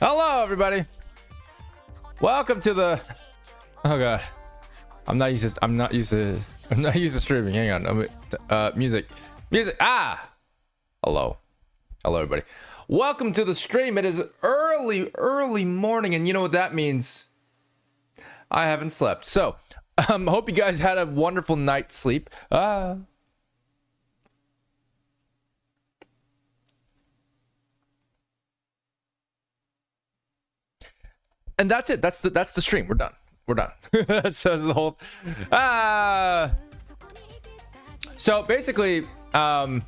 Hello, everybody. Welcome to the. Oh God, I'm not used to streaming. Hang on. Music. Ah. Hello, everybody. Welcome to the stream. It is early morning, and you know what that means. I haven't slept, so hope you guys had a wonderful night's sleep. And that's it. That's the stream. We're done. So the whole. So basically, I'm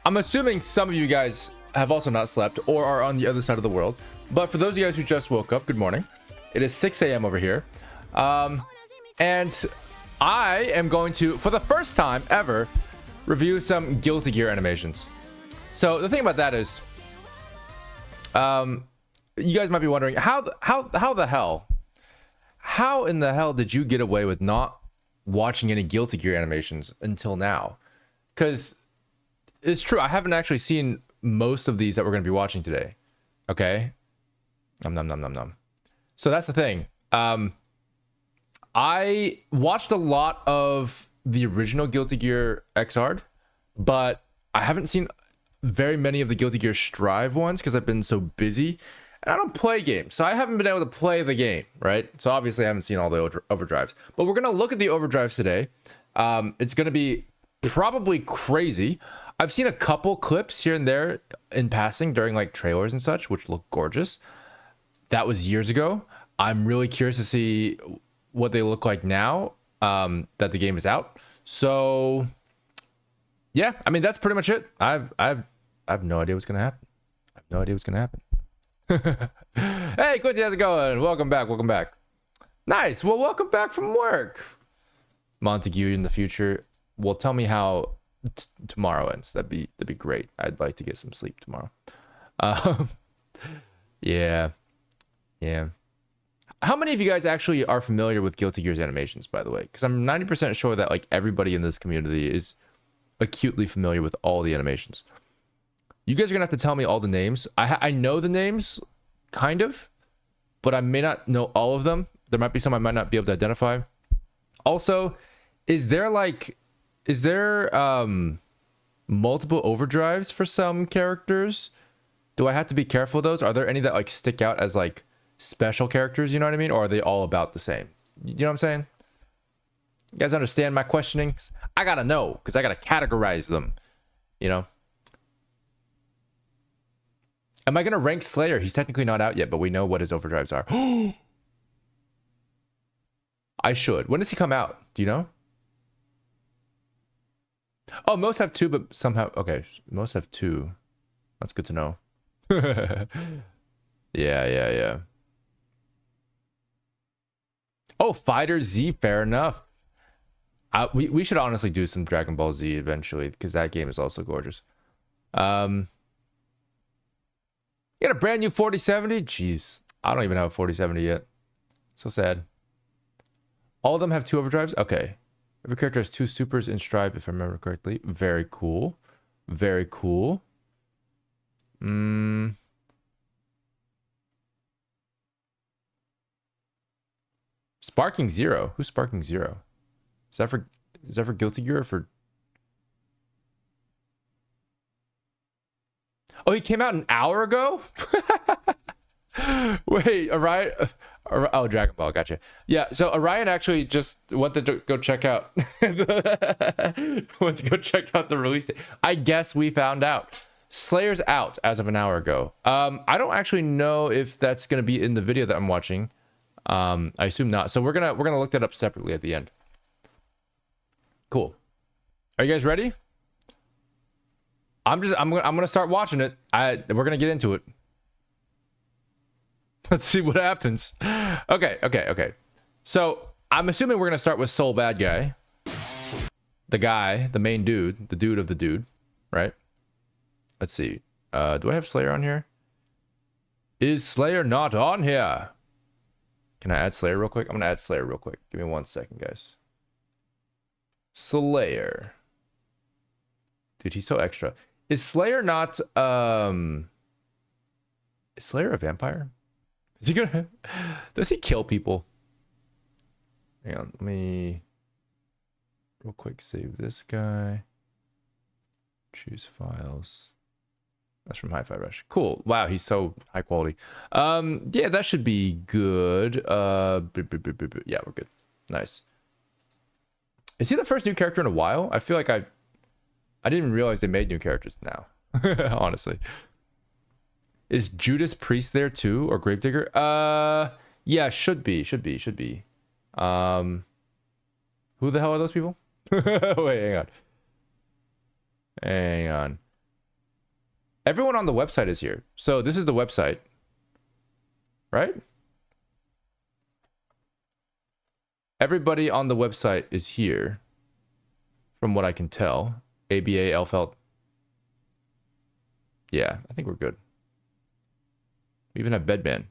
assuming some of you guys have also not slept or are on the other side of the world. But for those of you guys who just woke up, good morning. It is 6 a.m. over here, and I am going to, for the first time ever, review some Guilty Gear animations. So the thing about that is. You guys might be wondering how in the hell did you get away with not watching any Guilty Gear animations until now? Because it's true, I haven't actually seen most of these that we're going to be watching today. Okay, nom. So that's the thing. I watched a lot of the original Guilty Gear XR'd, but I haven't seen very many of the Guilty Gear Strive ones because I've been so busy and I don't play games, so I haven't been able to play the game, right? So obviously I haven't seen all the overdrives, but we're gonna look at the overdrives today. It's gonna be probably crazy. I've seen a couple clips here and there in passing during like trailers and such, which look gorgeous. That was years ago. I'm really curious to see what they look like now that the game is out. So yeah, I mean, that's pretty much it. I have no idea what's gonna happen. Hey, Quincy, how's it going? Welcome back. Nice. Well, welcome back from work. Montague in the future. Well, tell me how tomorrow ends. That'd be great. I'd like to get some sleep tomorrow. Yeah. How many of you guys actually are familiar with Guilty Gear's animations, by the way? Because I'm 90% sure that like everybody in this community is acutely familiar with all the animations. You guys are gonna have to tell me all the names. I know the names, kind of, but I may not know all of them. There might be some I might not be able to identify. Also, is there multiple overdrives for some characters? Do I have to be careful of those? Are there any that like stick out as like special characters? You know what I mean? Or are they all about the same? You know what I'm saying? You guys understand my questioning? I gotta know, because I gotta categorize them, you know? Am I gonna rank Slayer? He's technically not out yet, but we know what his overdrives are. I should. When does he come out? Do you know? Oh, most have two, but some have... Okay, most have two. That's good to know. Yeah. Oh, Fighter Z, fair enough. We should honestly do some Dragon Ball Z eventually, because that game is also gorgeous. You got a brand new 4070? Jeez, I don't even have a 4070 yet. So sad. All of them have two overdrives? Okay. Every character has two supers in Stripe, if I remember correctly. Very cool. Sparking Zero? Who's Sparking Zero? Is that for Guilty Gear or for... Oh, he came out an hour ago? Wait, Orion... Oh, Dragon Ball, gotcha. Yeah, so Orion actually just went to go check out... went to go check out the release date. I guess we found out. Slayer's out as of an hour ago. I don't actually know if that's going to be in the video that I'm watching. I assume not. So we're gonna look that up separately at the end. Cool. Are you guys ready? I'm gonna start watching it. We're gonna get into it. Let's see what happens. Okay. So I'm assuming we're gonna start with Soul Bad Guy. The main dude, the dude of the dude, right? Let's see. Do I have Slayer on here? Is Slayer not on here? Can I add Slayer real quick? I'm gonna add Slayer real quick. Give me 1 second, guys. Slayer. Dude, he's so extra. Is Slayer not is Slayer a vampire? Is he gonna does he kill people? Hang on, let me real quick save this guy. Choose files. That's from Hi-Fi Rush. Cool. Wow, he's so high quality. Yeah, that should be good. Yeah, we're good. Nice. Is he the first new character in a while? I feel like I didn't even realize they made new characters now. Honestly. Is Judas Priest there too, or Gravedigger? Yeah, should be. Who the hell are those people? Wait, hang on. Everyone on the website is here. So this is the website, right? Everybody on the website is here, from what I can tell. ABA, Elphelt. Yeah, I think we're good. We even have Bedman.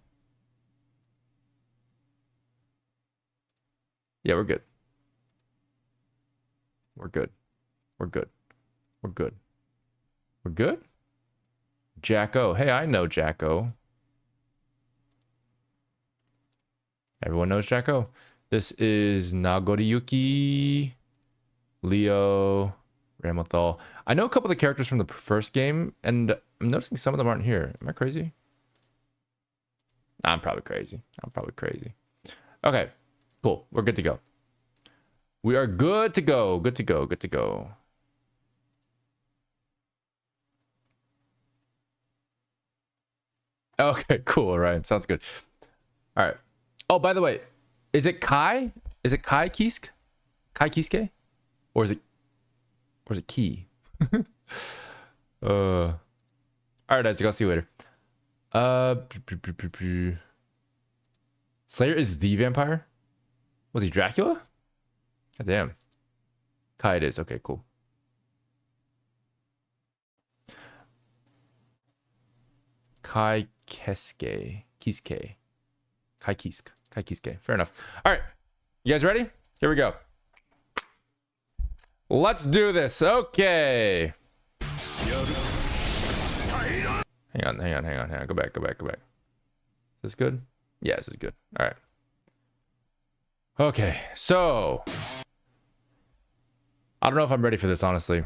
Yeah, we're good. We're good. We're good. We're good. We're good? Jacko. Hey, I know Jacko. Everyone knows Jacko. This is Nagoriyuki, Leo, Ramlethal. I know a couple of the characters from the first game, and I'm noticing some of them aren't here. Am I crazy? I'm probably crazy. Okay, cool. We're good to go. We are good to go. Good to go. Good to go. Okay, cool. Right. Sounds good. All right. Oh, by the way, is it Kai? Is it Ky Kiske? Ky Kiske? Or is it Key? All right, Isaac, I'll see you later. Slayer is the vampire? Was he Dracula? God damn. Kai it is. Okay, cool. Ky Kiske. Kiske. Ky Kiske. Ky Kiske. Fair enough. All right. You guys ready? Here we go. Let's do this. Okay. Hang on. Go back. Is this good? Yeah, this is good. All right. Okay, so I don't know if I'm ready for this, honestly.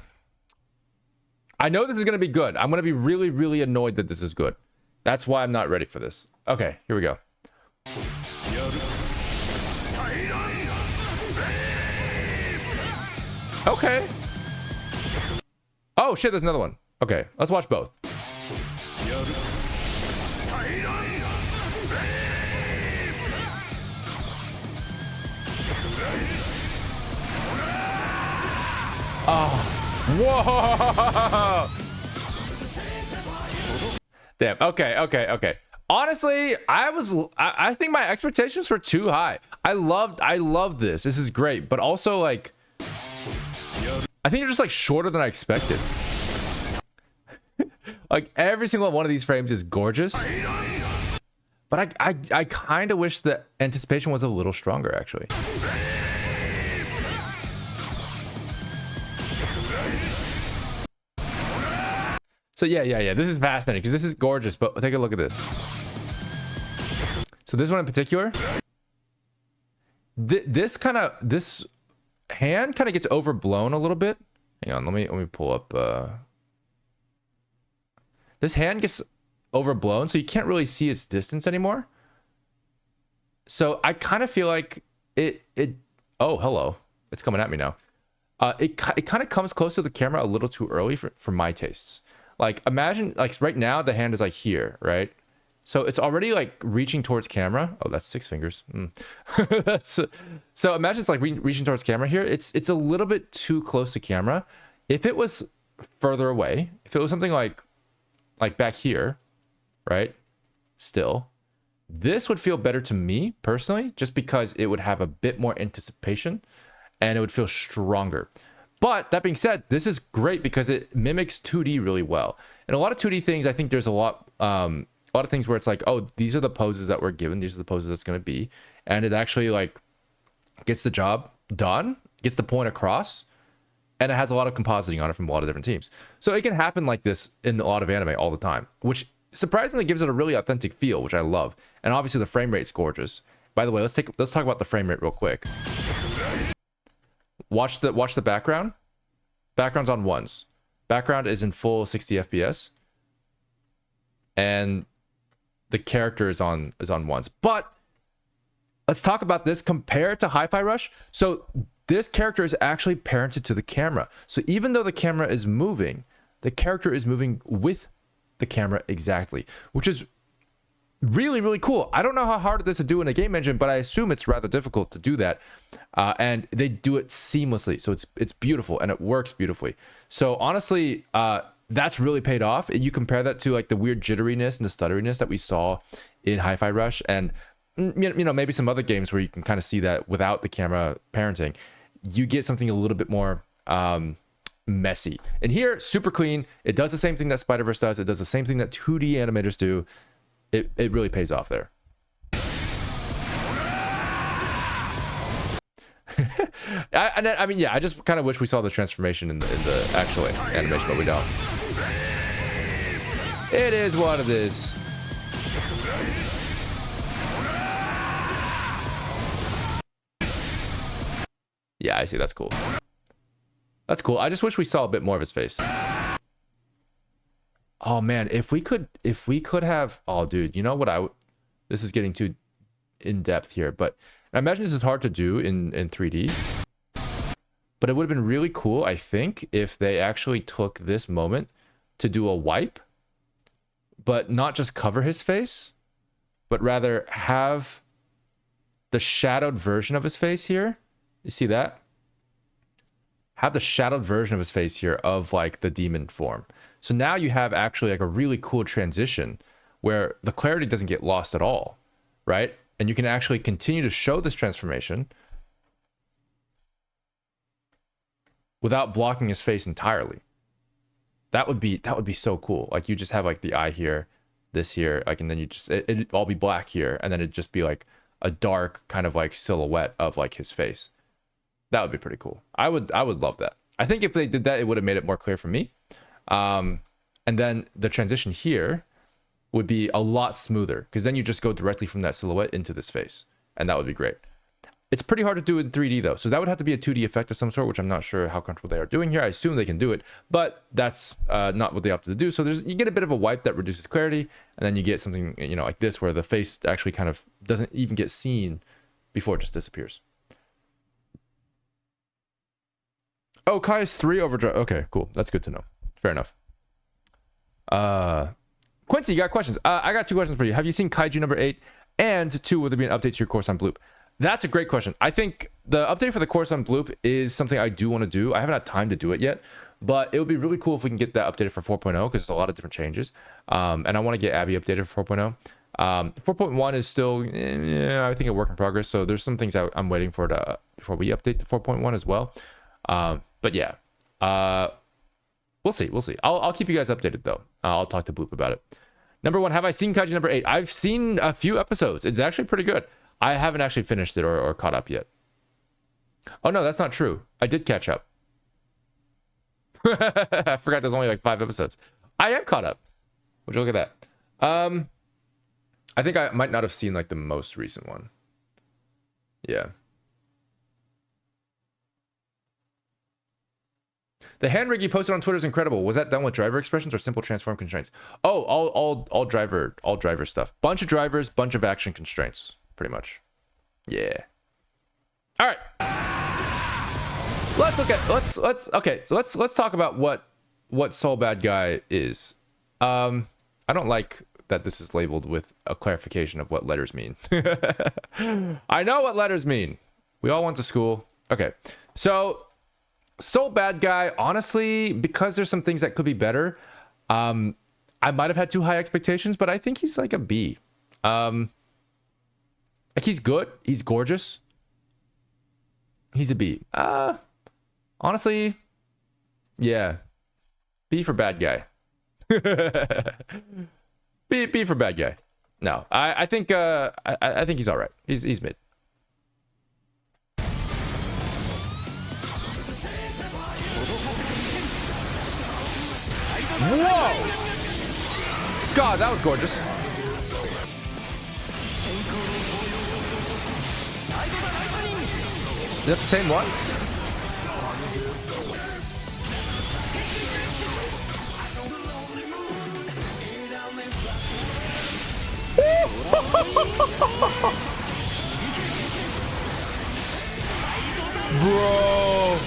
I know this is going to be good. I'm going to be really, really annoyed that this is good. That's why I'm not ready for this. Okay, here we go. Okay. Oh, shit, there's another one. Okay, let's watch both. Oh, whoa! Damn. Okay. Honestly, I think my expectations were too high. I loved this. This is great, but also like, I think you're just like shorter than I expected. Like every single one of these frames is gorgeous, but I kind of wish the anticipation was a little stronger, actually. So yeah. This is fascinating because this is gorgeous, but take a look at this. So this one in particular, this hand kind of gets overblown a little bit. Hang on, let me pull up. This hand gets overblown, so you can't really see its distance anymore. So I kind of feel like it. Oh, hello, it's coming at me now. It kind of comes close to the camera a little too early for my tastes. Like imagine like right now the hand is like here, right? So it's already like reaching towards camera. Oh, that's 6 fingers. So imagine it's like reaching towards camera here. It's a little bit too close to camera. If it was further away, if it was something like back here, right? Still, this would feel better to me personally, just because it would have a bit more anticipation and it would feel stronger. But that being said, this is great because it mimics 2D really well. And a lot of 2D things, I think there's a lot of things where it's like, oh, these are the poses that we're given. These are the poses that's going to be. And it actually like gets the job done, gets the point across. and it has a lot of compositing on it from a lot of different teams. So it can happen like this in a lot of anime all the time, which surprisingly gives it a really authentic feel, which I love. And obviously the frame rate's gorgeous. By the way, let's talk about the frame rate real quick. Watch the background. Background's on ones. Background is in full 60 FPS. And the character is on ones. But let's talk about this compared to Hi-Fi Rush. So this character is actually parented to the camera. So even though the camera is moving, the character is moving with the camera exactly, which is really, really cool. I don't know how hard it is to do in a game engine, but I assume it's rather difficult to do that. And they do it seamlessly. So it's beautiful and it works beautifully. So honestly, that's really paid off. And you compare that to like the weird jitteriness and the stutteriness that we saw in Hi-Fi Rush, and you know, maybe some other games where you can kind of see that without the camera parenting, you get something a little bit more messy. And here, super clean. It does the same thing that Spider-Verse does. It does the same thing that 2D animators do. It really pays off there. I mean, yeah, I just kind of wish we saw the transformation in the actual animation, but we don't. It is what it is. Yeah, I see. That's cool. That's cool. I just wish we saw a bit more of his face. Oh man, if we could have, oh dude, you know what this is getting too in depth here, but I imagine this is hard to do in 3D. But it would have been really cool, I think, if they actually took this moment to do a wipe, but not just cover his face, but rather have the shadowed version of his face here. You see that? Have the shadowed version of his face here of like the demon form. So now you have actually like a really cool transition where the clarity doesn't get lost at all, right? And you can actually continue to show this transformation without blocking his face entirely. That would be so cool. Like you just have like the eye here, this here, like, and then you just it'd all be black here, and then it'd just be like a dark kind of like silhouette of like his face. That would be pretty cool. I would love that. I think if they did that, it would have made it more clear for me. And then the transition here would be a lot smoother, because then you just go directly from that silhouette into this face, and that would be great. It's pretty hard to do in 3D though, so that would have to be a 2D effect of some sort, which I'm not sure how comfortable they are doing here. I assume they can do it, but that's not what they opted to do. So you get a bit of a wipe that reduces clarity, and then you get something, you know, like this, where the face actually kind of doesn't even get seen before it just disappears. Oh, Kai's 3 Overdrive. Okay, cool. That's good to know. Fair enough. Quincy, you got questions? I got 2 questions for you. Have you seen Kaiju number 8? And 2, will there be an update to your course on Bloop? That's a great question. I think the update for the course on Bloop is something I do want to do. I haven't had time to do it yet, but it would be really cool if we can get that updated for 4.0, because there's a lot of different changes. And I want to get Abby updated for 4.0. 4.1 is still, I think, a work in progress. So there's some things I'm waiting for before we update to 4.1 as well. But yeah, we'll see. I'll keep you guys updated though. I'll talk to Bloop about it. Number 1, have I seen Kaiju number 8? I've seen a few episodes. It's actually pretty good. I haven't actually finished it or caught up yet. Oh no, that's not true. I did catch up. I forgot there's only like 5 episodes. I am caught up. Would you look at that? I think I might not have seen like the most recent one. Yeah. The hand rig you posted on Twitter is incredible. Was that done with driver expressions or simple transform constraints? Oh, all driver stuff. Bunch of drivers, bunch of action constraints, pretty much. Yeah. All right. Let's talk about what Soul Badguy is. I don't like that this is labeled with a clarification of what letters mean. I know what letters mean. We all went to school. Okay. So Soul Badguy, honestly, because there's some things that could be better, I might have had too high expectations, but I think he's like a B. Like he's good. He's gorgeous. He's a B. Honestly, yeah. B for bad guy. B for bad guy. No, I think I think he's all right. He's mid. God, that was gorgeous. Is that the same one? Bro.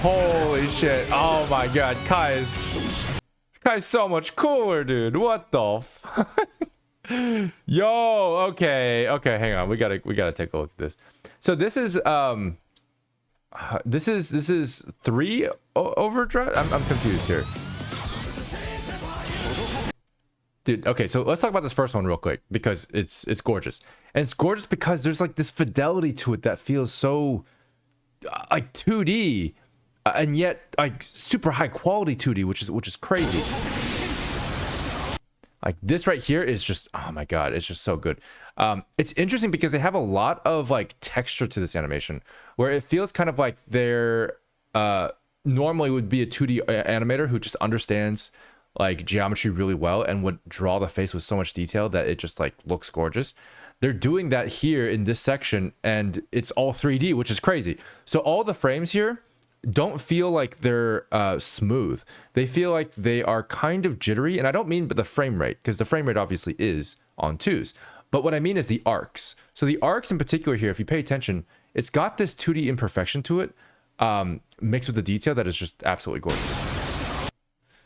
Holy shit. Oh my god. Kai's so much cooler, dude. What the f Yo, okay, hang on. We gotta take a look at this. So this is 3 Overdrive. I'm confused here, dude. Okay, so let's talk about this first one real quick because it's gorgeous, and it's gorgeous because there's like this fidelity to it that feels so like 2D, and yet like super high quality 2D, which is crazy. Like this right here is just, oh my god, it's just so good. It's interesting because they have a lot of like texture to this animation where it feels kind of like they're normally would be a 2D animator who just understands like geometry really well and would draw the face with so much detail that it just like looks gorgeous. They're doing that here in this section and it's all 3D, which is crazy. So all the frames here don't feel like they're smooth. They feel like they are kind of jittery, and I don't mean but the frame rate, because the frame rate obviously is on 2s, but what I mean is the arcs. So the arcs in particular here, if you pay attention, it's got this 2D imperfection to it, mixed with the detail that is just absolutely gorgeous.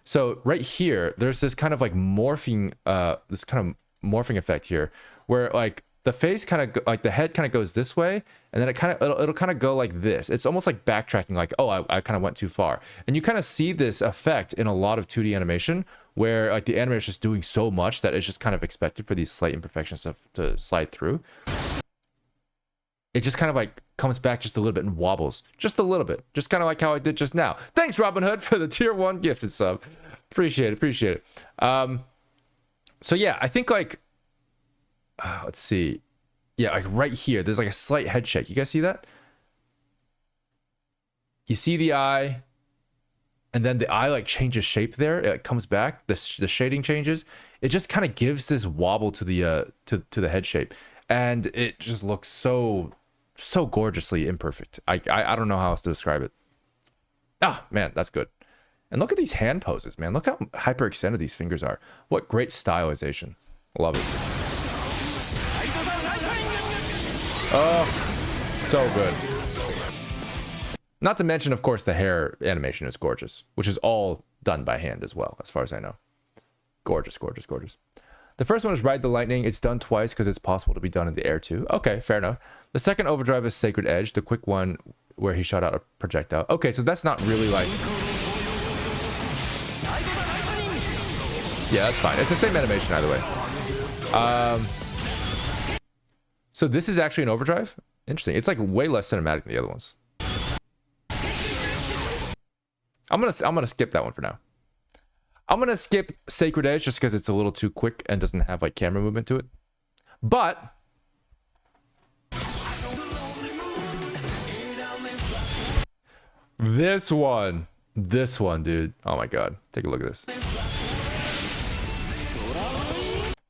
So right here, there's this kind of like morphing effect here, where like the face kind of like the head kind of goes this way, and then it'll kind of go like this. It's almost like backtracking, like, oh, I kind of went too far. And you kind of see this effect in a lot of 2D animation where like the animator is just doing so much that it's just kind of expected for these slight imperfections to slide through. It just kind of like comes back just a little bit and wobbles just a little bit, just kind of like how I did just now. Thanks, Robin Hood, for the tier 1 gifted sub. Appreciate it. So yeah, I think like let's see. Yeah, like right here, there's like a slight head shake. You guys see that? You see the eye, and then the eye like changes shape there. It comes back. The shading changes. It just kind of gives this wobble to the to the head shape, and it just looks so gorgeously imperfect. I don't know how else to describe it. Ah, man, that's good. And look at these hand poses, man. Look how hyperextended these fingers are. What great stylization. Love it. Oh, so good. Not to mention, of course, the hair animation is gorgeous, which is all done by hand as well, as far as I know. Gorgeous. The first one is Ride the Lightning. It's done twice because it's possible to be done in the air too. Okay, fair enough. The second Overdrive is Sacred Edge, the quick one where he shot out a projectile. Okay, so that's not really like... Yeah, that's fine. It's the same animation either way. So this is actually an Overdrive? Interesting. It's like way less cinematic than the other ones. I'm gonna skip that one for now. I'm gonna skip Sacred Edge just because it's a little too quick and doesn't have like camera movement to it. But this one, dude. Oh my god. Take a look at this.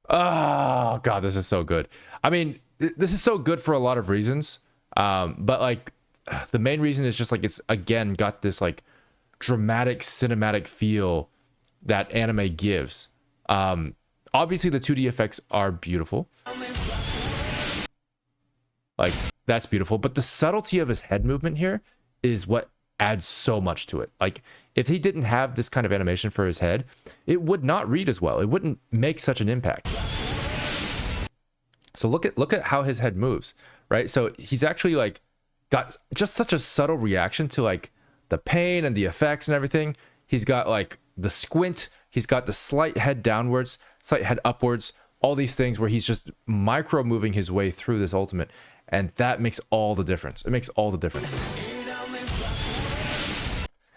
Oh god, this is so good. I mean, this is so good for a lot of reasons. But like the main reason is just like it's again got this like dramatic cinematic feel that anime gives. Obviously the 2D effects are beautiful. Like that's beautiful, but the subtlety of his head movement here is what adds so much to it. Like if he didn't have this kind of animation for his head, it would not read as well. It wouldn't make such an impact. So look at how his head moves, right? So he's actually like got just such a subtle reaction to like the pain and the effects and everything. He's got like the squint, he's got the slight head downwards, slight head upwards, all these things where he's just micro moving his way through this ultimate, and that makes all the difference. It makes all the difference.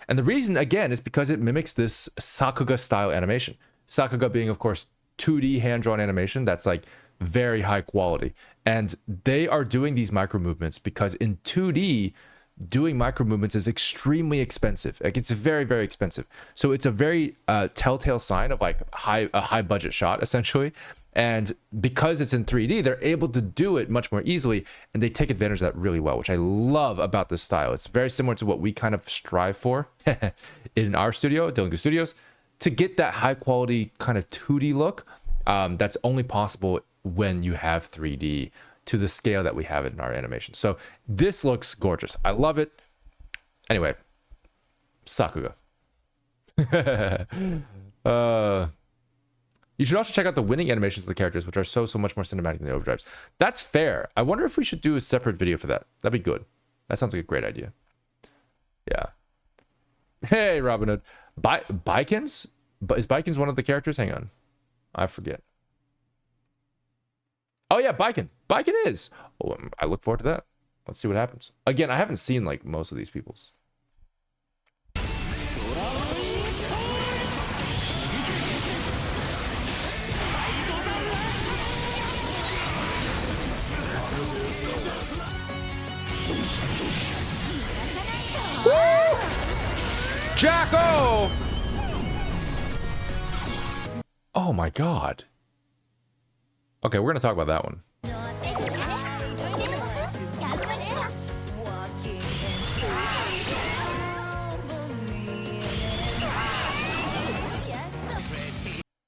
And the reason again is because it mimics this Sakuga style animation. Sakuga being of course 2D hand-drawn animation that's like very high quality, and they are doing these micro movements because in 2D doing micro movements is extremely expensive. Like it's very, very expensive. So it's a very telltale sign of like a high budget shot essentially. And because it's in 3D, they're able to do it much more easily, and they take advantage of that really well, which I love about this style. It's very similar to what we kind of strive for in our studio, Dillon Goo Studios, to get that high quality kind of 2D look. That's only possible when you have 3D to the scale that we have it in our animation. So this looks gorgeous. I love it. Anyway, Sakuga. You should also check out the winning animations of the characters, which are so much more cinematic than the overdrives. That's fair. I wonder if we should do a separate video for that. That'd be good. That sounds like a great idea. Yeah. Hey, Robin Hood. Baikens? Is Baikens one of the characters? Hang on. I forget. Oh, yeah, Baiken. Baiken is. Oh, I look forward to that. Let's see what happens. Again, I haven't seen, like, most of these people's. Jacko! Oh my god. Okay, we're gonna talk about that one.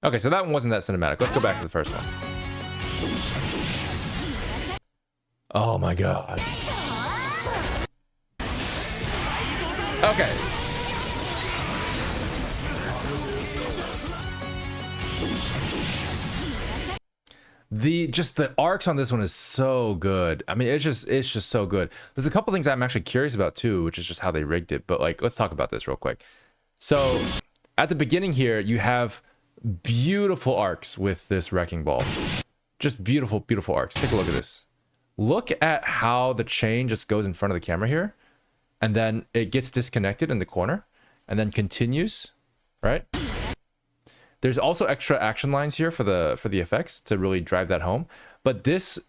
Okay, so that one wasn't that cinematic. Let's go back to the first one. Oh my god. Okay. The arcs on this one is so good. I mean, it's just so good. There's a couple things I'm actually curious about too, which is just how they rigged it. But like, let's talk about this real quick. So at the beginning here, you have beautiful arcs with this wrecking ball. Just beautiful, beautiful arcs. Take a look at this. Look at how the chain just goes in front of the camera here, and then it gets disconnected in the corner, and then continues, right? There's also extra action lines here for the effects to really drive that home. But this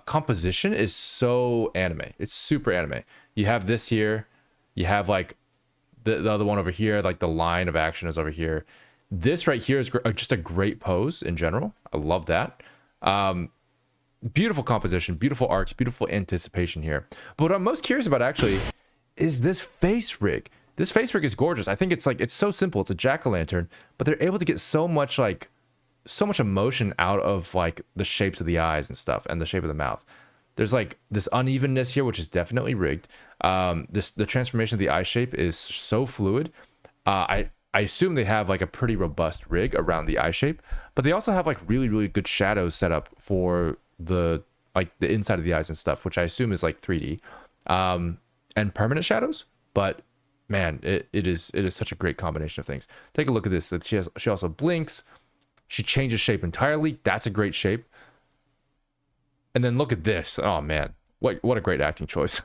composition is so anime. It's super anime. You have this here. You have like the other one over here. Like the line of action is over here. This right here is just a great pose in general. I love that. Beautiful composition, beautiful arcs, beautiful anticipation here. But what I'm most curious about actually is this face rig. This face rig is gorgeous. I think it's so simple. It's a jack-o'-lantern, but they're able to get so much emotion out of like the shapes of the eyes and stuff and the shape of the mouth. There's like this unevenness here, which is definitely rigged. The transformation of the eye shape is so fluid. I assume they have like a pretty robust rig around the eye shape, but they also have like really, really good shadows set up for the inside of the eyes and stuff, which I assume is like 3D and permanent shadows. But man, it is such a great combination of things. Take a look at this. She also blinks. She changes shape entirely. That's a great shape. And then look at this. Oh man, what a great acting choice.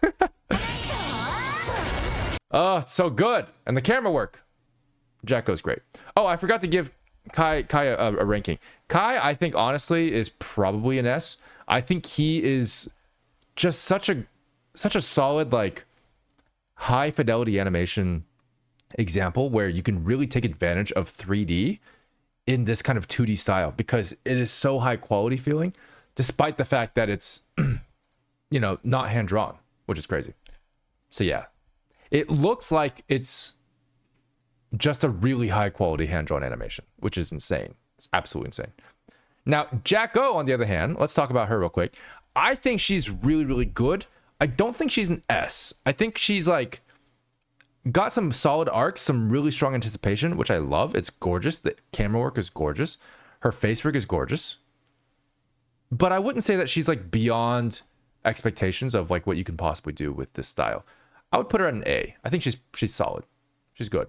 Oh, it's so good. And the camera work. Jacko's great. Oh, I forgot to give Ky a ranking. Ky, I think honestly is probably an S. I think he is just such a solid like high fidelity animation example where you can really take advantage of 3D in this kind of 2D style because it is so high quality feeling, despite the fact that it's not hand drawn, which is crazy. So yeah, it looks like it's just a really high quality hand drawn animation, which is insane. It's absolutely insane. Now, Jacko, on the other hand, let's talk about her real quick. I think she's really, really good. I don't think she's an S. I think she's like got some solid arcs, some really strong anticipation, which I love. It's gorgeous. The camera work is gorgeous. Her face rig is gorgeous. But I wouldn't say that she's like beyond expectations of like what you can possibly do with this style. I would put her at an A. I think she's solid. She's good.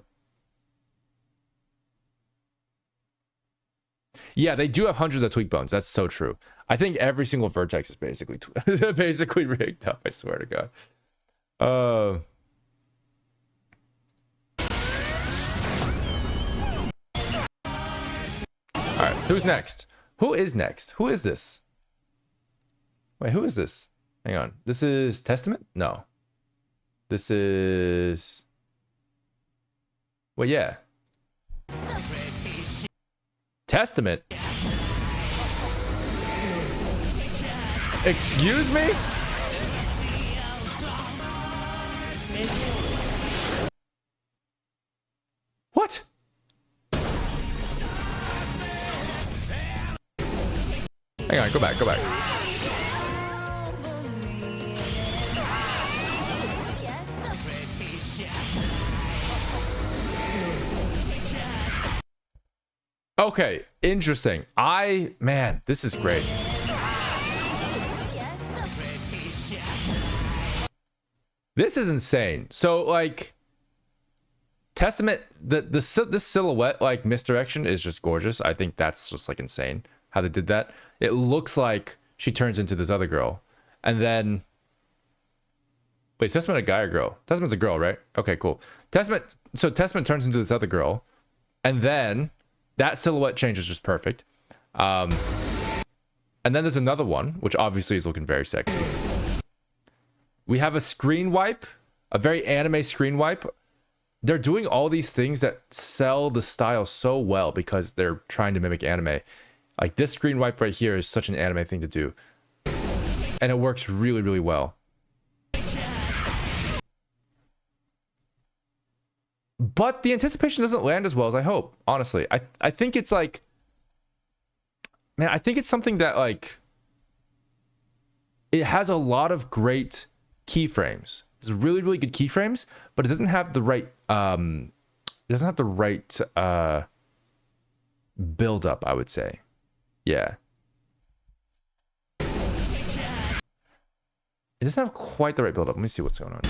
Yeah, they do have hundreds of tweak bones. That's so true. I think every single vertex is basically basically rigged up. I swear to God. All right, who's next? Who is next? Who is this? Wait, who is this? Hang on. This is Testament? No. This is... Well, yeah. Testament. Excuse me? What? Hang on, go back, go back. Okay, interesting. Man, this is great. This is insane. So, like, Testament, this silhouette, like, misdirection is just gorgeous. I think that's just, like, insane how they did that. It looks like she turns into this other girl. And then... Wait, is Testament a guy or girl? Testament's a girl, right? Okay, cool. So Testament turns into this other girl. And then... That silhouette change is just perfect. And then there's another one, which obviously is looking very sexy. We have a screen wipe, a very anime screen wipe. They're doing all these things that sell the style so well because they're trying to mimic anime. Like this screen wipe right here is such an anime thing to do. And it works really, really well. But the anticipation doesn't land as well as I hope, honestly. I think it's like... Man, I think it's something that, like... It has a lot of great keyframes. It's really, really good keyframes, but it doesn't have the right... It doesn't have the right build-up, I would say. Yeah. It doesn't have quite the right build-up. Let me see what's going on.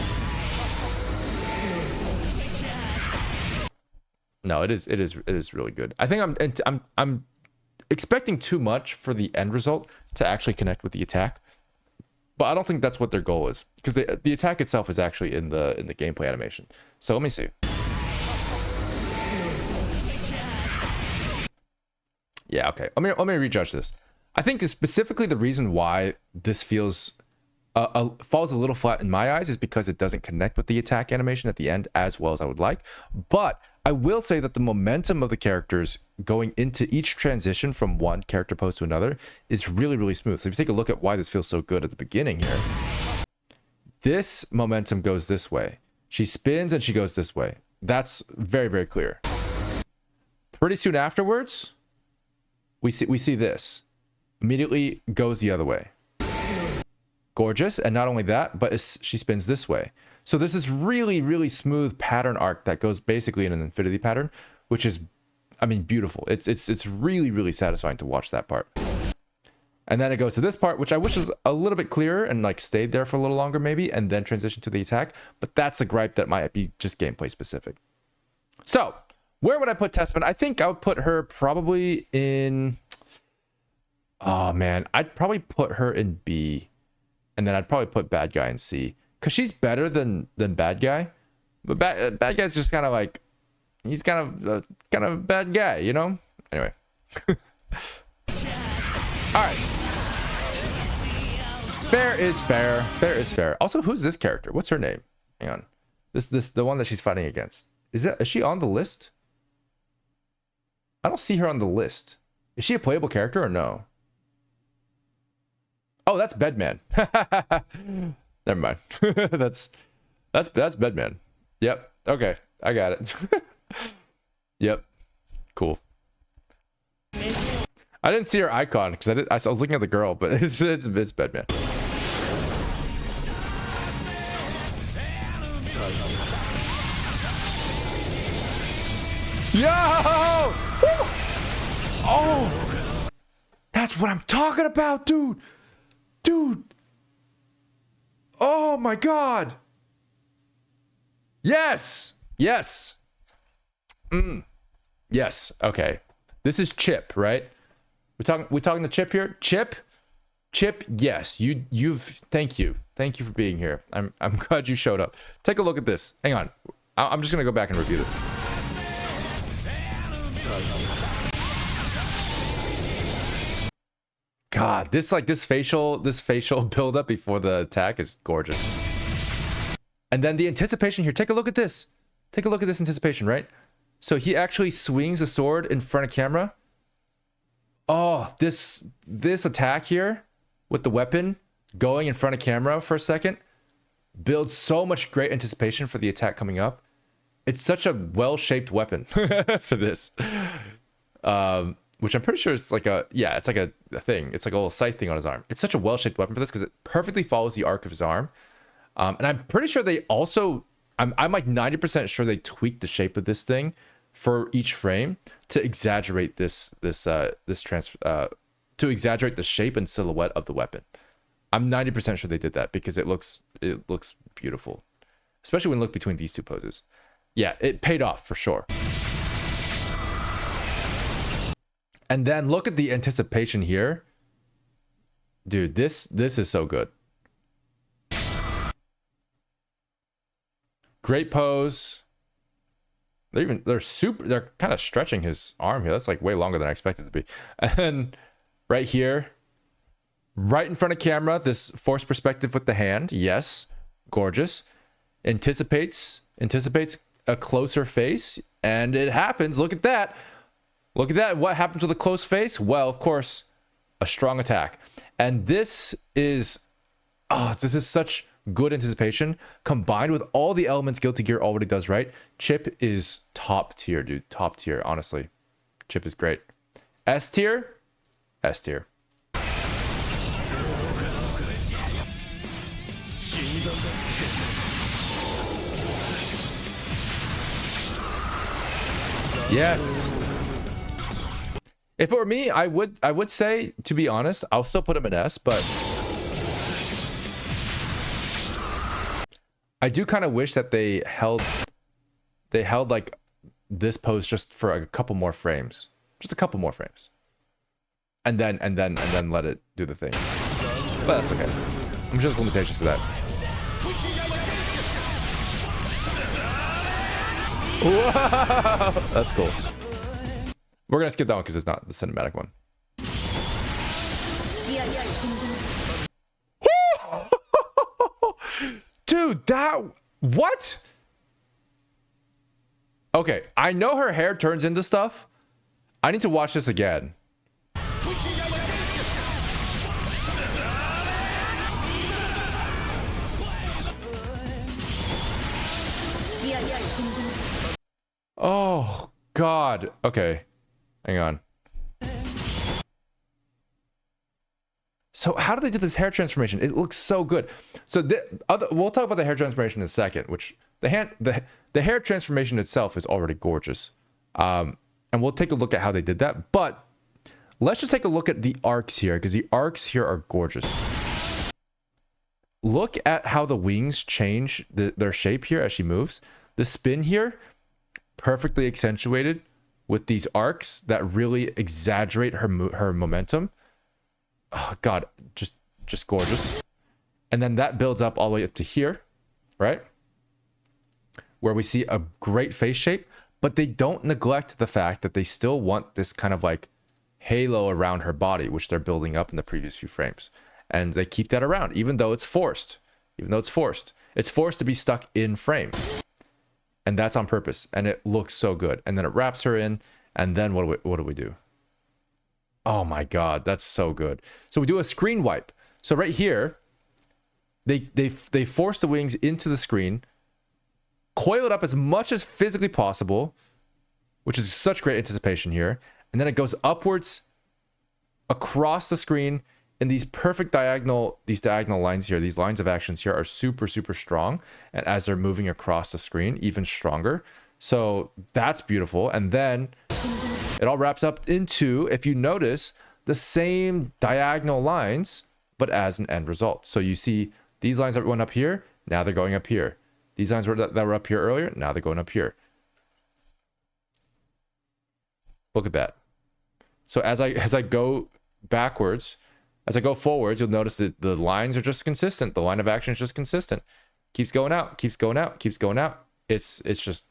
No, it is really good. I think I'm expecting too much for the end result to actually connect with the attack, but I don't think that's what their goal is because the attack itself is actually in the gameplay animation. So let me see. Yeah, okay. Let me rejudge this. I think specifically the reason why this falls a little flat in my eyes is because it doesn't connect with the attack animation at the end as well as I would like. But I will say that the momentum of the characters going into each transition from one character pose to another is really, really smooth. So if you take a look at why this feels so good at the beginning here, this momentum goes this way. She spins and she goes this way. That's very, very clear. Pretty soon afterwards, we see this. Immediately goes the other way. Gorgeous. And not only that, but she spins this way. So there's this really, really smooth pattern arc that goes basically in an infinity pattern, which is, I mean, beautiful. It's really, really satisfying to watch that part. And then it goes to this part, which I wish was a little bit clearer and like stayed there for a little longer maybe, and then transition to the attack. But that's a gripe that might be just gameplay specific. So where would I put Testament? I think I would put her probably in... Oh man, I'd probably put her in B. And then I'd probably put Badguy in C. Because she's better than Badguy. But bad Guy's just kind of like... He's kind of a bad guy, you know? Anyway. Alright. Fair is fair. Fair is fair. Also, who's this character? What's her name? Hang on. The one that she's fighting against. Is she on the list? I don't see her on the list. Is she a playable character or no? Oh, that's Bedman. Never mind. that's Bedman. Yep. Okay, I got it. Yep. Cool. I didn't see her icon because I was looking at the girl, but it's Bedman. Yo! Woo! Oh, that's what I'm talking about, dude. Dude. Oh my god. Yes. Yes. Yes. Okay. This is Chipp, right? We talking to Chipp here? Chipp, yes. Thank you for being here. I'm glad you showed up. Take a look at this. Hang on. I'm just gonna go back and review this. God, this facial build up before the attack is gorgeous. And then the anticipation here. Take a look at this. Take a look at this anticipation, right? So he actually swings the sword in front of camera. Oh, this attack here with the weapon going in front of camera for a second builds so much great anticipation for the attack coming up. It's such a well-shaped weapon for this. Which I'm pretty sure it's like a thing. It's like a little scythe thing on his arm. It's such a well-shaped weapon for this because it perfectly follows the arc of his arm. And I'm pretty sure they also, I'm like 90% sure they tweaked the shape of this thing for each frame to exaggerate to exaggerate the shape and silhouette of the weapon. I'm 90% sure they did that because it looks beautiful, especially when you look between these two poses. Yeah, it paid off for sure. And then look at the anticipation here. Dude, this is so good. Great pose. They're kind of stretching his arm here. That's like way longer than I expected it to be. And then right here, right in front of camera, this forced perspective with the hand. Yes, gorgeous. Anticipates a closer face, and it happens. Look at that. Look at that. What happens with a close face? Well, of course, a strong attack. And this is such good anticipation combined with all the elements Guilty Gear already does right. Chipp is top tier, dude. Top tier, honestly. Chipp is great. S tier? S tier. Yes. If it were me, I would say, to be honest, I'll still put him in S, but I do kind of wish that they held like this pose just for a couple more frames. Just a couple more frames. And then let it do the thing. But that's okay. I'm sure there's limitations to that. Wow! That's cool. We're gonna skip that one because it's not the cinematic one. Dude, what? Okay, I know her hair turns into stuff. I need to watch this again. Oh, God. Okay. Hang on. So how do they do this hair transformation? It looks so good. So we'll talk about the hair transformation in a second, which the hair transformation itself is already gorgeous. And we'll take a look at how they did that. But let's just take a look at the arcs here, because the arcs here are gorgeous. Look at how the wings change their shape here as she moves. The spin here, perfectly accentuated with these arcs that really exaggerate her momentum. Oh God, just gorgeous. And then that builds up all the way up to here, right? Where we see a great face shape, but they don't neglect the fact that they still want this kind of like halo around her body, which they're building up in the previous few frames. And they keep that around, even though it's forced. It's forced to be stuck in frame. And that's on purpose. And it looks so good. And then it wraps her in. And then what do we do? Oh my God, that's so good. So we do a screen wipe. So right here, they force the wings into the screen, coil it up as much as physically possible, which is such great anticipation here. And then it goes upwards across the screen in these perfect diagonal lines here. These lines of actions here are super, super strong. And as they're moving across the screen, even stronger. So that's beautiful. And then it all wraps up into, if you notice, the same diagonal lines, but as an end result. So you see these lines that went up here, now they're going up here. These lines that were up here earlier, now they're going up here. Look at that. So as I go backwards, as I go forwards, you'll notice that the lines are just consistent. The line of action is just consistent. Keeps going out, keeps going out, keeps going out. It's just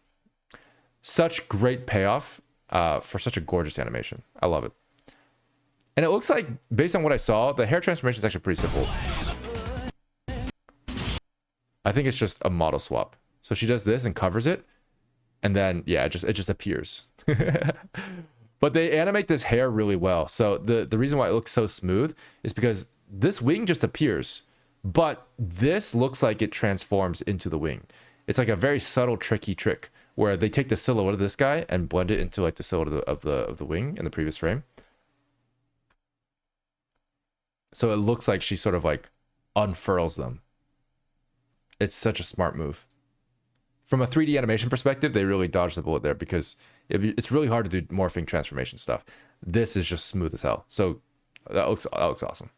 such great payoff for such a gorgeous animation. I love it. And it looks like, based on what I saw, the hair transformation is actually pretty simple. I think it's just a model swap. So she does this and covers it, and then yeah, it just appears. But they animate this hair really well. So the reason why it looks so smooth is because this wing just appears, but this looks like it transforms into the wing. It's like a very subtle, tricky trick where they take the silhouette of this guy and blend it into like the silhouette of the wing in the previous frame. So it looks like she sort of like unfurls them. It's such a smart move. From a 3D animation perspective, they really dodged the bullet there because it's really hard to do morphing transformation stuff. This is just smooth as hell. So that looks awesome.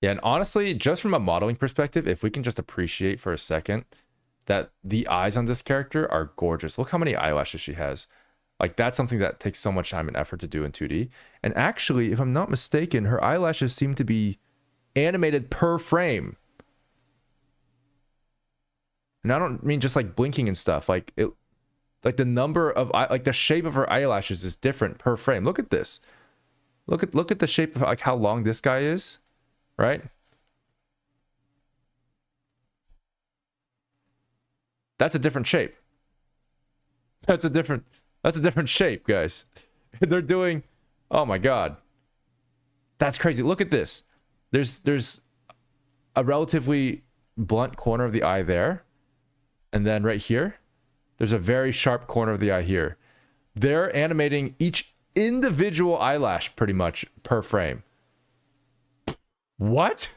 Yeah, and honestly, just from a modeling perspective, if we can just appreciate for a second that the eyes on this character are gorgeous. Look how many eyelashes she has. Like, that's something that takes so much time and effort to do in 2D. And actually, if I'm not mistaken, her eyelashes seem to be animated per frame. And I don't mean just like blinking and stuff. Like the number of like the shape of her eyelashes is different per frame. Look at this. Look at the shape of like how long this guy is, right? That's a different shape. That's a different shape, guys. They're doing, oh my god, that's crazy. Look at this. There's a relatively blunt corner of the eye there, and then right here there's a very sharp corner of the eye here. They're animating each individual eyelash pretty much per frame. What?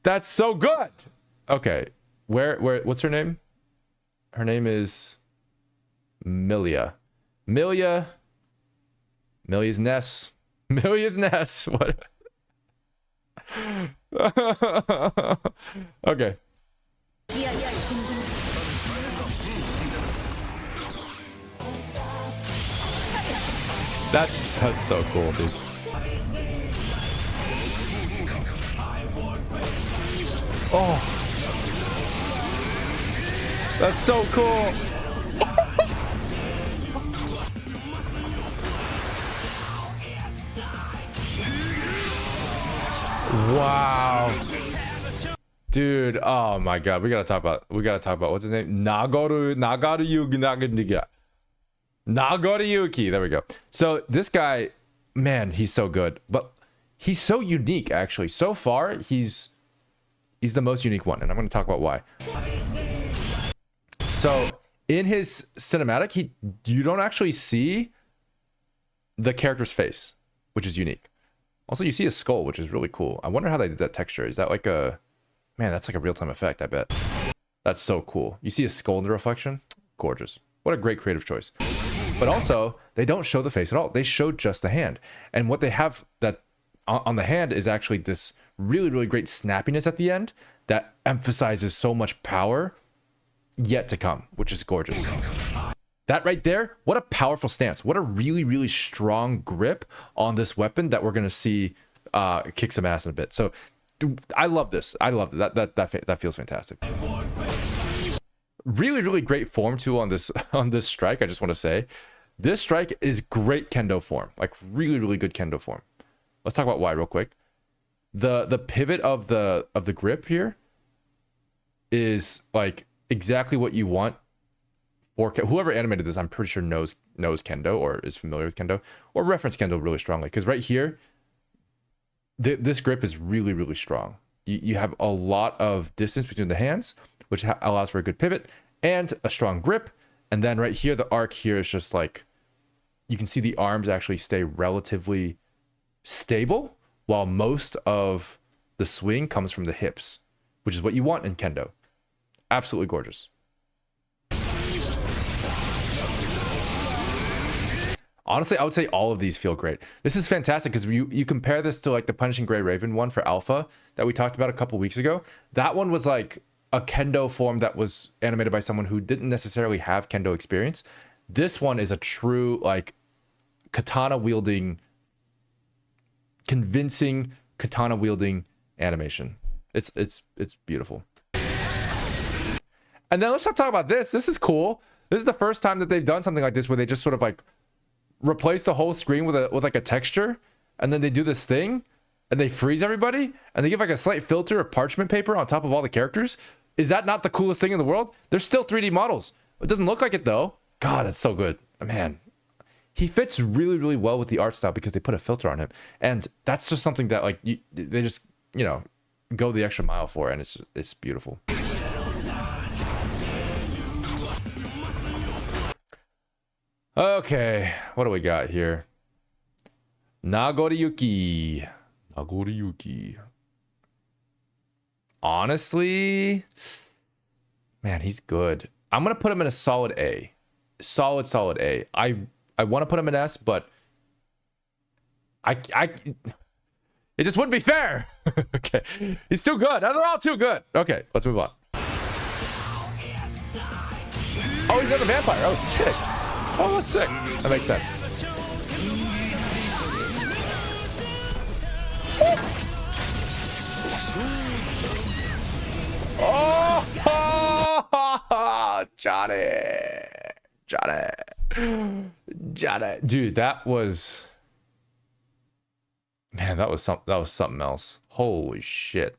That's so good. Okay, where what's her name? Her name is Millia. Millia's Ness. Millia's Ness. What? Okay. That's so cool, dude. Oh, that's so cool. Wow, dude. Oh my god, we gotta talk about what's his name. Nagoriyuki. There we go. So this guy, man, he's so good, but he's so unique. Actually, so far he's the most unique one, and I'm going to talk about why. So in his cinematic, you don't actually see the character's face, which is unique. Also, you see a skull, which is really cool. I wonder how they did that texture. Is that like a... Man, that's like a real-time effect, I bet. That's so cool. You see a skull in the reflection? Gorgeous. What a great creative choice. But also, they don't show the face at all. They show just the hand. And what they have that on the hand is actually this really, really great snappiness at the end that emphasizes so much power yet to come, which is gorgeous. That right there, what a powerful stance. What a really, really strong grip on this weapon that we're going to see kick some ass in a bit. So I love this. I love it. That feels fantastic. Really, really great form too on this strike. I just want to say this strike is great kendo form, like really, really good kendo form. Let's talk about why real quick. The pivot of the grip here is like exactly what you want. Or whoever animated this, I'm pretty sure knows kendo or is familiar with kendo or reference kendo really strongly, because right here this grip is really, really strong. You have a lot of distance between the hands, which allows for a good pivot and a strong grip. And then right here, the arc here is just like, you can see the arms actually stay relatively stable while most of the swing comes from the hips, which is what you want in kendo. Absolutely gorgeous. Honestly, I would say all of these feel great. This is fantastic because you compare this to like the Punishing Gray Raven one for Alpha that we talked about a couple weeks ago. That one was like a kendo form that was animated by someone who didn't necessarily have kendo experience. This one is a true like katana wielding, convincing katana wielding animation. It's beautiful. And then let's talk about this. This is cool. This is the first time that they've done something like this where they just sort of like replace the whole screen with like a texture, and then they do this thing and they freeze everybody and they give like a slight filter of parchment paper on top of all the characters. Is that not the coolest thing in the world? They're still 3D models. It doesn't look like it though. God, it's so good. Man, he fits really, really well with the art style because they put a filter on him. And that's just something that like they just, you know, go the extra mile for, and it's beautiful. Okay, what do we got here? Nagoriyuki. Nagoriyuki. Honestly, man, he's good. I'm gonna put him in a solid A. Solid A. I want to put him in S, but it just wouldn't be fair. Okay, he's too good. They're all too good. Okay, let's move on. Oh, he's another vampire. Oh, sick. Oh, that's sick. That makes sense. Oh, Johnny. Dude, that was, man, that was something else. Holy shit.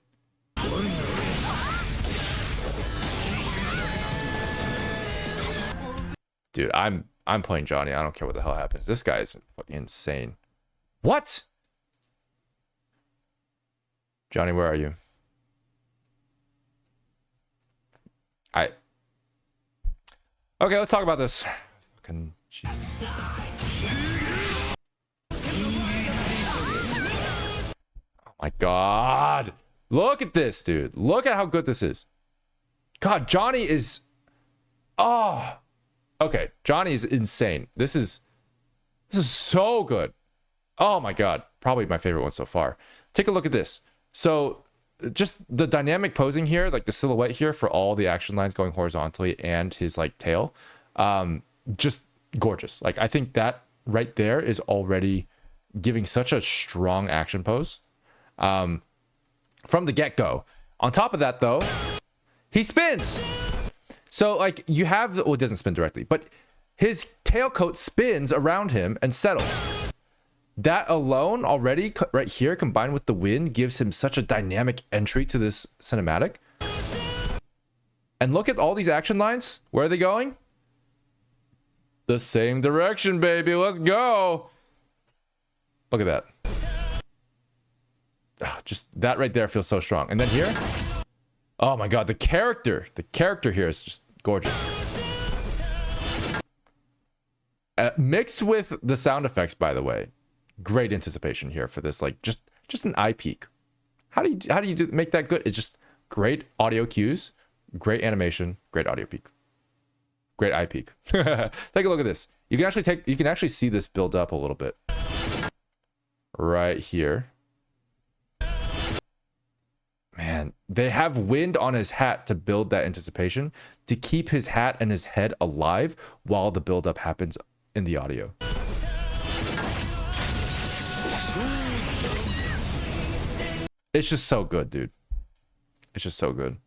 Dude, I'm playing Johnny. I don't care what the hell happens. This guy is fucking insane. What? Johnny, where are you? Okay, let's talk about this. Fucking Jesus. Oh my God. Look at this, dude. Look at how good this is. God, Johnny is... Oh. Okay, Johnny is insane. This is so good. Oh my God. Probably my favorite one so far. Take a look at this. So just the dynamic posing here, like the silhouette here for all the action lines going horizontally and his like tail, just gorgeous. Like I think that right there is already giving such a strong action pose from the get-go. On top of that though, he spins. So like you have the, well, it doesn't spin directly, but his tailcoat spins around him and settles. That alone already right here combined with the wind gives him such a dynamic entry to this cinematic. And look at all these action lines. Where are they going? The same direction, baby. Let's go. Look at that. Ugh, just that right there feels so strong. And then here, oh my God, the character here is just gorgeous. Mixed with the sound effects, by the way. Great anticipation here for this, like just an eye peek. How do you make that good? It's just great audio cues, great animation, great audio peek, great eye peek. Take a look at this. You can actually see this build up a little bit right here. Man, they have wind on his hat to build that anticipation, to keep his hat and his head alive while the build up happens in the audio. It's just so good, dude. It's just so good.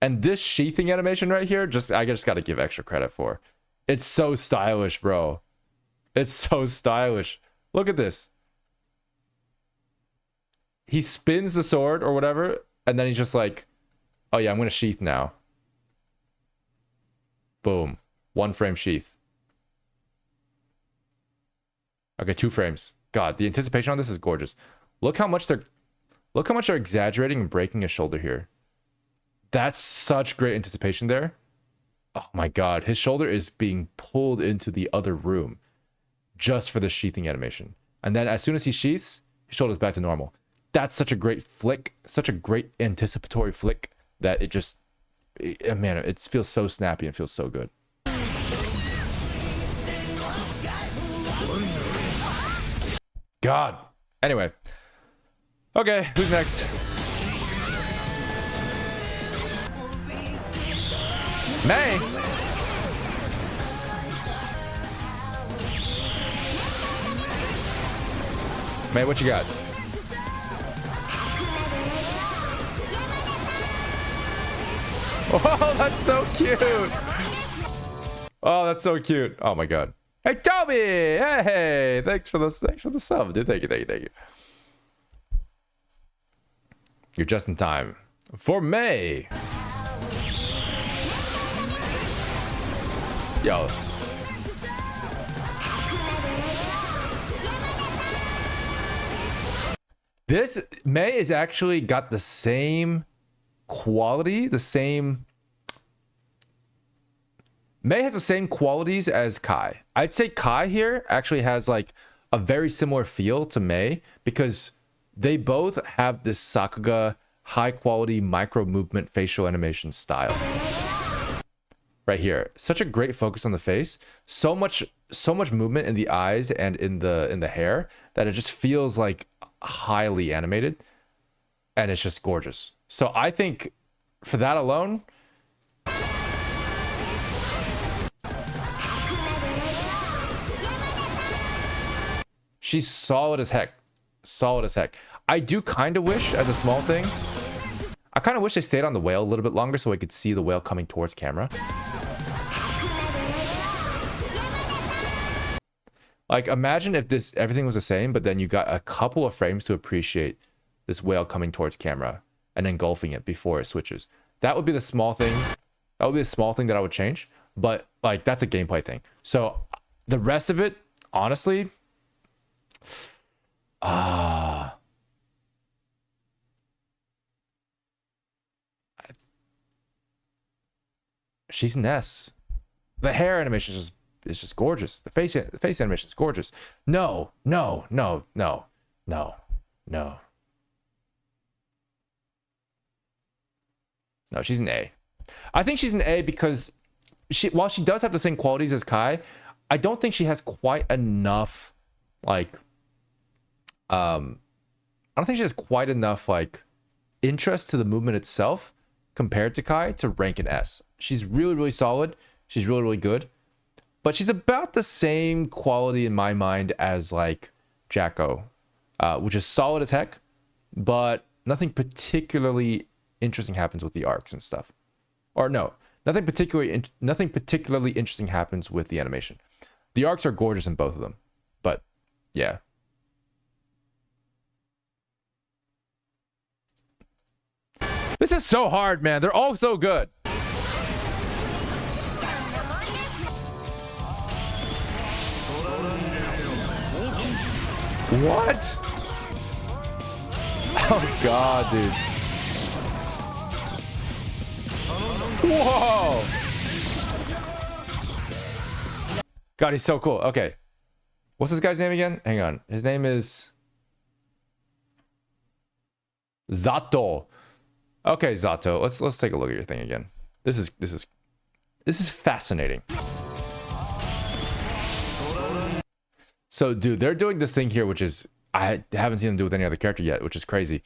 And this sheathing animation right here, I just gotta give extra credit for. It's so stylish, bro. It's so stylish. Look at this. He spins the sword or whatever, and then he's just like, oh yeah, I'm gonna sheath now. Boom. 1 frame sheath. Okay, 2 frames. God, the anticipation on this is gorgeous. Look how much they're exaggerating and breaking his shoulder here. That's such great anticipation there. Oh my God, his shoulder is being pulled into the other room just for the sheathing animation. And then as soon as he sheaths, his shoulder's back to normal. That's such a great flick, such a great anticipatory flick that it just, man, it feels so snappy and feels so good. God. Anyway. Okay, who's next? May. May, what you got? Oh, that's so cute. Oh, that's so cute. Oh my god. Hey, Toby. Hey, thanks for the sub, dude. Thank you. You're just in time for May. Yo. This May is actually got the same quality, May has the same qualities as Kai. I'd say Kai here actually has like a very similar feel to May because they both have this Sakuga high quality micro movement facial animation style. Right here, such a great focus on the face, so much movement in the eyes and in the hair that it just feels like highly animated, and it's just gorgeous. So I think for that alone, she's solid as heck. I do kind of wish, as a small thing, I kind of wish they stayed on the whale a little bit longer so I could see the whale coming towards camera. Like, imagine if everything was the same, but then you got a couple of frames to appreciate this whale coming towards camera and engulfing it before it switches. That would be the small thing. That would be the small thing that I would change. But like, that's a gameplay thing. So the rest of it, honestly, she's an S. The hair animation is just gorgeous. The face animation is gorgeous. No, she's an A. I think she's an A because while she does have the same qualities as Kai, I don't think she has quite enough like I don't think she has quite enough like interest to the movement itself compared to Kai to rank an S. She's really solid. She's really good. But she's about the same quality in my mind as like Jacko, which is solid as heck, but nothing particularly interesting happens with the arcs and stuff. Or no, nothing particularly interesting happens with the animation. The arcs are gorgeous in both of them, but yeah. This is so hard, man. They're all so good. What? Oh god, dude. Whoa. God, he's so cool. Okay. What's this guy's name again? Hang on. His name is Zato. Okay, Zato. Let's take a look at your thing again. This is fascinating. So, dude, they're doing this thing here, which is, I haven't seen them do with any other character yet, which is crazy.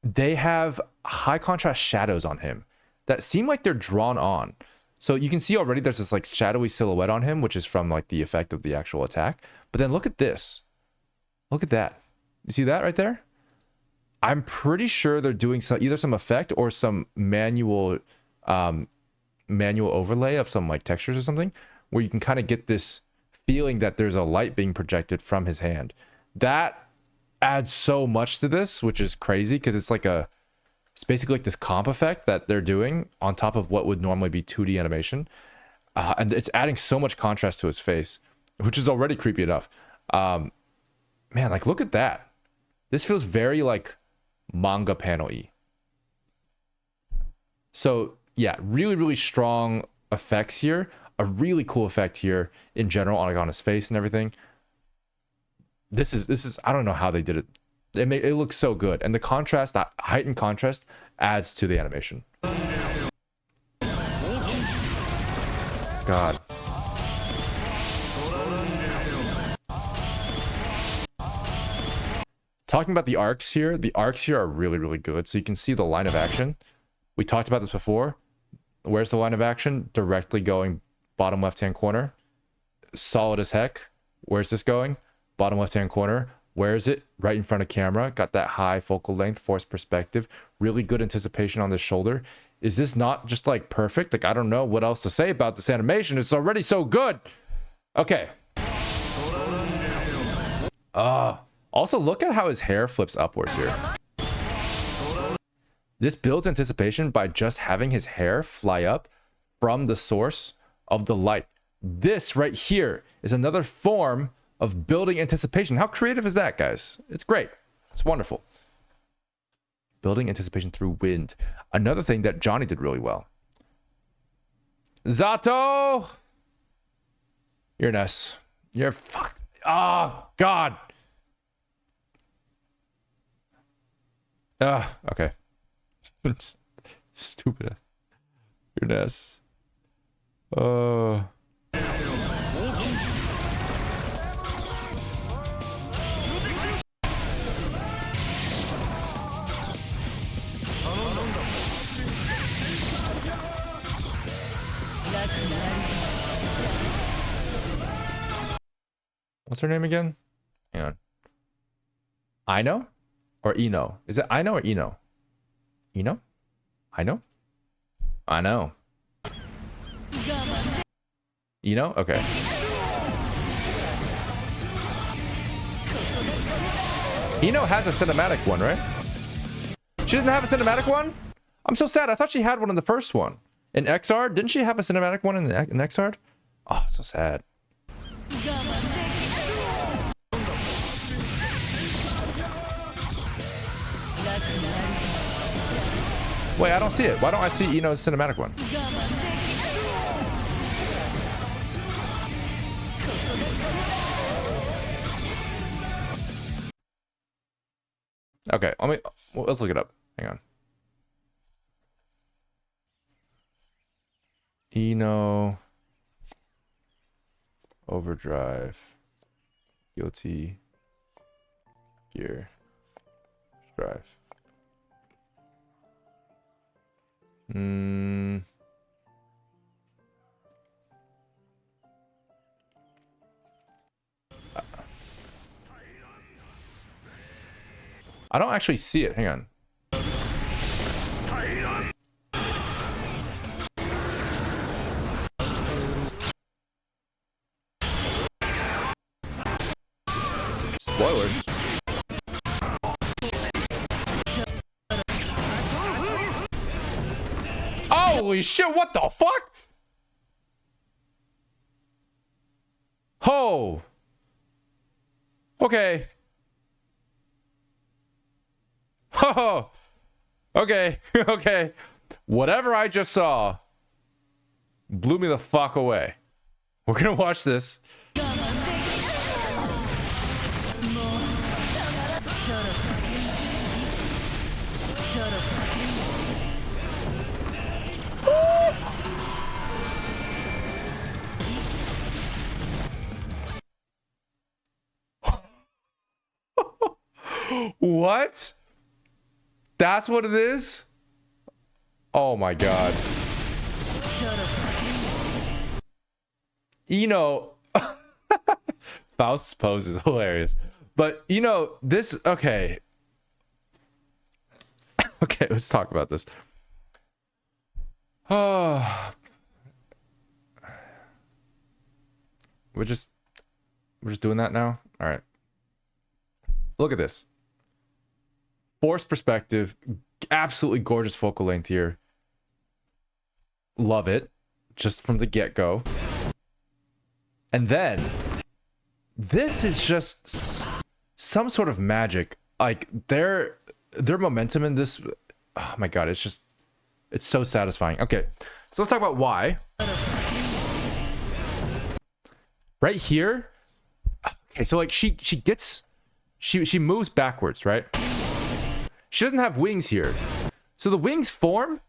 They have high contrast shadows on him that seem like they're drawn on. So you can see already there's this like shadowy silhouette on him, which is from like the effect of the actual attack. But then look at this. Look at that. You see that right there? I'm pretty sure they're doing either some effect or some manual overlay of some like textures or something, where you can kind of get this feeling that there's a light being projected from his hand. That adds so much to this, which is crazy because it's basically like this comp effect that they're doing on top of what would normally be 2D animation. And it's adding so much contrast to his face, which is already creepy enough. Man, like, look at that. This feels very like manga panel-y. So yeah, really strong effects here. A really cool effect here in general on his face and everything. This is I don't know how they did it. It looks so good, and the contrast, that heightened contrast, adds to the animation. God. Talking about the arcs here are really good. So you can see the line of action. We talked about this before. Where's the line of action? Directly going bottom left-hand corner. Solid as heck. Where's this going? Bottom left-hand corner. Where is it? Right in front of camera. Got that high focal length, forced perspective. Really good anticipation on the shoulder. Is this not just like perfect? Like, I don't know what else to say about this animation. It's already so good. Okay. Also, look at how his hair flips upwards here. This builds anticipation by just having his hair fly up from the source of the light. This right here is another form of building anticipation. How creative is that, guys? It's great. It's wonderful. Building anticipation through wind. Another thing that Johnny did really well. Zato! You're an S. You're fuck. Oh, God. Okay. Stupid. You're an S. What's her name again? Hang on. I-No? Or I-No? Is it I-No or I-No? I-No? I-No? I-No. I-No? Okay. I-No has a cinematic one, right? She doesn't have a cinematic one? I'm so sad. I thought she had one in the first one. In XR? Didn't she have a cinematic one in XR? Oh, so sad. Wait, I don't see it. Why don't I see I-No's cinematic one? Okay, let's look it up. Hang on. I-No Overdrive Guilty Gear Drive. I don't actually see it. Hang on. Spoilers. Holy shit, what the fuck? Ho. Okay. Ho. Okay. Okay. Whatever I just saw blew me the fuck away. We're gonna watch this. What? That's what it is? Oh my god. I-No. Faust's pose is hilarious. But I-No, this, okay. Okay, let's talk about this. Oh. We're just doing that now? All right. Look at this. Forced perspective, absolutely gorgeous focal length here. Love it, just from the get-go. And then, this is just some sort of magic. Like, their momentum in this, oh my god, it's so satisfying. Okay, so let's talk about why. Right here, okay, so like she moves backwards, right? She doesn't have wings here. So the wings form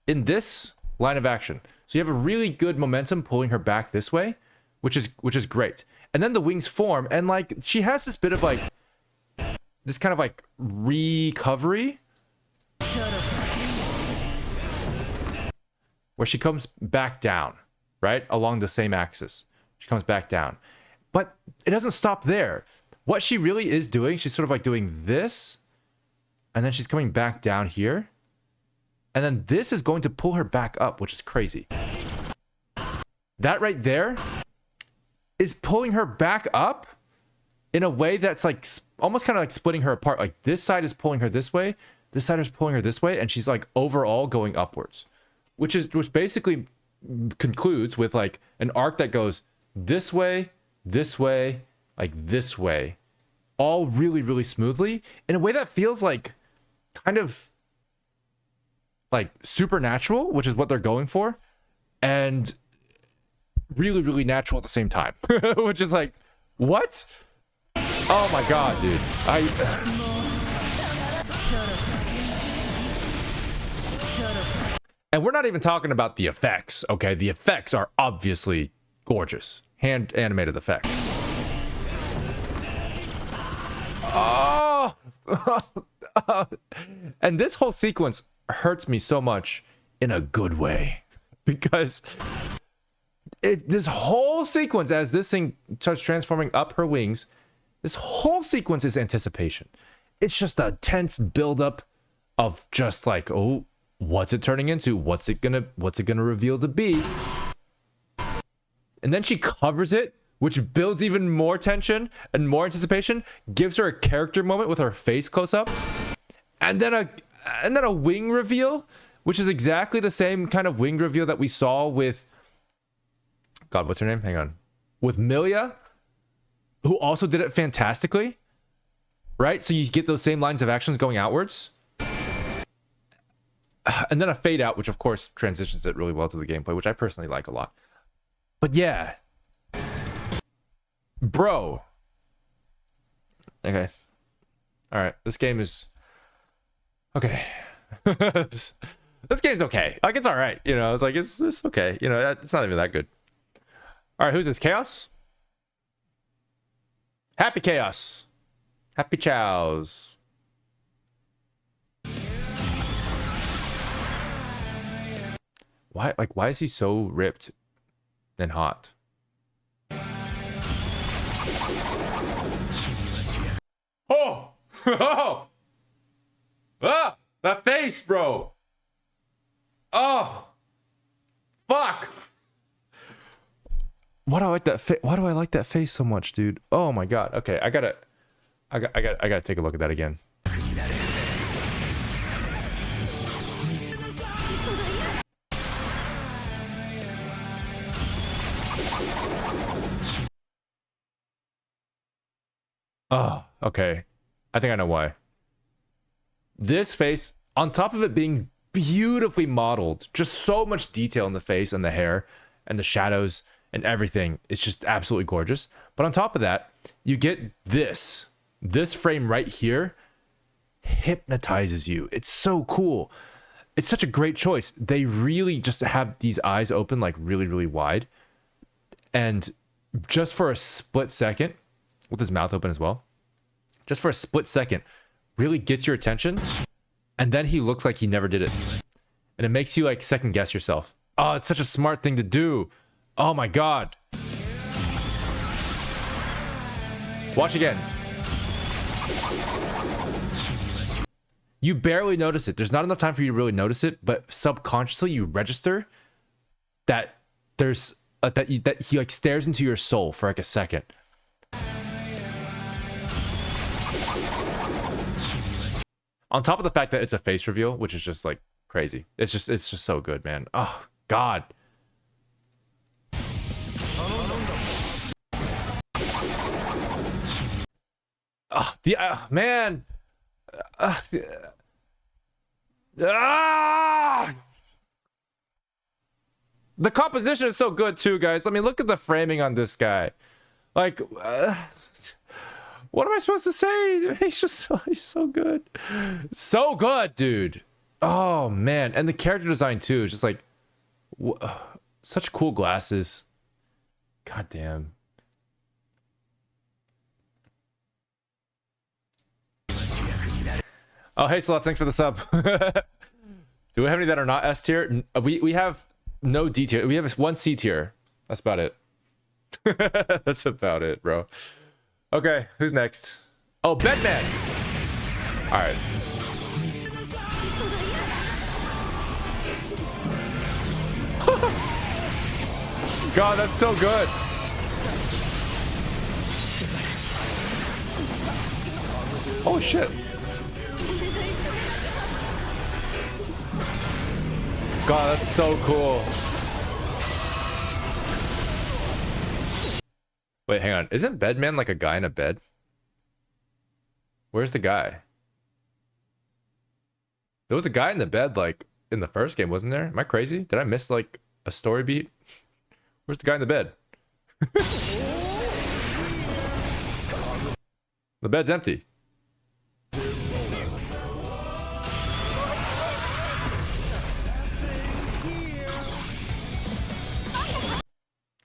in this line of action. So you have a really good momentum pulling her back this way, which is great. And then the wings form, and like she has this bit of like this kind of like recovery where she comes back down, right? Along the same axis. She comes back down. But it doesn't stop there. What she really is doing, she's sort of like doing this, and then she's coming back down here. And then this is going to pull her back up, which is crazy. That right there is pulling her back up in a way that's like almost kind of like splitting her apart. Like this side is pulling her this way, this side is pulling her this way, and she's like overall going upwards, which basically concludes with like an arc that goes this way, like this way, all really, really smoothly in a way that feels like kind of like supernatural, which is what they're going for, and really, really natural at the same time, which is like, what? Oh my god, dude. And we're not even talking about the effects, okay? The effects are obviously gorgeous. Hand animated effects. Oh! And this whole sequence hurts me so much in a good way, because this whole sequence, as this thing starts transforming up her wings, this whole sequence is anticipation. It's just a tense buildup of just like, oh, what's it turning into? What's it gonna reveal to be? And then she covers it, which builds even more tension and more anticipation, gives her a character moment with her face close up, and then a wing reveal, which is exactly the same kind of wing reveal that we saw with, God, what's her name? Hang on. With Millia, who also did it fantastically, right? So you get those same lines of actions going outwards. And then a fade out, which of course transitions it really well to the gameplay, which I personally like a lot. But yeah. Bro. Okay. All right. This game is... okay. This game's okay. Like, it's all right. You know, it's like, it's okay. You know, it's not even that good. All right, who's this? Chaos? Happy Chaos. Happy Chows. Why is he so ripped and hot? Oh! Oh! Ah! That face, bro! Oh! Fuck! Why do I like that face? Why do I like that face so much, dude? Oh my god. Okay, I gotta take a look at that again. Oh, okay. I think I know why. This face, on top of it being beautifully modeled, just so much detail in the face and the hair and the shadows and everything, it's just absolutely gorgeous. But on top of that, you get this frame right here hypnotizes you. It's so cool. It's such a great choice. They really just have these eyes open like really, really wide, and just for a split second, with his mouth open as well, just for a split second, really gets your attention, and then he looks like he never did it, and it makes you like second guess yourself. Oh, it's such a smart thing to do. Oh my god. Watch again. You barely notice it. There's not enough time for you to really notice it, but subconsciously you register that there's that he like stares into your soul for like a second. On top of the fact that it's a face reveal, which is just like crazy. It's just so good, man. Oh god. Oh, man. The composition is so good too, guys. I mean, look at the framing on this guy. Like, what am I supposed to say? He's so good. So good, dude. Oh, man. And the character design too is just like, such cool glasses. God damn. Oh, hey, Sloth, thanks for the sub. Do we have any that are not S tier? We have no D tier. We have one C tier. That's about it. That's about it, bro. Okay, who's next? Oh, Bedman. All right. God, that's so good. Oh shit. God, that's so cool. Wait, hang on. Isn't Bedman like a guy in a bed? Where's the guy? There was a guy in the bed like in the first game, wasn't there? Am I crazy? Did I miss like a story beat? Where's the guy in the bed? The bed's empty.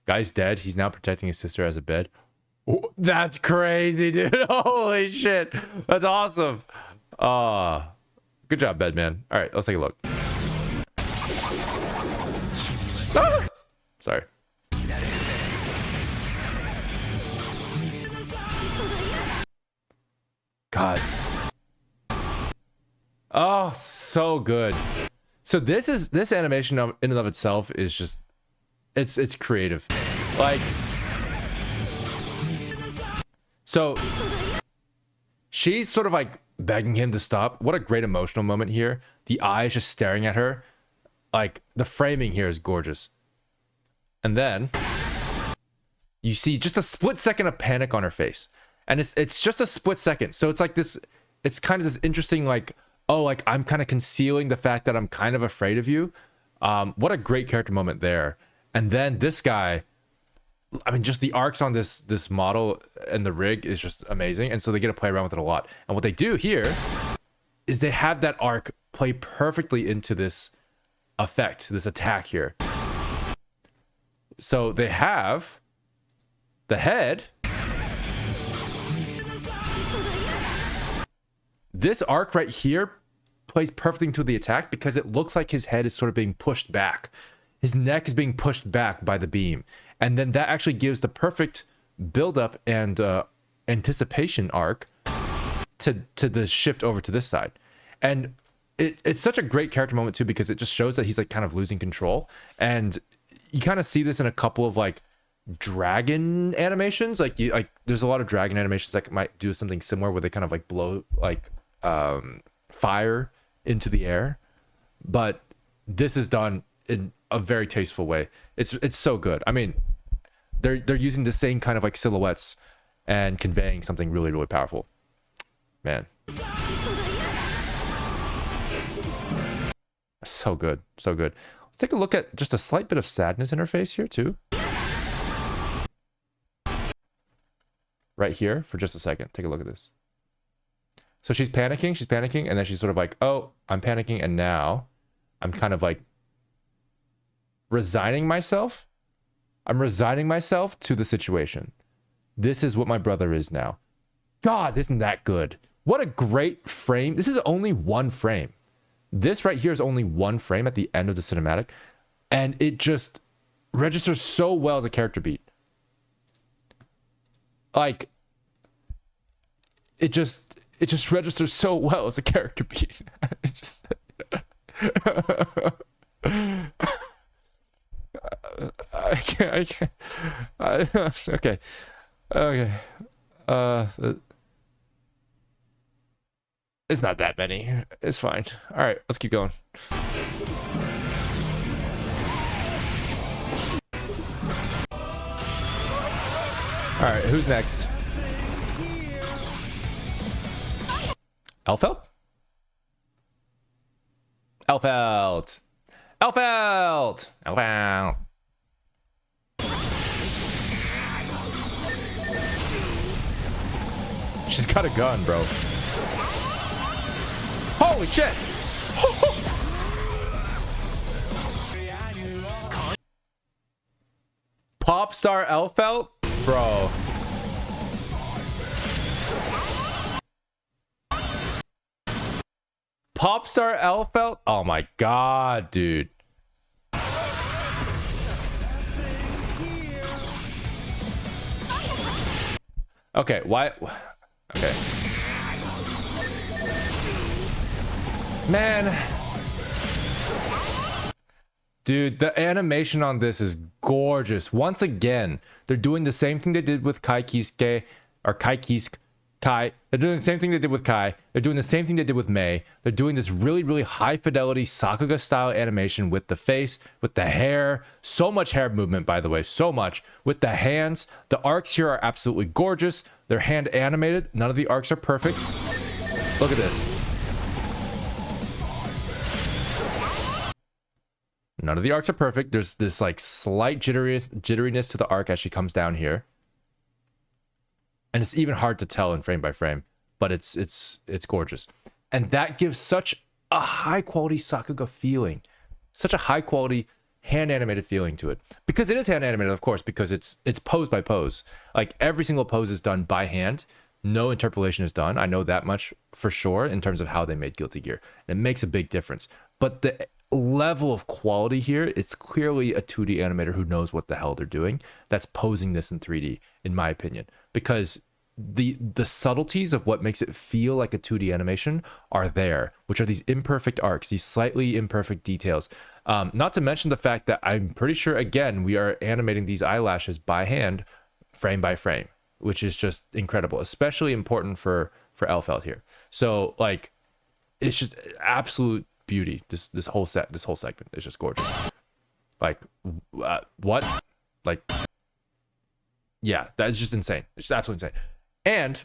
Guy's dead. He's now protecting his sister as a bed. Oh, that's crazy, dude. Holy shit. That's awesome. Good job, Bedman. All right, let's take a look. Ah! Sorry. God. Oh, so good. So this animation in and of itself is just it's creative. Like, so she's sort of like begging him to stop. What a great emotional moment here. The eyes just staring at her. Like, the framing here is gorgeous. And then you see just a split second of panic on her face. And it's just a split second. So it's like this, it's kind of this interesting, like, oh, like I'm kind of concealing the fact that I'm kind of afraid of you. What a great character moment there. And then this guy, I mean, just the arcs on this model and the rig is just amazing. And so they get to play around with it a lot. And what they do here is they have that arc play perfectly into this effect, this attack here. So they have the head. This arc right here plays perfectly into the attack because it looks like his head is sort of being pushed back. His neck is being pushed back by the beam. And then that actually gives the perfect build-up and anticipation arc to the shift over to this side. And it's such a great character moment too, because it just shows that he's like kind of losing control. And you kind of see this in a couple of like dragon animations. Like there's a lot of dragon animations that might do something similar where they kind of like blow like fire into the air. But this is done in a very tasteful way. It's so good. I mean, they're using the same kind of like silhouettes and conveying something really, really powerful. Man. So good. So good. Let's take a look at just a slight bit of sadness in her face here too. Right here for just a second. Take a look at this. So she's panicking, and then she's sort of like, oh, I'm panicking, and now I'm kind of like resigning myself. I'm resigning myself to the situation. This is what my brother is now. God, isn't that good? What a great frame. This is only one frame. This right here is only one frame at the end of the cinematic, and it just registers so well as a character beat. Like, it just registers so well as a character beat. It just I can't. Okay. It's not that many. It's fine. All right, let's keep going. All right, who's next? Elphelt? Elphelt! Elphelt! Elphelt! She's got a gun, bro. Holy shit! Pop star Elphelt? Bro. Pop star Elphelt? Oh my god, dude. Okay, why? Okay. Man. Dude, the animation on this is gorgeous. Once again, they're doing the same thing they did with Ky Kiske, or Ky Kiske, Kai. They're doing the same thing they did with Kai. They're doing the same thing they did with Mei. They're doing this really, really high fidelity Sakuga style animation with the face, with the hair. So much hair movement, by the way, so much. With the hands. The arcs here are absolutely gorgeous. They're hand animated. None of the arcs are perfect. Look at this. None of the arcs are perfect. There's this like slight jitteriness to the arc as she comes down here. And it's even hard to tell in frame by frame, but it's gorgeous. And that gives such a high quality Sakuga feeling. Such a high quality hand animated feeling to it. Because it is hand animated, of course, because it's pose by pose. Like every single pose is done by hand. No interpolation is done. I know that much for sure in terms of how they made Guilty Gear. And it makes a big difference. But the level of quality here, it's clearly a 2D animator who knows what the hell they're doing that's posing this in 3D, in my opinion, because the subtleties of what makes it feel like a 2D animation are there, which are these imperfect arcs, these slightly imperfect details, not to mention the fact that I'm pretty sure, again, we are animating these eyelashes by hand, frame by frame, which is just incredible, especially important for Elphelt here. So like, it's just absolute beauty. This whole segment is just gorgeous. Like what? Like, yeah, that's just insane. It's just absolutely insane. And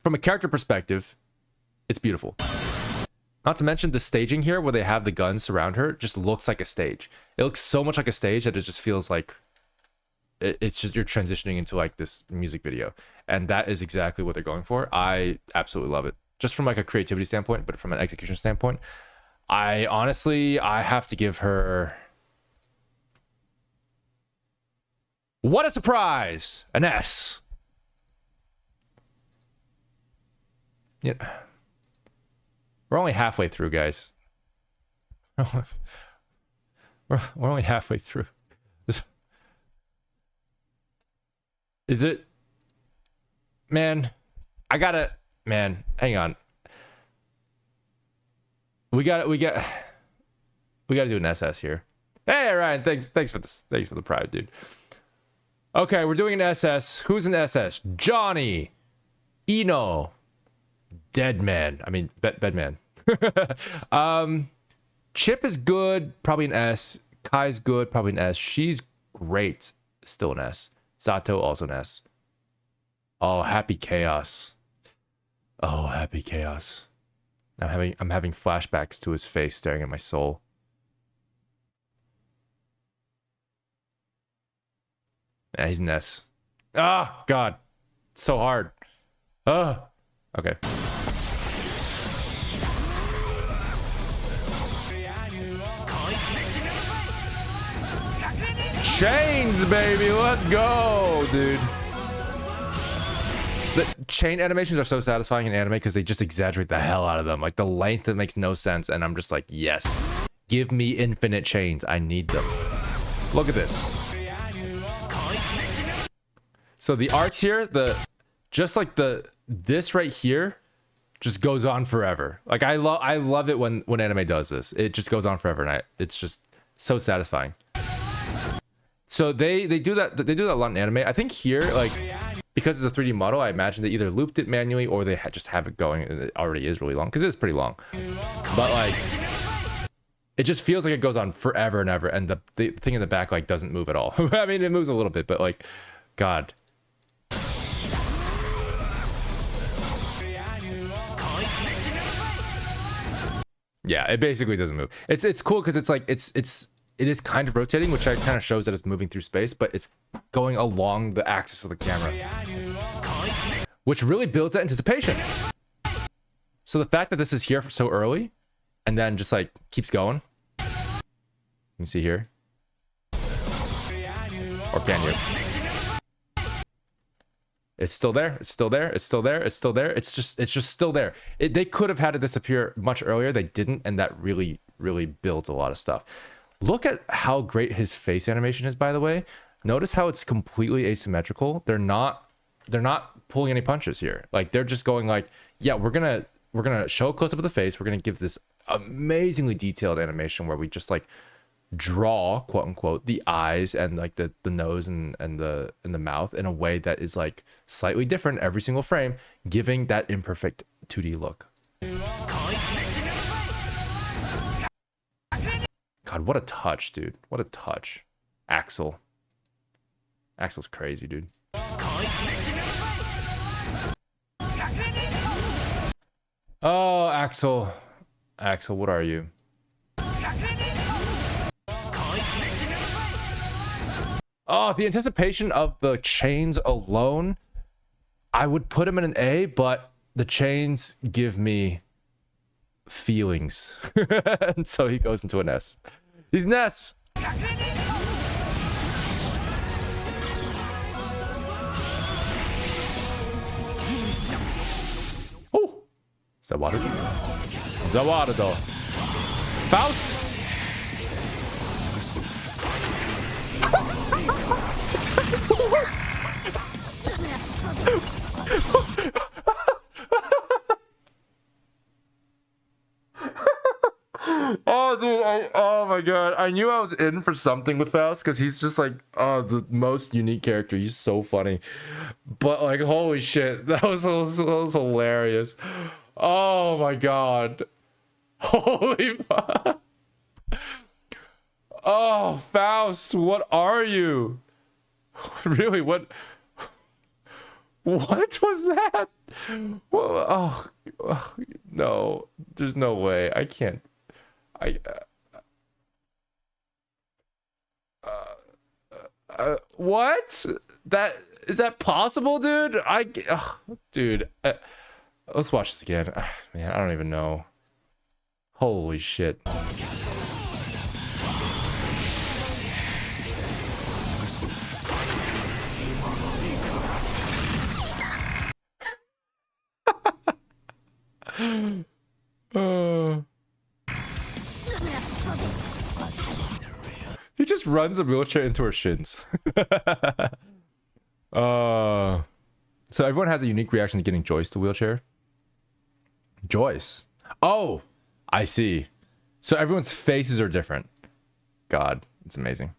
from a character perspective, it's beautiful. Not to mention the staging here where they have the guns surround her just looks like a stage. It looks so much like a stage that it just feels like it's just you're transitioning into like this music video. And that is exactly what they're going for. I absolutely love it. Just from like a creativity standpoint, but from an execution standpoint, I have to give her... What a surprise! An S. Yeah. We're only halfway through, guys. we're only halfway through. Is it? Man, man, hang on. We got to do an SS here. Hey, Ryan, thanks for this. Thanks for the pride, dude. Okay, we're doing an SS. Who's an SS? Johnny, I-No, Deadman. I mean, Bedman. Chipp is good, probably an S. Kai's good, probably an S. She's great, still an S. Zato, also an S. Oh, Happy Chaos. Oh, Happy Chaos. I'm having flashbacks to his face staring at my soul. Yeah, he's an S. Oh, God. It's so hard. Oh. Okay. Chains, baby. Let's go, dude. The chain animations are so satisfying in anime because they just exaggerate the hell out of them. Like the length that makes no sense. And I'm just like, yes, give me infinite chains. I need them. Look at this. So the arcs here, this right here just goes on forever. Like I love it when anime does this. It just goes on forever, and it's just so satisfying. So they do that a lot in anime. I think here, like, because it's a 3D model, I imagine they either looped it manually or they just have it going. And it already is really long because it is pretty long. But like, it just feels like it goes on forever and ever, and the thing in the back like doesn't move at all. I mean, it moves a little bit, but like, God. Yeah, it basically doesn't move. It's cool because it's like it is kind of rotating, which kind of shows that it's moving through space, but it's going along the axis of the camera, which really builds that anticipation. So the fact that this is here so early and then just like keeps going, you can see here, or can you? It's still there. It's still there. It's still there. It's still there. It's just still there. They could have had it disappear much earlier. They didn't, and that really, really builds a lot of stuff. Look at how great his face animation is, by the way. Notice how it's completely asymmetrical. They're not pulling any punches here. Like they're just going like, yeah, we're gonna show a close up of the face. We're gonna give this amazingly detailed animation where we just like draw, quote unquote, the eyes and like the nose and the mouth in a way that is like slightly different every single frame, giving that imperfect 2D look. God, what a touch, dude. What a touch. Axl. Axl's crazy, dude. Oh, Axl. Axl, what are you? Oh, the anticipation of the chains alone, I would put him in an A, but the chains give me feelings. And so he goes into an S. He's an S. Oh, Zawada. Faust. Oh, dude, oh my god. I knew I was in for something with Faust because he's just like, the most unique character. He's so funny. But like, holy shit, that was hilarious. Oh my god. Holy fuck. Oh, Faust, what are you? Really, what was that? Oh, no, there's no way. I can't. What? That is that possible, dude? Dude, let's watch this again. Man, I don't even know. Holy shit. He just runs a wheelchair into her shins. So everyone has a unique reaction to getting Joyce the wheelchair. Joyce. Oh, I see. So everyone's faces are different. God, it's amazing.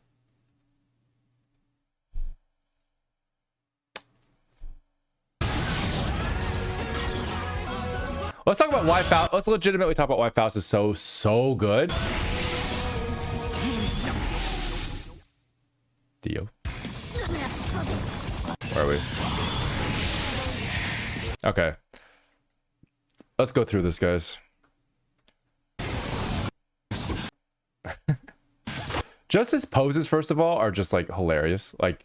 Let's talk about why Faust. Let's legitimately talk about why Faust is so good. Dio. Where are we? Okay. Let's go through this, guys. Just his poses, first of all, are just like hilarious. Like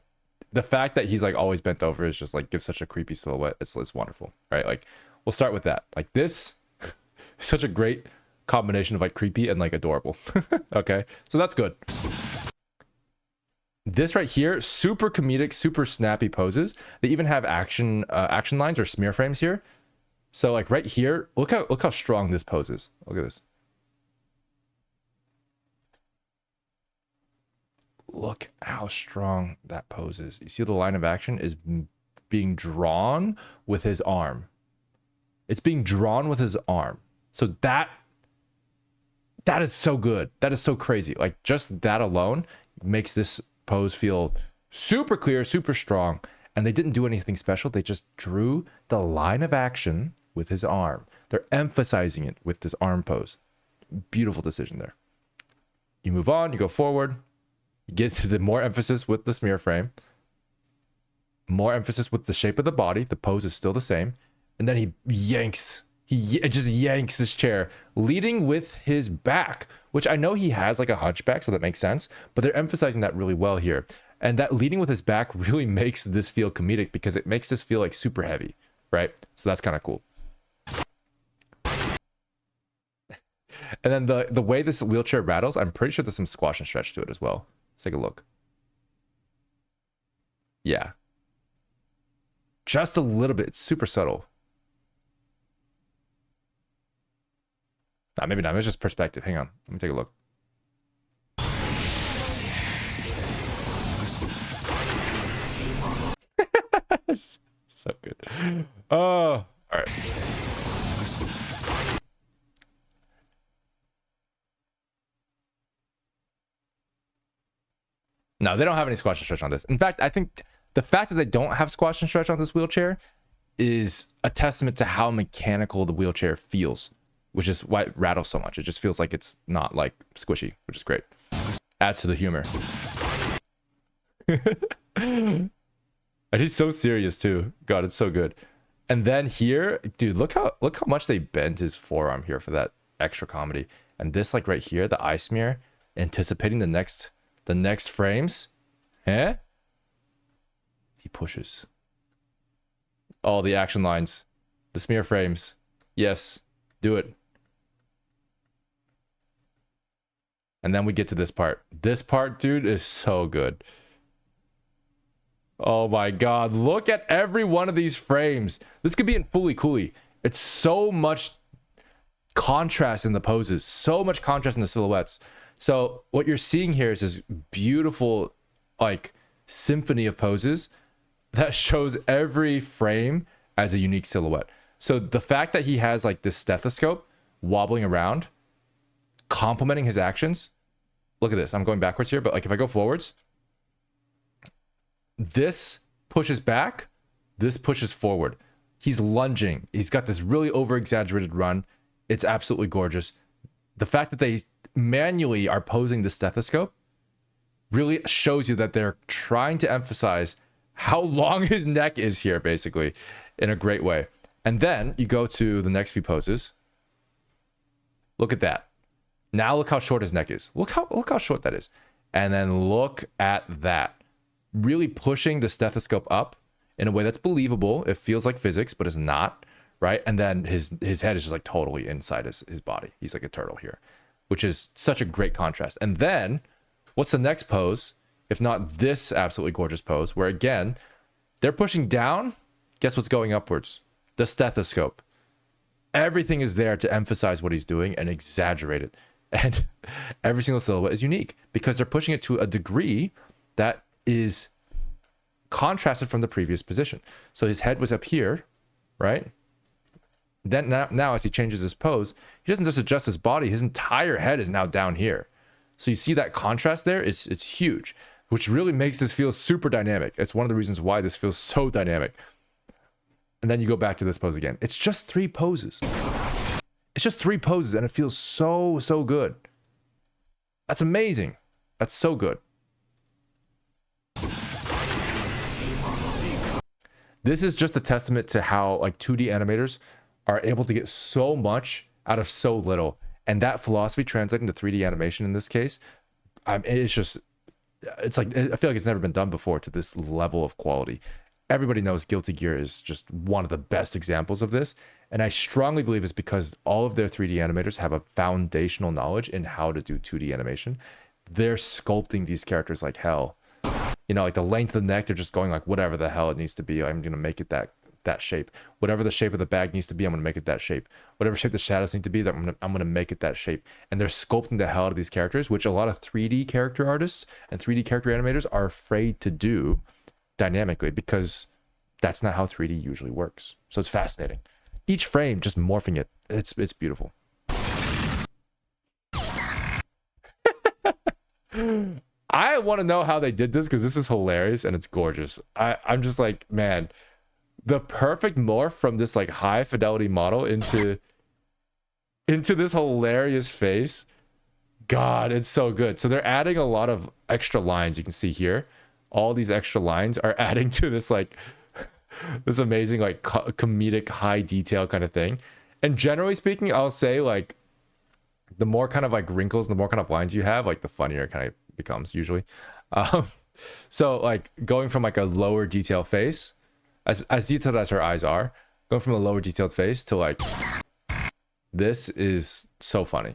the fact that he's like always bent over is just like gives such a creepy silhouette. It's wonderful, right? Like we'll start with that. Like this, such a great combination of like creepy and like adorable. Okay, so that's good. This right here, super comedic, super snappy poses. They even have action lines or smear frames here. So like right here, look how strong this pose is. Look at this. Look how strong that pose is. You see the line of action is being drawn with his arm. It's being drawn with his arm. So that is so good. That is so crazy. Like just that alone makes this pose feel super clear, super strong. And they didn't do anything special. They just drew the line of action with his arm. They're emphasizing it with this arm pose. Beautiful decision there. You move on, you go forward. You get to the more emphasis with the smear frame. More emphasis with the shape of the body. The pose is still the same. And then he yanks. He just yanks his chair, leading with his back, which I know he has like a hunchback, so that makes sense. But they're emphasizing that really well here. And that leading with his back really makes this feel comedic because it makes this feel like super heavy, right? So that's kind of cool. And then the way this wheelchair rattles, I'm pretty sure there's some squash and stretch to it as well. Let's take a look. Yeah. Just a little bit. It's super subtle. Nah, maybe not. It's just perspective. Hang on. Let me take a look. So good. Oh, all right. No, they don't have any squash and stretch on this. In fact, I think the fact that they don't have squash and stretch on this wheelchair is a testament to how mechanical the wheelchair feels, which is why it rattles so much. It just feels like it's not like squishy, which is great. Adds to the humor. And he's so serious too. God, it's so good. And then here, dude, look how much they bent his forearm here for that extra comedy. And this, like right here, the eye smear, anticipating the next frames. Eh? He pushes. All the action lines, the smear frames. Yes, do it. And then we get to this part. This part, dude, is so good. Oh my God, look at every one of these frames. This could be in Fooly Cooly. It's so much contrast in the poses, so much contrast in the silhouettes. So what you're seeing here is this beautiful, like, symphony of poses that shows every frame as a unique silhouette. So the fact that he has like this stethoscope wobbling around, complementing his actions. Look at this. I'm going backwards here, but like if I go forwards, this pushes back, this pushes forward. He's lunging. He's got this really over-exaggerated run. It's absolutely gorgeous. The fact that they manually are posing the stethoscope really shows you that they're trying to emphasize how long his neck is here, basically, in a great way. And then you go to the next few poses. Look at that. Now look how short his neck is. Look how short that is. And then look at that. Really pushing the stethoscope up in a way that's believable. It feels like physics, but it's not, right? And then his head is just like totally inside his body. He's like a turtle here, which is such a great contrast. And then what's the next pose, if not this absolutely gorgeous pose, where again, they're pushing down. Guess what's going upwards? The stethoscope. Everything is there to emphasize what he's doing and exaggerate it. And every single silhouette is unique because they're pushing it to a degree that is contrasted from the previous position. So his head was up here, right? Then now as he changes his pose, he doesn't just adjust his body, his entire head is now down here. So you see that contrast there, it's huge, which really makes this feel super dynamic. It's one of the reasons why this feels so dynamic. And then you go back to this pose again. It's just 3 poses. It's just 3 poses and it feels so good. That's amazing. That's so good. This is just a testament to how like 2D animators are able to get so much out of so little. And that philosophy translating to 3D animation in this case, it's like, I feel like it's never been done before to this level of quality. Everybody knows Guilty Gear is just one of the best examples of this. And I strongly believe it's because all of their 3D animators have a foundational knowledge in how to do 2D animation. They're sculpting these characters like hell. You know, like the length of the neck, they're just going like whatever the hell it needs to be. I'm going to make it that shape. Whatever the shape of the bag needs to be, I'm going to make it that shape. Whatever shape the shadows need to be, I'm going to make it that shape. And they're sculpting the hell out of these characters, which a lot of 3D character artists and 3D character animators are afraid to do dynamically because that's not how 3D usually works. So it's fascinating. Each frame just morphing it. It's beautiful. I want to know how they did this because this is hilarious and it's gorgeous. I'm just like, man, the perfect morph from this like high fidelity model into this hilarious face. God, it's so good. So they're adding a lot of extra lines. You can see here, all these extra lines are adding to this like this amazing like comedic high detail kind of thing. And generally speaking, I'll say like the more kind of like wrinkles, the more kind of lines you have, like the funnier it kind of becomes usually. So like going from like a lower detail face, as detailed as her eyes are, going from a lower detailed face to like this is so funny.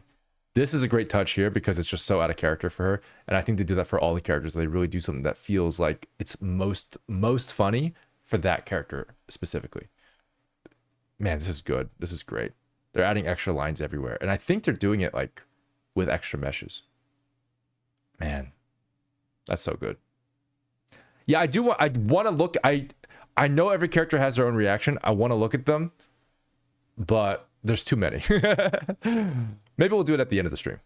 This is a great touch here because it's just so out of character for her, and I think they do that for all the characters. They really do something that feels like it's most funny for that character specifically. Man, this is good. This is great. They're adding extra lines everywhere, and I think they're doing it like with extra meshes. Man, that's so good. Yeah, I want to look. I know every character has their own reaction. I want to look at them, but there's too many. Maybe we'll do it at the end of the stream.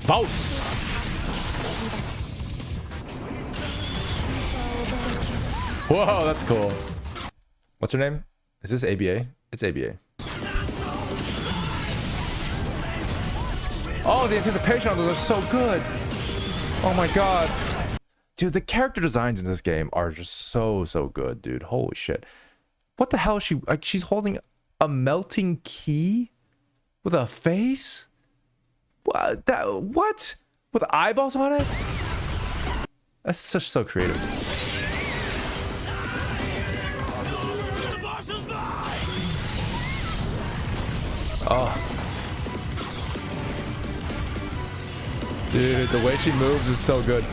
Faust. Whoa, that's cool. What's her name? Is this ABA? It's ABA. Oh, the anticipation on those are so good. Oh my god. Dude, the character designs in this game are just so good, dude. Holy shit. What the hell is she, like, she's holding a melting key with a face? What? What? With eyeballs on it? That's so creative. Oh. Dude, the way she moves is so good.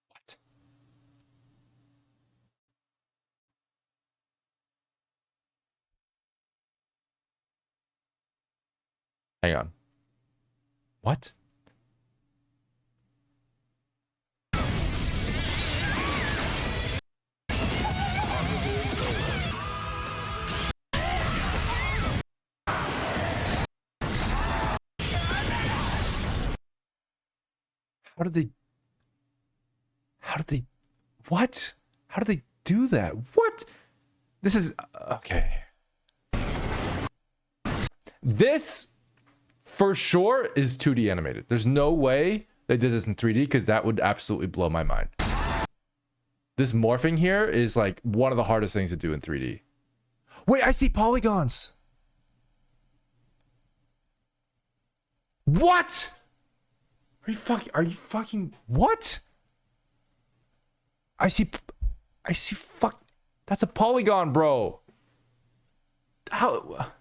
What? Hang on. What? How did they, what? How did they do that? What? This is, okay. This, for sure, is 2D animated. There's no way they did this in 3D because that would absolutely blow my mind. This morphing here is like one of the hardest things to do in 3D. Wait, I see polygons. What? Are you fucking, what? I see, fuck, that's a polygon, bro. How,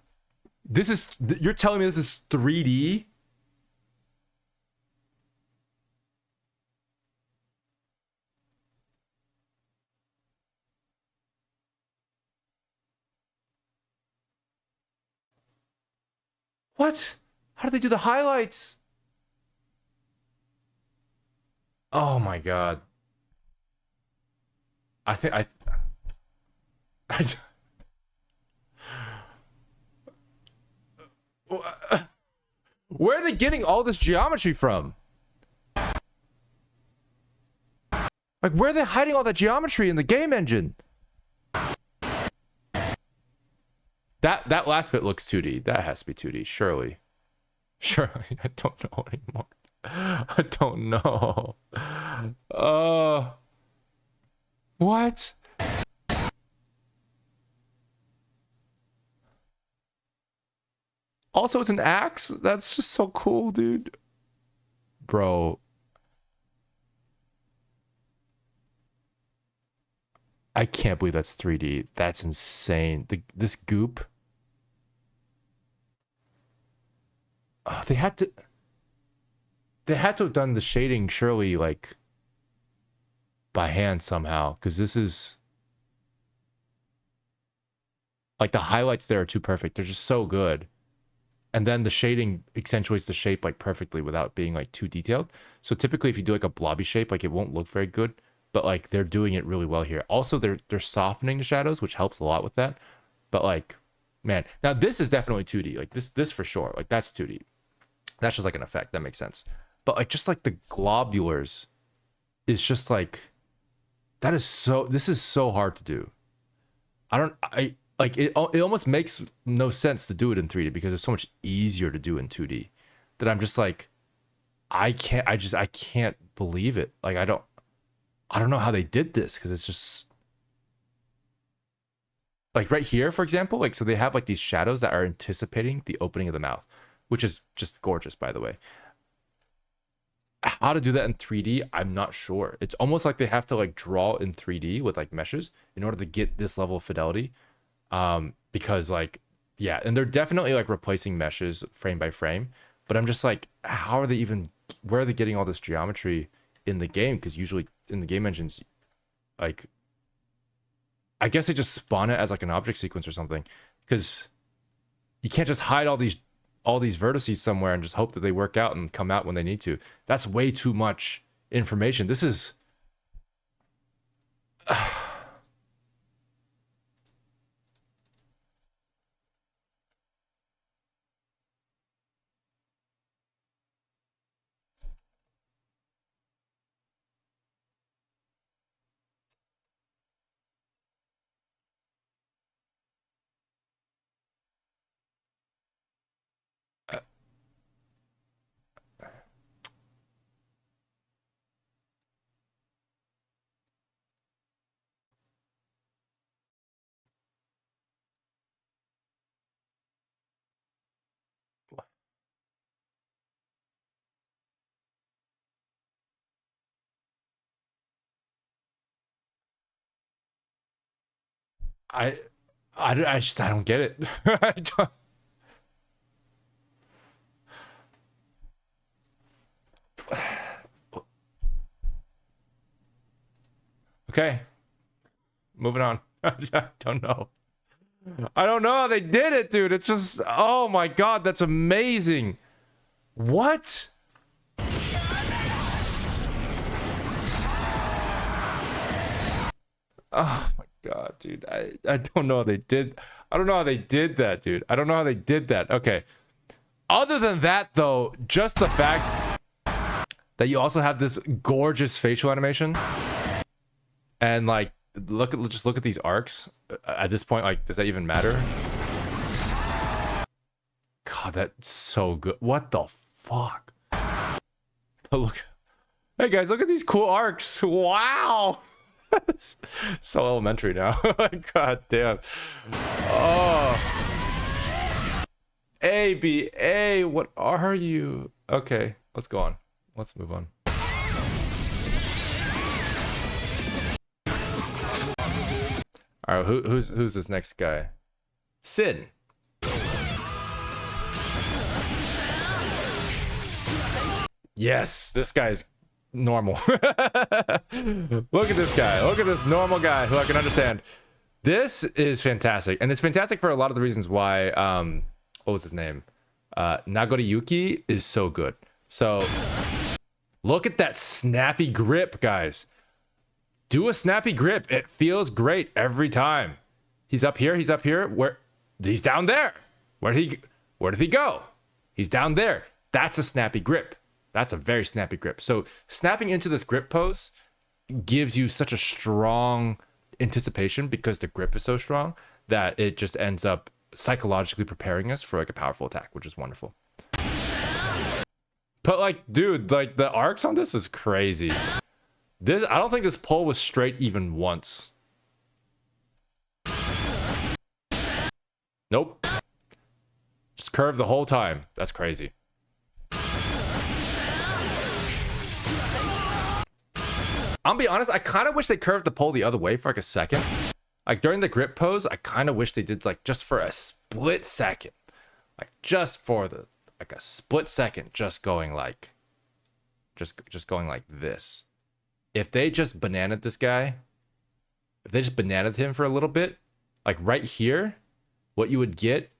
this is, you're telling me this is 3D? What? How do they do the highlights? Oh my god. I think where are they getting all this geometry from? Like, where are they hiding all that geometry in the game engine? That last bit looks 2D. That has to be 2D, surely. Surely. I don't know anymore. I don't know. What? Also, it's an axe? That's just so cool, dude. Bro. I can't believe that's 3D. That's insane. This goop. Oh, they had to have done the shading surely like by hand somehow, because this is like the highlights there are too perfect. They're just so good. And then the shading accentuates the shape like perfectly without being like too detailed. So typically if you do like a blobby shape, like it won't look very good, but like they're doing it really well here. Also they're softening the shadows, which helps a lot with that. But like, man, now this is definitely 2D. Like this for sure. Like that's 2D. That's just like an effect. That makes sense. But like just like the globulars is just like, this is so hard to do. Like it almost makes no sense to do it in 3D because it's so much easier to do in 2D that I'm just like, I can't believe it. Like I don't know how they did this, because it's just like right here, for example, like, so they have like these shadows that are anticipating the opening of the mouth, which is just gorgeous, by the way. How to do that in 3D, I'm not sure. It's almost like they have to like draw in 3D with like meshes in order to get this level of fidelity. Because like, yeah, and they're definitely like replacing meshes frame by frame, but I'm just like, how are they even, where are they getting all this geometry in the game? Because usually in the game engines, like I guess they just spawn it as like an object sequence or something, because you can't just hide all these vertices somewhere and just hope that they work out and come out when they need to. That's way too much information. This is I I don't get it. I don't... Okay, moving on. I don't know. I don't know how they did it, dude. It's just, oh my god, that's amazing. What? Oh my god, dude. I don't know how they did. I don't know how they did that, dude. I don't know how they did that. Okay. Other than that, though, just the fact that you also have this gorgeous facial animation, and like, just look at these arcs. At this point, like, does that even matter? God, that's so good. What the fuck? But look, hey guys, look at these cool arcs. Wow. So elementary now. God damn. Oh. ABA, what are you? Okay, let's go on. Let's move on. All right, who's this next guy? Sin. Yes, this guy's normal. Look at this guy. Look at this normal guy who I can understand. This is fantastic, and it's fantastic for a lot of the reasons why. What was his name? Nagoriyuki is so good. So look at that snappy grip, guys. Do a snappy grip. It feels great every time. He's up here. He's up here. Where? He's down there. Where did he go? He's down there. That's a snappy grip. That's a very snappy grip. So snapping into this grip pose gives you such a strong anticipation because the grip is so strong that it just ends up psychologically preparing us for like a powerful attack, which is wonderful. But like, dude, like the arcs on this is crazy. I don't think this pull was straight even once. Nope. Just curved the whole time. That's crazy. I'll be honest, I kind of wish they curved the pole the other way for like a second. Like during the grip pose, I kind of wish they did like just for a split second. Like just for the like a split second, just going like going like this. If they just bananaed this guy, if they just bananaed him for a little bit, like right here, what you would get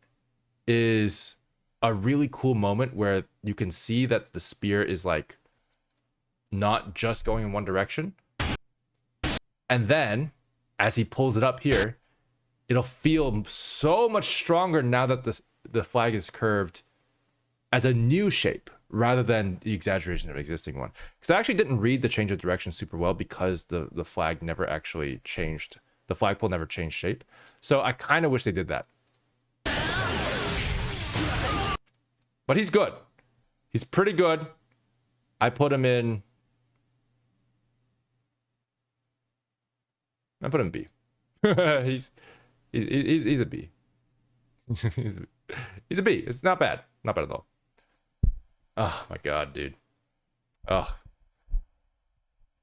is a really cool moment where you can see that the spear is like not just going in one direction. And then as he pulls it up here, it'll feel so much stronger now that the flag is curved as a new shape rather than the exaggeration of an existing one. Because I actually didn't read the change of direction super well because the flag never actually changed. The flagpole never changed shape. So I kind of wish they did that. But he's good. He's pretty good. I put him in... I put him B. he's a B. he's a B. It's not bad. Not bad at all. Oh my god, dude. Oh.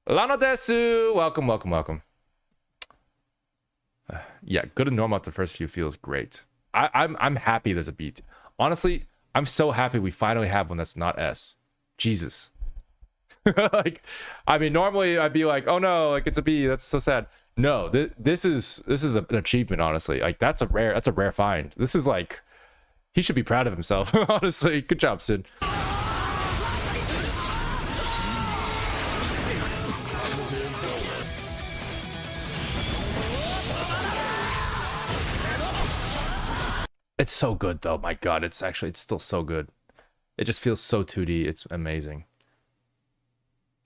Lano desu. Welcome, welcome, welcome. Yeah, good and normal at the first few feels great. I'm happy there's a B. Honestly, I'm so happy we finally have one that's not S. Jesus. Like, I mean, normally I'd be like, oh no, like it's a B, that's so sad. No, this is an achievement, honestly. Like that's a rare find. This is like, he should be proud of himself. Honestly, good job, Sid. It's so good though. My God, it's still so good. It just feels so 2D. It's amazing.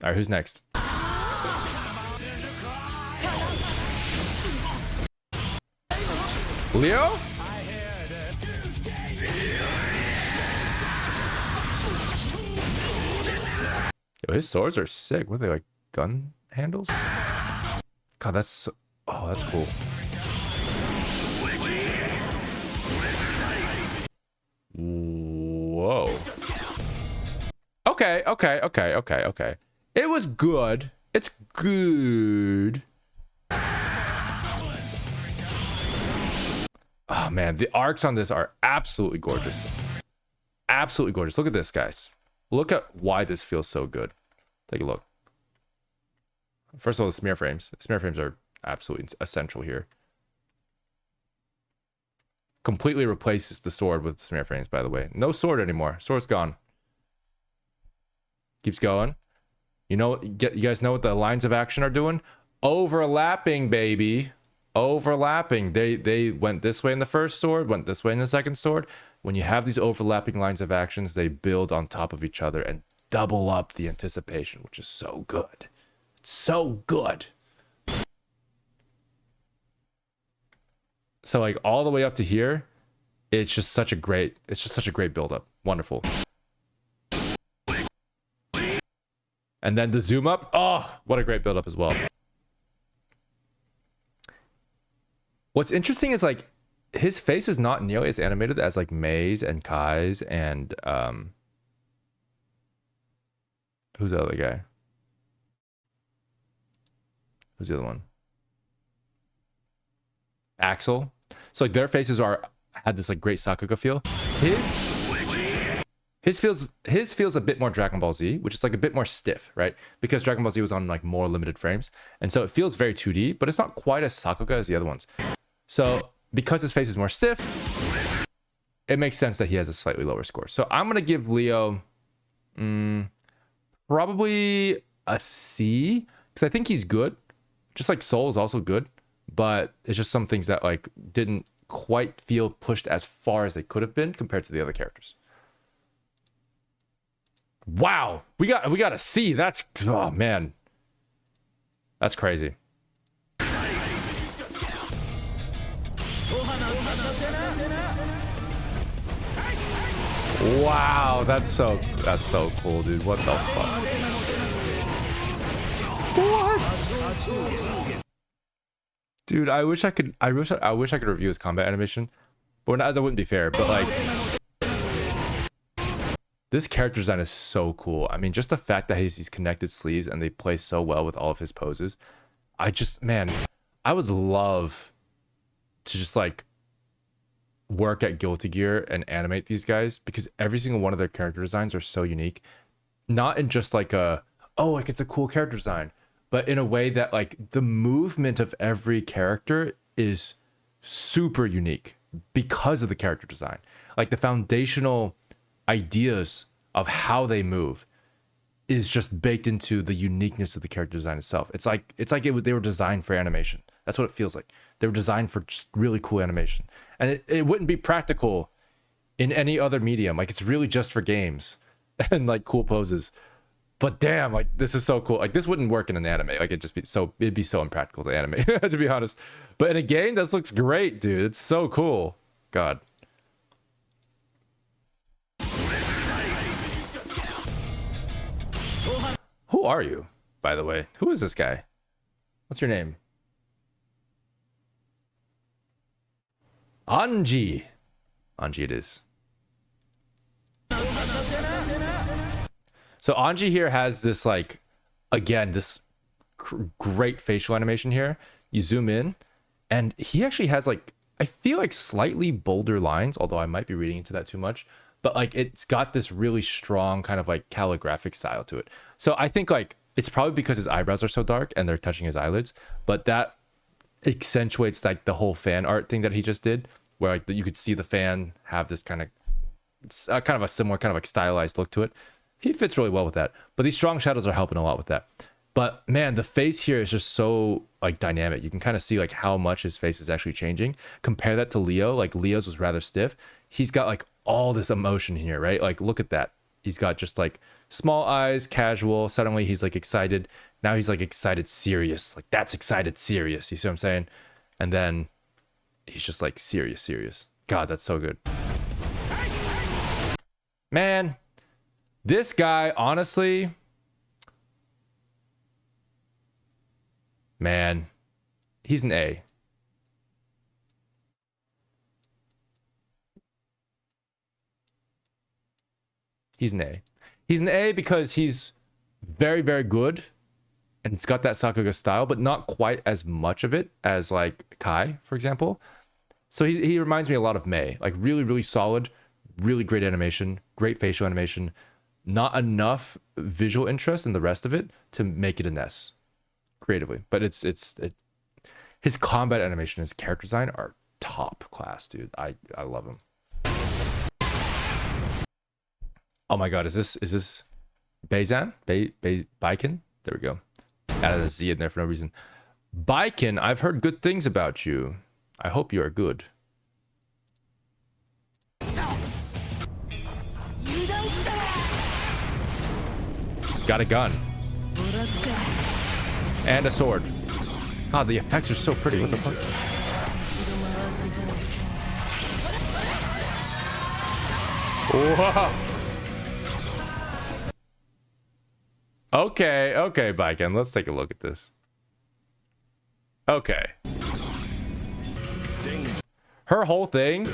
All right, who's next? Leo? Yo, his swords are sick. What are they, like gun handles? God, that's oh, that's cool. Whoa. Okay. It was good. It's good. Oh man, the arcs on this are absolutely gorgeous. Absolutely gorgeous. Look at this, guys. Look at why this feels so good. Take a look. First of all, the smear frames. The smear frames are absolutely essential here. Completely replaces the sword with the smear frames, by the way. No sword anymore. Sword's gone. Keeps going. You know, you guys know what the lines of action are doing? Overlapping, baby. Overlapping. They went this way in the first sword, went this way in the second sword. When you have these overlapping lines of actions, they build on top of each other and double up the anticipation, which is so good. It's so good. So like all the way up to here, it's just such a great build-up. Wonderful. And then the zoom up. Oh, what a great build-up as well. What's interesting is like his face is not nearly as animated as like Mei's and Kai's and who's the other guy? Who's the other one? Axl. So like their faces had this like great Sakuga feel. His feels a bit more Dragon Ball Z, which is like a bit more stiff, right? Because Dragon Ball Z was on like more limited frames, and so it feels very 2D, but it's not quite as Sakuga as the other ones. So because his face is more stiff, it makes sense that he has a slightly lower score. So I'm gonna give Leo probably a C, because I think he's good. Just like Soul is also good, but it's just some things that like didn't quite feel pushed as far as they could have been compared to the other characters. Wow, we got a C. That's, oh man, that's crazy. Wow, that's so cool, dude. What the fuck? What? Dude, I wish I could review his combat animation, but that wouldn't be fair. But like, this character design is so cool. I mean, just the fact that he has these connected sleeves and they play so well with all of his poses. Man, I would love to just like work at Guilty Gear and animate these guys, because every single one of their character designs are so unique. Not in just like it's a cool character design, but in a way that like the movement of every character is super unique because of the character design. Like the foundational ideas of how they move is just baked into the uniqueness of the character design itself. It's like they were designed for animation. That's what it feels like. They were designed for just really cool animation, and it wouldn't be practical in any other medium. Like it's really just for games and like cool poses. But damn, like this is so cool. Like this wouldn't work in an anime. Like it'd be so impractical to animate, to be honest. But in a game, this looks great, dude. It's so cool. God. Who are you, by the way? Who is this guy? What's your name? Anji. Anji it is. So Anji here has this like, again, this great facial animation here. You zoom in and he actually has like, I feel like slightly bolder lines, although I might be reading into that too much. but like it's got this really strong kind of like calligraphic style to it. So I think like it's probably because his eyebrows are so dark and they're touching his eyelids, but that accentuates like the whole fan art thing that he just did, where like you could see the fan have this kind of a similar kind of like stylized look to it. He fits really well with that, but these strong shadows are helping a lot with that. But man, the face here is just so like dynamic. You can kind of see like how much his face is actually changing. Compare that to Leo. Like Leo's was rather stiff. He's got like all this emotion here, right? Like look at that. He's got just like small eyes, casual. Suddenly he's like excited. Now he's like excited, serious. Like that's excited, serious. You see what I'm saying? And then he's just like serious, serious. God, that's so good. Man, this guy, honestly, man, he's an A. He's an A. He's an A because he's very, very good. And it's got that Sakuga style, but not quite as much of it as like Kai, for example. So he reminds me a lot of Mei. Like really, really solid, really great animation, great facial animation. Not enough visual interest in the rest of it to make it an S creatively. But his combat animation, his character design are top class, dude. I love him. Oh my god, is this Baiken? Baiken? There we go. Added a Z in there for no reason. Baiken, I've heard good things about you. I hope you are good. He's got a gun. And a sword. God, the effects are so pretty. What the fuck? Whoa. Okay, Baiken, let's take a look at this. Okay. Her whole thing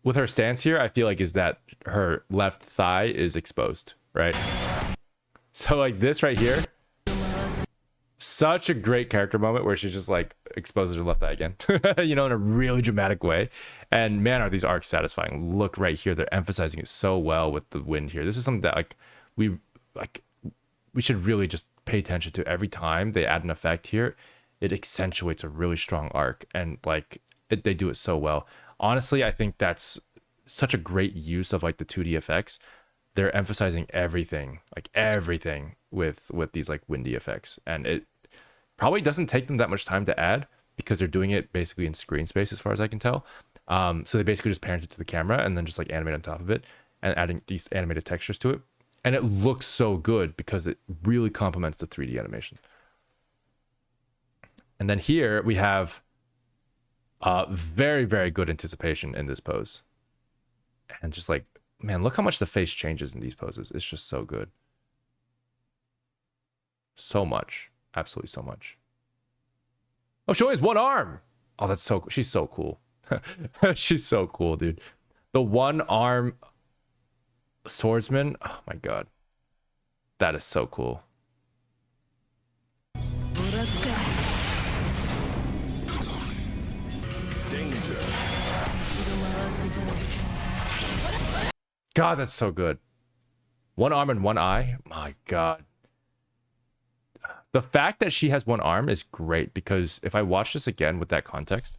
with her stance here, I feel like, is that her left thigh is exposed, right? So like this right here, such a great character moment where she just like exposes her left thigh again, you know, in a really dramatic way. And man, are these arcs satisfying. Look right here, they're emphasizing it so well with the wind here. This is something that we should really just pay attention to. Every time they add an effect here, it accentuates a really strong arc, and like they do it so well. Honestly, I think that's such a great use of like the 2D effects. They're emphasizing everything, like everything with these like windy effects, and it probably doesn't take them that much time to add because they're doing it basically in screen space as far as I can tell. So they basically just parent it to the camera and then just like animate on top of it and adding these animated textures to it. And it looks so good because it really complements the 3D animation. And then here we have very, very good anticipation in this pose. And just like, man, look how much the face changes in these poses. It's just so good. So much. Absolutely so much. Oh, she only has one arm. Oh, that's so cool. She's so cool. She's so cool, dude. The one arm swordsman. Oh my god. That is so cool. Danger. God, that's so good. One arm and one eye. My god. The fact that she has one arm is great because if I watch this again with that context,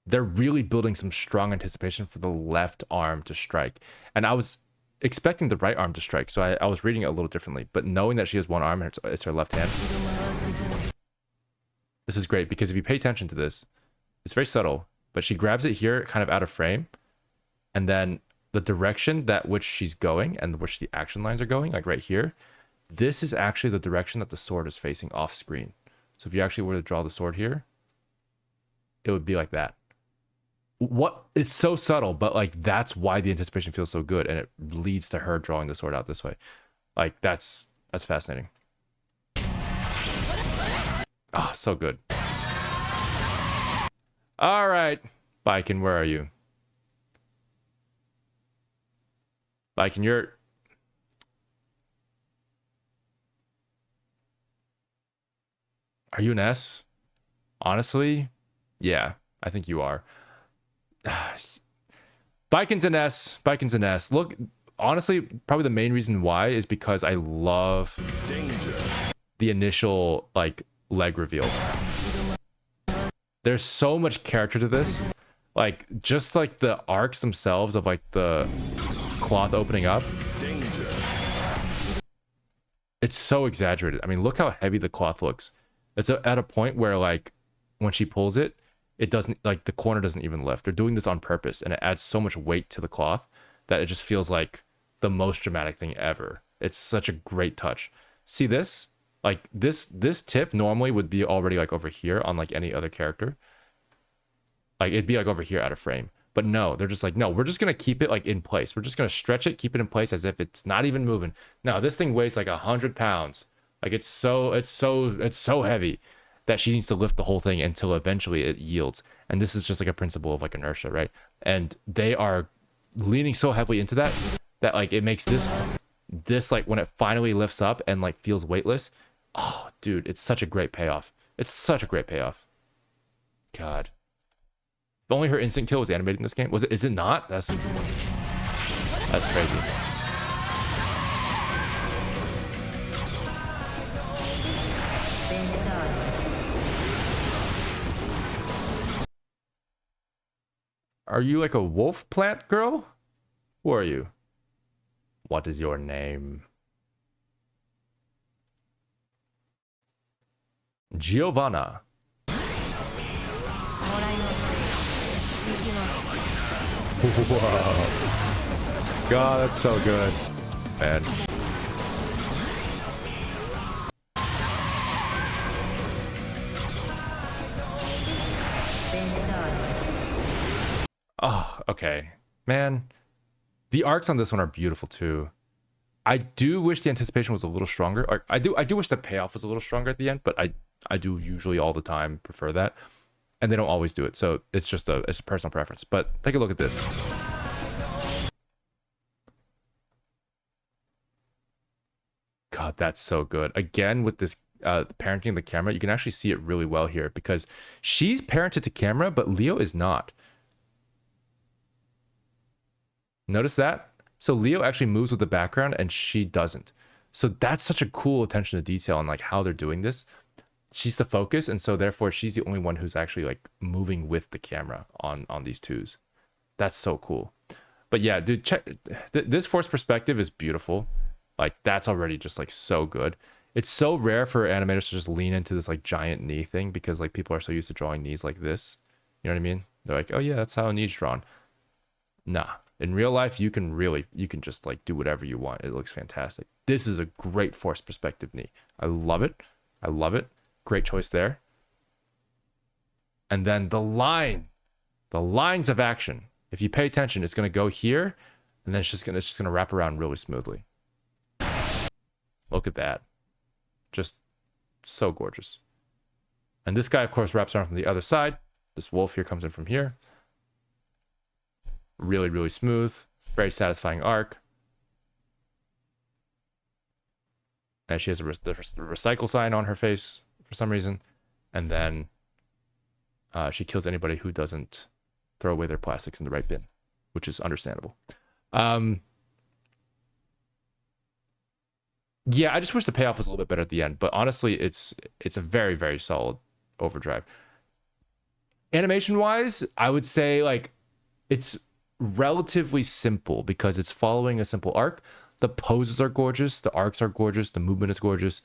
they're really building some strong anticipation for the left arm to strike. And I was expecting the right arm to strike, so I was reading it a little differently. But knowing that she has one arm and it's her left hand, this is great because if you pay attention to this, it's very subtle, but she grabs it here kind of out of frame, and then the direction that which she's going and which the action lines are going, like right here, this is actually the direction that the sword is facing off screen. So if you actually were to draw the sword here, it would be like that. What it's so subtle, but like that's why the anticipation feels so good, and it leads to her drawing the sword out this way. Like that's fascinating. Oh, so good. All right, Baiken, where are you? Baiken, you're... Are you an S? Honestly, yeah, I think you are. Baiken's an S. Baiken's an S. Look, honestly, probably the main reason why is because I love the initial like leg reveal. There's so much character to this. Like just like the arcs themselves of like the cloth opening up. It's so exaggerated. I mean, look how heavy the cloth looks. It's at a point where like when she pulls it, it doesn't, like the corner doesn't even lift. They're doing this on purpose, and it adds so much weight to the cloth that it just feels like the most dramatic thing ever. It's such a great touch. See this? Like this tip normally would be already like over here on like any other character. Like it'd be like over here out of frame. But no, they're just like, no, we're just gonna keep it like in place. We're just gonna stretch it, keep it in place as if it's not even moving. No, this thing weighs like 100 pounds. Like it's so heavy that she needs to lift the whole thing until eventually it yields. And this is just like a principle of like inertia, right? And they are leaning so heavily into that like it makes this like when it finally lifts up and like feels weightless. Oh, dude, it's such a great payoff. It's such a great payoff. God. If only her instant kill was animated in this game. Was it? Is it not? That's crazy. Are you like a wolf plant girl? Who are you? What is your name? Giovanna. Whoa. God, that's so good. Man. Oh, okay. Man, the arcs on this one are beautiful too. I do wish the anticipation was a little stronger. Like, I do wish the payoff was a little stronger at the end, but I do usually all the time prefer that. And they don't always do it. So it's a personal preference. But take a look at this. God, that's so good. Again, with this parenting the camera, you can actually see it really well here because she's parented to camera, but Leo is not. Notice that? So Leo actually moves with the background and she doesn't. So that's such a cool attention to detail on like how they're doing this. She's the focus, and so therefore she's the only one who's actually like moving with the camera on these twos. That's so cool. But yeah, dude, check this forced perspective is beautiful. Like that's already just like so good. It's so rare for animators to just lean into this like giant knee thing because like people are so used to drawing knees like this. You know what I mean? They're like, oh yeah, that's how a knee's drawn. Nah. In real life, you can just like do whatever you want. It looks fantastic. This is a great forced perspective knee. I love it. I love it. Great choice there. And then the lines of action. If you pay attention, it's gonna go here, and then it's just gonna wrap around really smoothly. Look at that. Just so gorgeous. And this guy, of course, wraps around from the other side. This wolf here comes in from here. Really, really smooth. Very satisfying arc. And she has the recycle sign on her face for some reason. And then she kills anybody who doesn't throw away their plastics in the right bin, which is understandable. Yeah, I just wish the payoff was a little bit better at the end. But honestly, it's a very, very solid Overdrive. Animation-wise, I would say like it's relatively simple because it's following a simple arc. The poses are gorgeous, the arcs are gorgeous, the movement is gorgeous,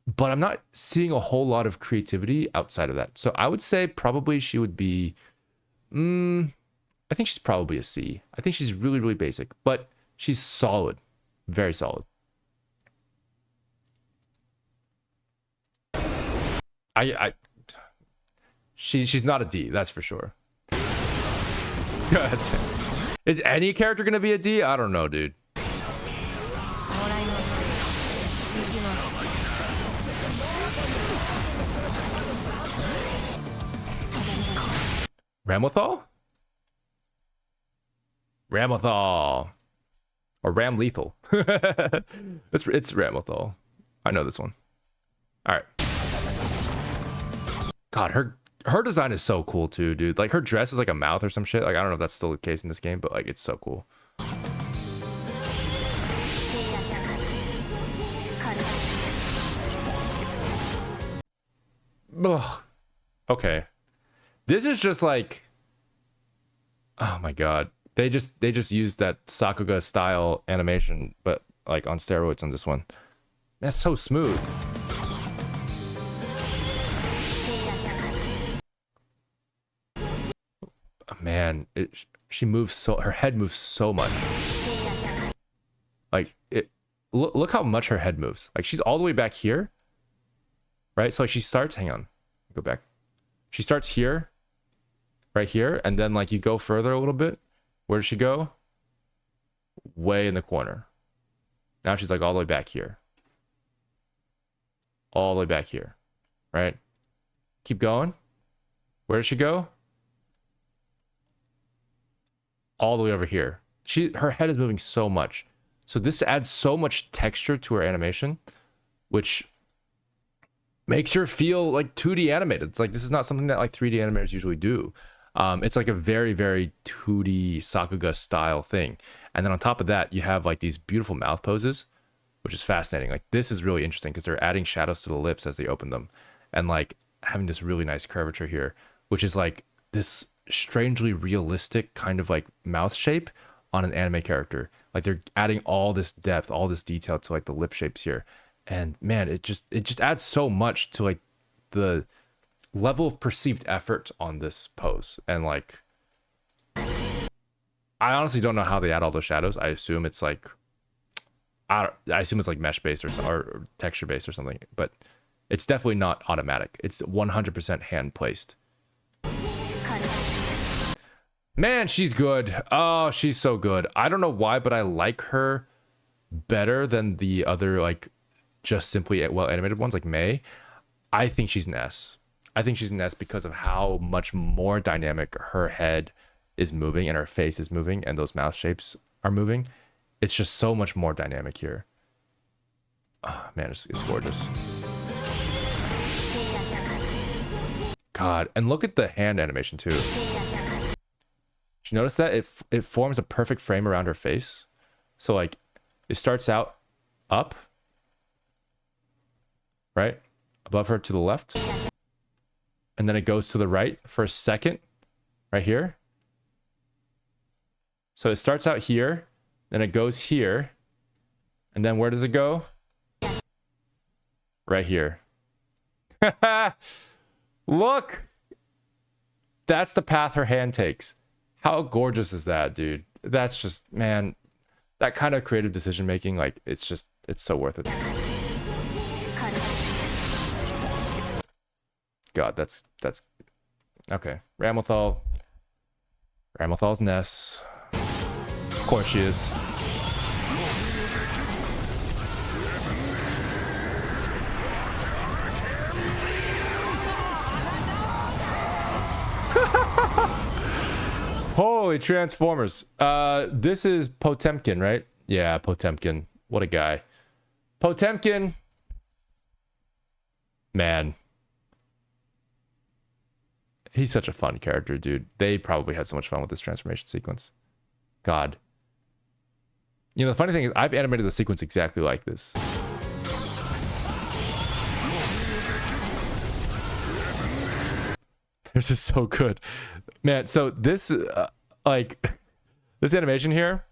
but I'm not seeing a whole lot of creativity outside of that. So I would say probably she would be I think she's probably a C. I think she's really, really basic, but she's solid. Very solid. She's not a D, that's for sure. Is any character gonna be a D? I don't know, dude. Ramlethal? Ramlethal. Or Ramlethal. It's Ramlethal. I know this one. All right. God, her her design is so cool too, dude. Like her dress is like a mouth or some shit. Like I don't know if that's still the case in this game, but like it's so cool. Ugh. Okay. This is just like, oh my god. They just used that Sakuga style animation, but like on steroids on this one. That's so smooth. Man, she moves so, her head moves so much. Like look how much her head moves. Like she's all the way back here, right? So like she starts, hang on, go back. She starts here, right here, and then like you go further a little bit. Where does she go? Way in the corner. Now she's like all the way back here. All the way back here, right? Keep going. Where does she go? All the way over here. Her head is moving so much. So this adds so much texture to her animation, which makes her feel like 2D animated. It's like, this is not something that like 3D animators usually do. It's like a very, very 2D Sakuga style thing. And then on top of that, you have like these beautiful mouth poses, which is fascinating. Like this is really interesting because they're adding shadows to the lips as they open them, and like having this really nice curvature here, which is like this strangely realistic kind of like mouth shape on an anime character. Like they're adding all this depth, all this detail to like the lip shapes here. And man, it just adds so much to like the level of perceived effort on this pose. And like, I honestly don't know how they add all those shadows. I assume it's like, I assume it's like mesh based or texture based or something, but it's definitely not automatic. It's 100% hand placed. Man, she's good. Oh, she's so good. I don't know why, but I like her better than the other like just simply well animated ones like May. I think she's an S. I think she's an S because of how much more dynamic her head is moving and her face is moving and those mouth shapes are moving. It's just so much more dynamic here. Oh, man, it's gorgeous. God, and look at the hand animation too. Did you notice that it forms a perfect frame around her face? So like it starts out up, right? Above her to the left. And then it goes to the right for a second, right here. So it starts out here, then it goes here, and then where does it go? Right here. Look! That's the path her hand takes. How gorgeous is that, dude? That's just, man, that kind of creative decision making, like, it's so worth it. God, that's okay. Ramlethal. Ramlethal's Ness. Of course she is. Holy Transformers. This is Potemkin, right? Yeah, Potemkin. What a guy. Potemkin. Man. He's such a fun character, dude. They probably had so much fun with this transformation sequence. God. You know, the funny thing is, I've animated the sequence exactly like this. This is so good. Man, so this, like, this animation here,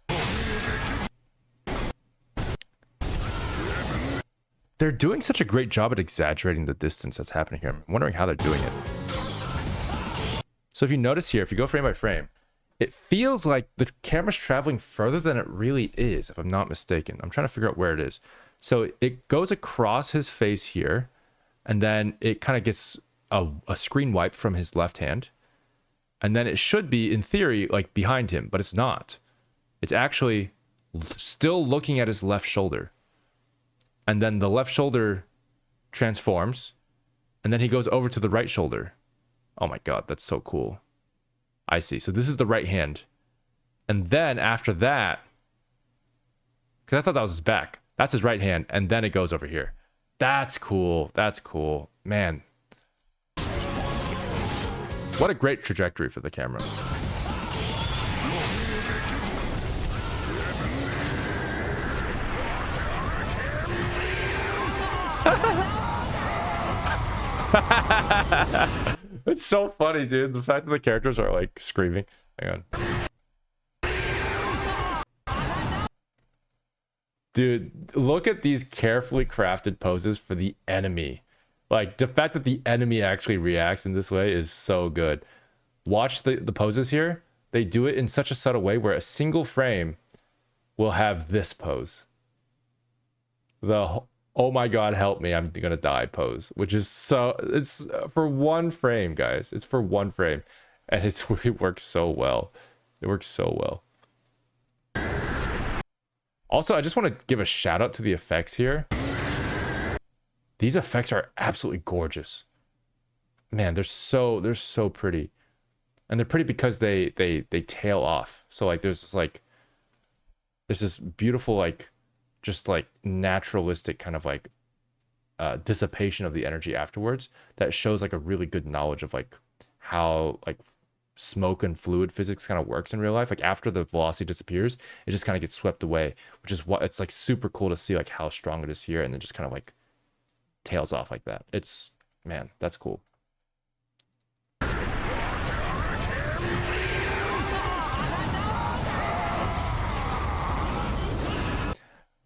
they're doing such a great job at exaggerating the distance that's happening here. I'm wondering how they're doing it. So if you notice here, if you go frame by frame, it feels like the camera's traveling further than it really is, if I'm not mistaken. I'm trying to figure out where it is. So it goes across his face here, and then it kind of gets a screen wipe from his left hand. And then it should be, in theory, like behind him, but it's not. It's actually still looking at his left shoulder. And then the left shoulder transforms, and then he goes over to the right shoulder. Oh my God, that's so cool. I see. So this is the right hand. And then after that, because I thought that was his back. That's his right hand. And then it goes over here. That's cool. That's cool. Man. What a great trajectory for the camera. It's so funny, dude. The fact that the characters are like screaming. Hang on. Dude, look at these carefully crafted poses for the enemy. Like, the fact that the enemy actually reacts in this way is so good. Watch the poses here. They do it in such a subtle way where a single frame will have this pose. The oh my god, help me, I'm gonna die pose. Which is so... It's for one frame, guys. It's for one frame. And it works so well. It works so well. Also, I just want to give a shout out to the effects here. These effects are absolutely gorgeous. Man, they're so pretty. And they're pretty because they tail off. So like there's this beautiful like just like naturalistic kind of like dissipation of the energy afterwards that shows like a really good knowledge of like how like smoke and fluid physics kind of works in real life. Like after the velocity disappears, it just kind of gets swept away, which is what it's like super cool to see like how strong it is here, and then just kind of like tails off like that. It's, man, that's cool.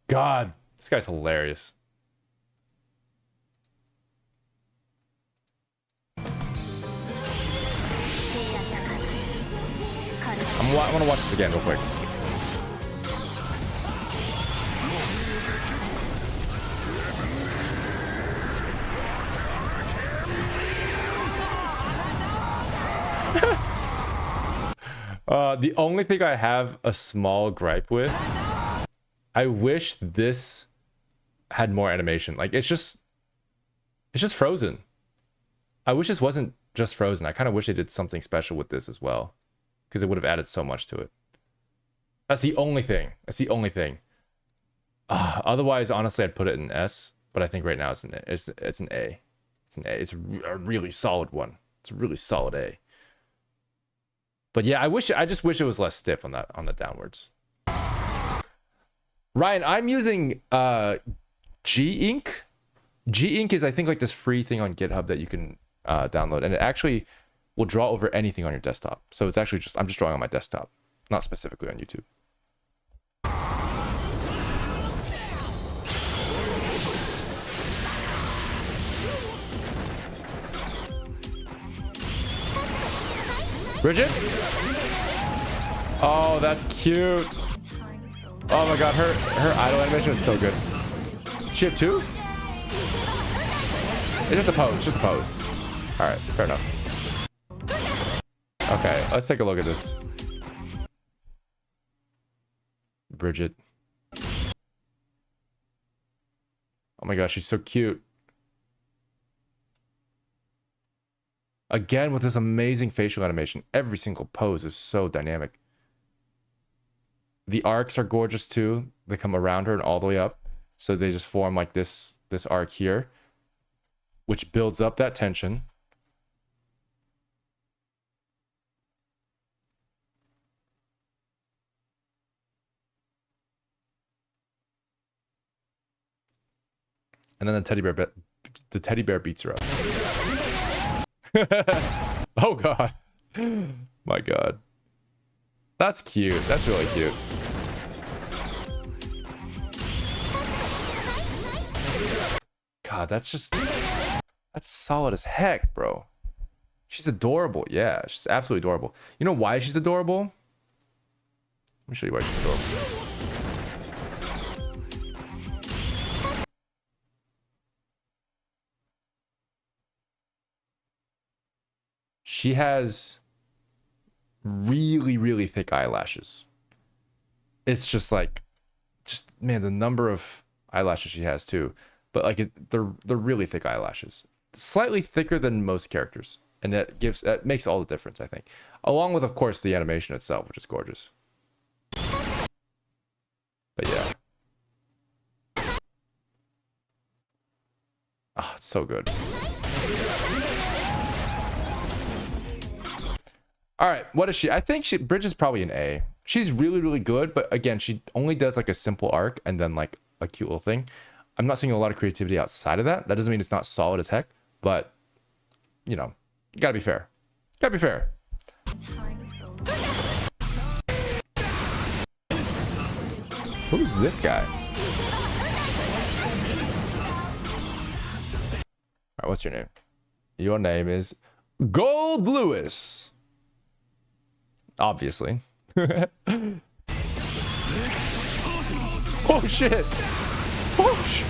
God, this guy's hilarious. I want to watch this again real quick. The only thing I have a small gripe with, I wish this had more animation. Like it's just frozen. I wish this wasn't just frozen. I kind of wish they did something special with this as well, because it would have added so much to it. That's the only thing. That's the only thing. Otherwise, honestly, I'd put it in S, but I think right now it's an A. It's an A. It's an A. It's a really solid one. It's a really solid A. But yeah, I just wish it was less stiff on the downwards. Ryan, I'm using G-Ink. G-Ink is, I think, like this free thing on GitHub that you can download, and it actually will draw over anything on your desktop. So it's actually I'm just drawing on my desktop, not specifically on YouTube. Bridget? Oh, that's cute. Oh my god, her idol animation is so good. She have two? It's just a pose, just a pose. Alright, fair enough. Okay, let's take a look at this. Bridget. Oh my gosh, she's so cute. Again, with this amazing facial animation, every single pose is so dynamic. The arcs are gorgeous too. They come around her and all the way up. So they just form like this arc here, which builds up that tension. And then the teddy bear beats her up. Oh god. My god. That's cute. That's really cute. God, that's solid as heck, bro. She's adorable. Yeah, she's absolutely adorable. You know why she's adorable? Let me show you why she's adorable. She has really, really thick eyelashes. It's just like, man, the number of eyelashes she has too. But like they're really thick eyelashes, slightly thicker than most characters, and that makes all the difference, I think. Along with, of course, the animation itself, which is gorgeous. But yeah, oh, it's so good. All right, what is she? I think Bridge is probably an A. She's really, really good, but again, she only does like a simple arc and then like a cute little thing. I'm not seeing a lot of creativity outside of that. That doesn't mean it's not solid as heck, but you know, you gotta be fair. Gotta be fair. Who's this guy? All right, what's your name? Your name is Goldlewis. Obviously. Oh shit. Oh shit.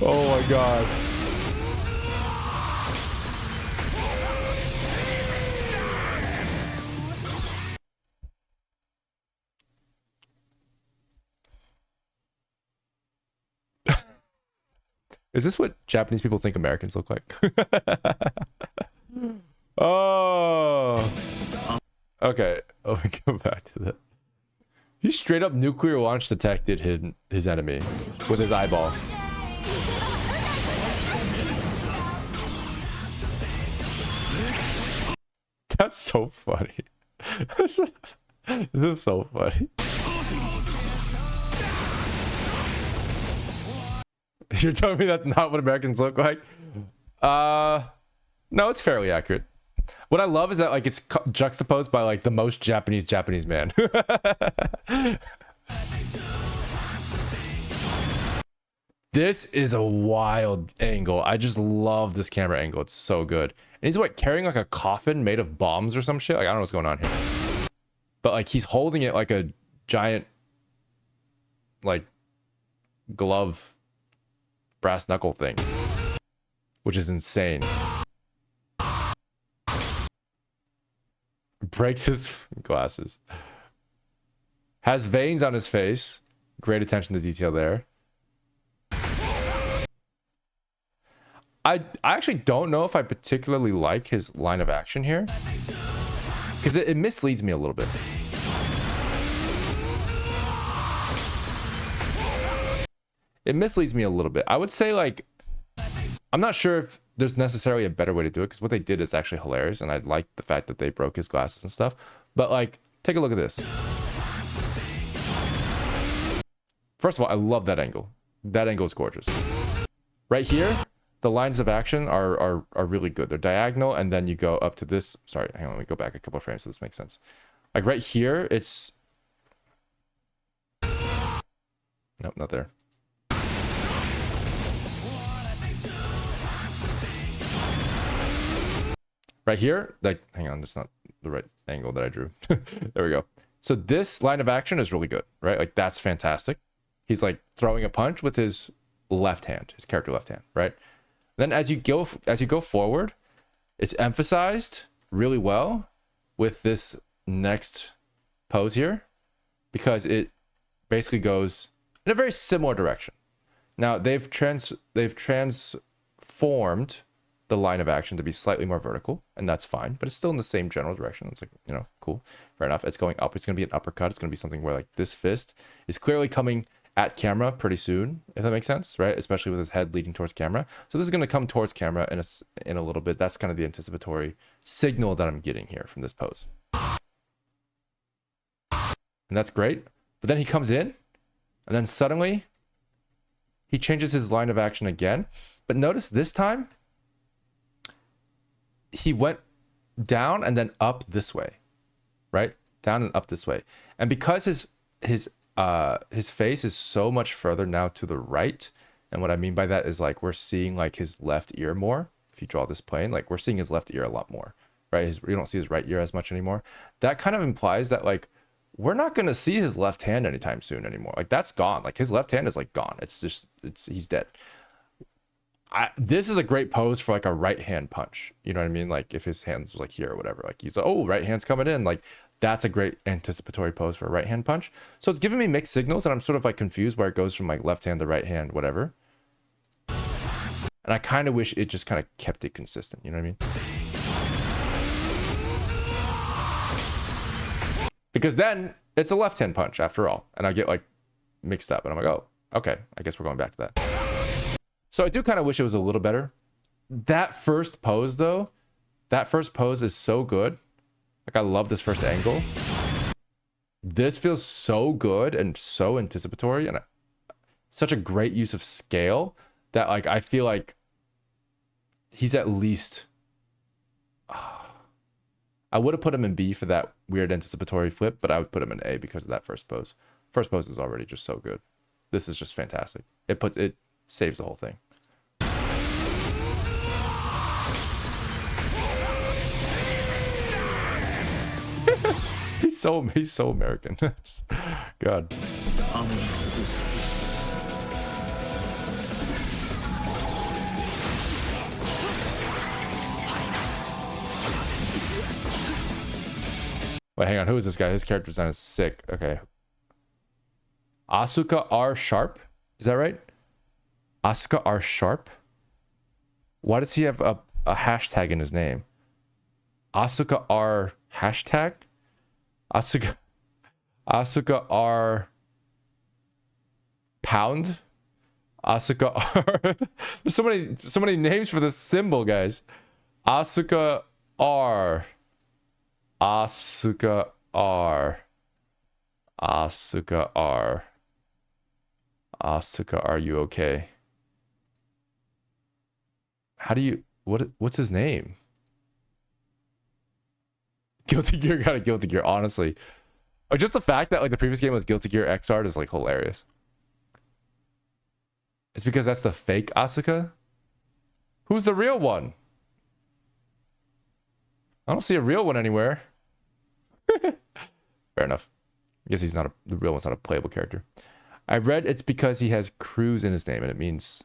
Oh my god. Is this what Japanese people think Americans look like? Oh. Okay. Oh, we go back to that. He straight up nuclear launch detected his enemy with his eyeball. That's so funny. This is so funny. You're telling me that's not what Americans look like? No, it's fairly accurate. What I love is that like it's juxtaposed by like the most Japanese man. This is a wild angle. I just love this camera angle. It's so good. And he's what, carrying like a coffin made of bombs or some shit? Like I don't know what's going on here. But like he's holding it like a giant like glove brass knuckle thing, which is insane. Breaks his glasses. Has veins on his face. Great attention to detail there. I actually don't know if I particularly like his line of action here, because it misleads me a little bit. It misleads me a little bit. I would say like, I'm not sure if there's necessarily a better way to do it, because what they did is actually hilarious, and I like the fact that they broke his glasses and stuff. But like, take a look at this. First of all, I love that angle. That angle is gorgeous. Right here, the lines of action are really good. They're diagonal, and then you go up to this. Sorry, hang on, let me go back a couple of frames so this makes sense. Like right here, it's... Nope, not there. Right here, like, hang on, that's not the right angle that I drew. There we go. So this line of action is really good, right? Like that's fantastic. He's like throwing a punch with his left hand, his character left hand, right? Then as you go forward, it's emphasized really well with this next pose here, because it basically goes in a very similar direction. Now they've transformed the line of action to be slightly more vertical, and that's fine, but it's still in the same general direction. It's like, you know, cool, fair enough. It's going up. It's going to be an uppercut. It's going to be something where like this fist is clearly coming at camera pretty soon, if that makes sense, right? Especially with his head leading towards camera. So this is going to come towards camera in a little bit. That's kind of the anticipatory signal that I'm getting here from this pose, and that's great. But then he comes in, and then suddenly he changes his line of action again. But notice this time he went down and then up this way, right? Down and up this way. And because his face is so much further now to the right, and what I mean by that is like we're seeing like his left ear more. If you draw this plane, like we're seeing his left ear a lot more, right? You don't see his right ear as much anymore. That kind of implies that like we're not going to see his left hand anytime soon anymore. Like that's gone. Like his left hand is like gone. He's dead. This is a great pose for like a right hand punch. You know what I mean? Like if his hand's like here or whatever, like he's like, oh, right hand's coming in. Like that's a great anticipatory pose for a right hand punch. So it's giving me mixed signals, and I'm sort of like confused where it goes from like left hand to right hand, whatever. And I kind of wish it just kind of kept it consistent. You know what I mean? Because then it's a left hand punch after all, and I get like mixed up, and I'm like, oh, okay, I guess we're going back to that. So I do kind of wish it was a little better. That first pose though, That first pose is so good. Like, I love this first angle. This feels so good and so anticipatory, and such a great use of scale that, like, I feel like he's at least... I would have put him in B for that weird anticipatory flip, but I would put him in A because of that first pose. First pose is already just so good. This is just fantastic. It saves the whole thing. he's so American. God. Wait, hang on. Who is this guy? His character design is sick. Okay. Asuka R Sharp? Is that right? Asuka R Sharp? Why does he have a hashtag in his name? Asuka R hashtag? Asuka R pound? Asuka R. There's so many names for this symbol, guys. Asuka R. Asuka R. Asuka R. Asuka, are you okay? How do you... What's his name? Guilty Gear got a Guilty Gear, honestly. Like, just the fact that, like, the previous game was Guilty Gear X art is, like, hilarious. It's because that's the fake Asuka? Who's the real one? I don't see a real one anywhere. Fair enough. I guess he's not the real one's not a playable character. I read it's because he has Cruz in his name and it means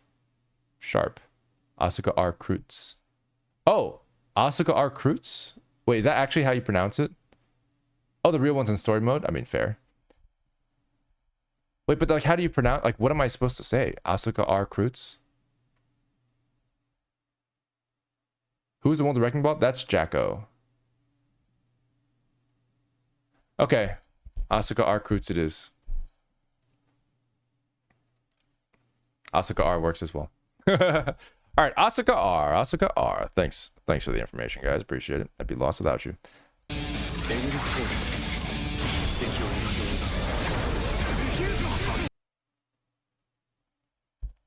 sharp. Asuka R Kreutz. Oh, Asuka R Kreutz? Wait, is that actually how you pronounce it? Oh, the real one's in story mode? I mean, fair. Wait, but like, how do you pronounce, like, what am I supposed to say? Asuka R Kreutz? Who's the one with the wrecking ball? That's Jacko. Okay. Asuka R Kreutz it is. Asuka R works as well. All right, Asuka R. Asuka R. Thanks for the information, guys. Appreciate it. I'd be lost without you.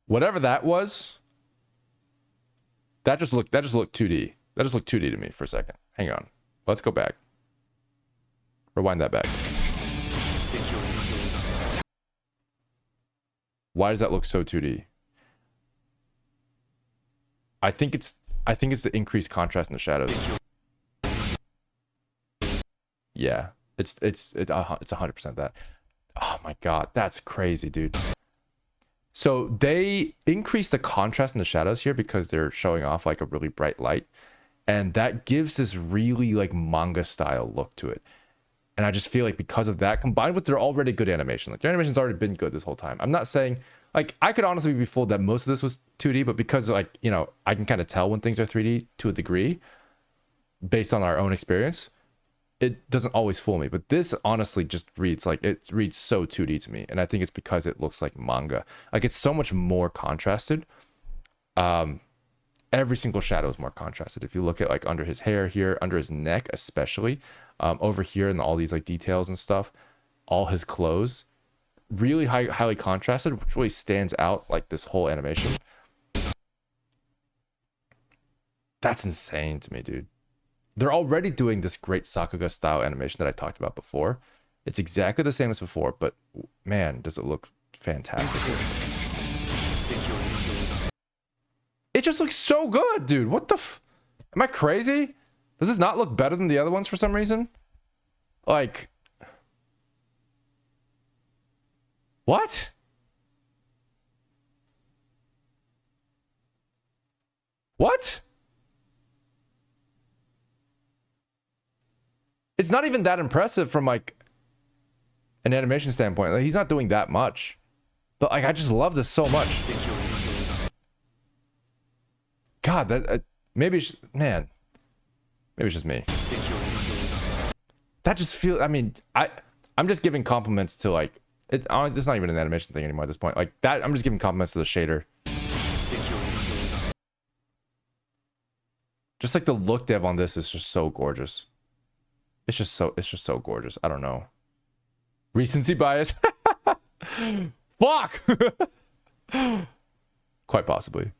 Whatever that was, that just looked 2D. That just looked 2D to me for a second. Hang on. Let's go back. Rewind that back. Why does that look so 2D? I think it's the increased contrast in the shadows. Yeah, it's 100% that. Oh my god, that's crazy, dude. So they increase the contrast in the shadows here because they're showing off like a really bright light, and that gives this really like manga style look to it. And I just feel like because of that, combined with their already good animation, like their animation's already been good this whole time. I'm not saying, like, I could honestly be fooled that most of this was 2D, but because, like, you know, I can kind of tell when things are 3D to a degree based on our own experience, it doesn't always fool me. But this honestly just reads like, it reads so 2D to me. And I think it's because it looks like manga. Like, it's so much more contrasted. Every single shadow is more contrasted. If you look at like under his hair here, under his neck especially, over here and all these like details and stuff, all his clothes, really highly contrasted, which really stands out like this whole animation. That's insane to me, dude. They're already doing this great Sakuga style animation that I talked about before. It's exactly the same as before, but man, does it look fantastic. It just looks so good, dude. What the am I crazy? Does this not look better than the other ones for some reason? Like, what? What? It's not even that impressive from like an animation standpoint. Like, he's not doing that much, but like, I just love this so much. God, that maybe man, maybe it's just me. That just feels. I mean, I'm just giving compliments to like it. It's not even an animation thing anymore at this point. Like that, I'm just giving compliments to the shader. Just like the look dev on this is just so gorgeous. It's just so gorgeous. I don't know. Recency bias. Fuck. Quite possibly.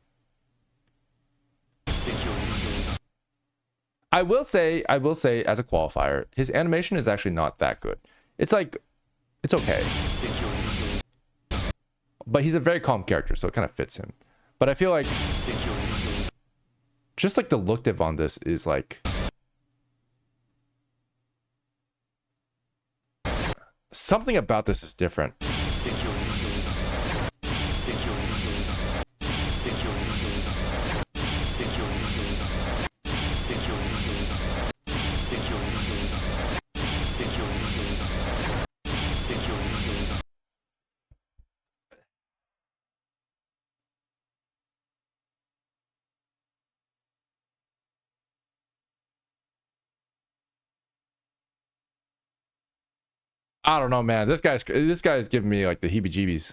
I will say as a qualifier, his animation is actually not that good. It's like, it's okay. But he's a very calm character, so it kind of fits him. But I feel like just like the look div on this is like something about this is different. I don't know, man. This guy's giving me like the heebie-jeebies.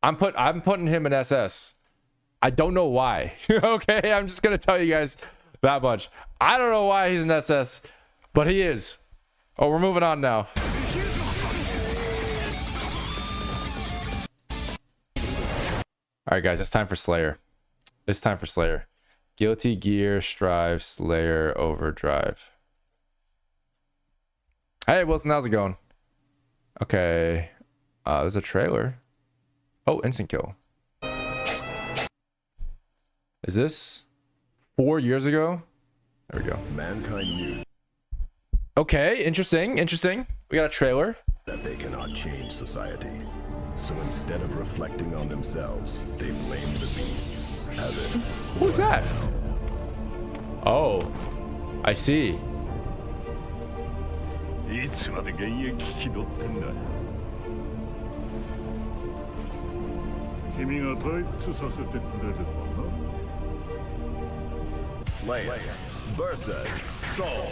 I'm putting him in SS. I don't know why. Okay, I'm just gonna tell you guys that much. I don't know why he's in SS, but he is. Oh, we're moving on now. All right, guys, it's time for Slayer. It's time for Slayer. Guilty Gear, Strive, Slayer, Overdrive. Hey, Wilson, how's it going? Okay. There's a trailer. Oh, instant kill. Is this 4 years ago? There we go. Mankind knew okay, interesting. We got a trailer. that they cannot change society. So instead of reflecting on themselves, they blame the beasts. Heaven. Who's that? Oh, I see. いつまで現役気取ってんだ。君が退屈させてくれればな。Slayer versus Soul.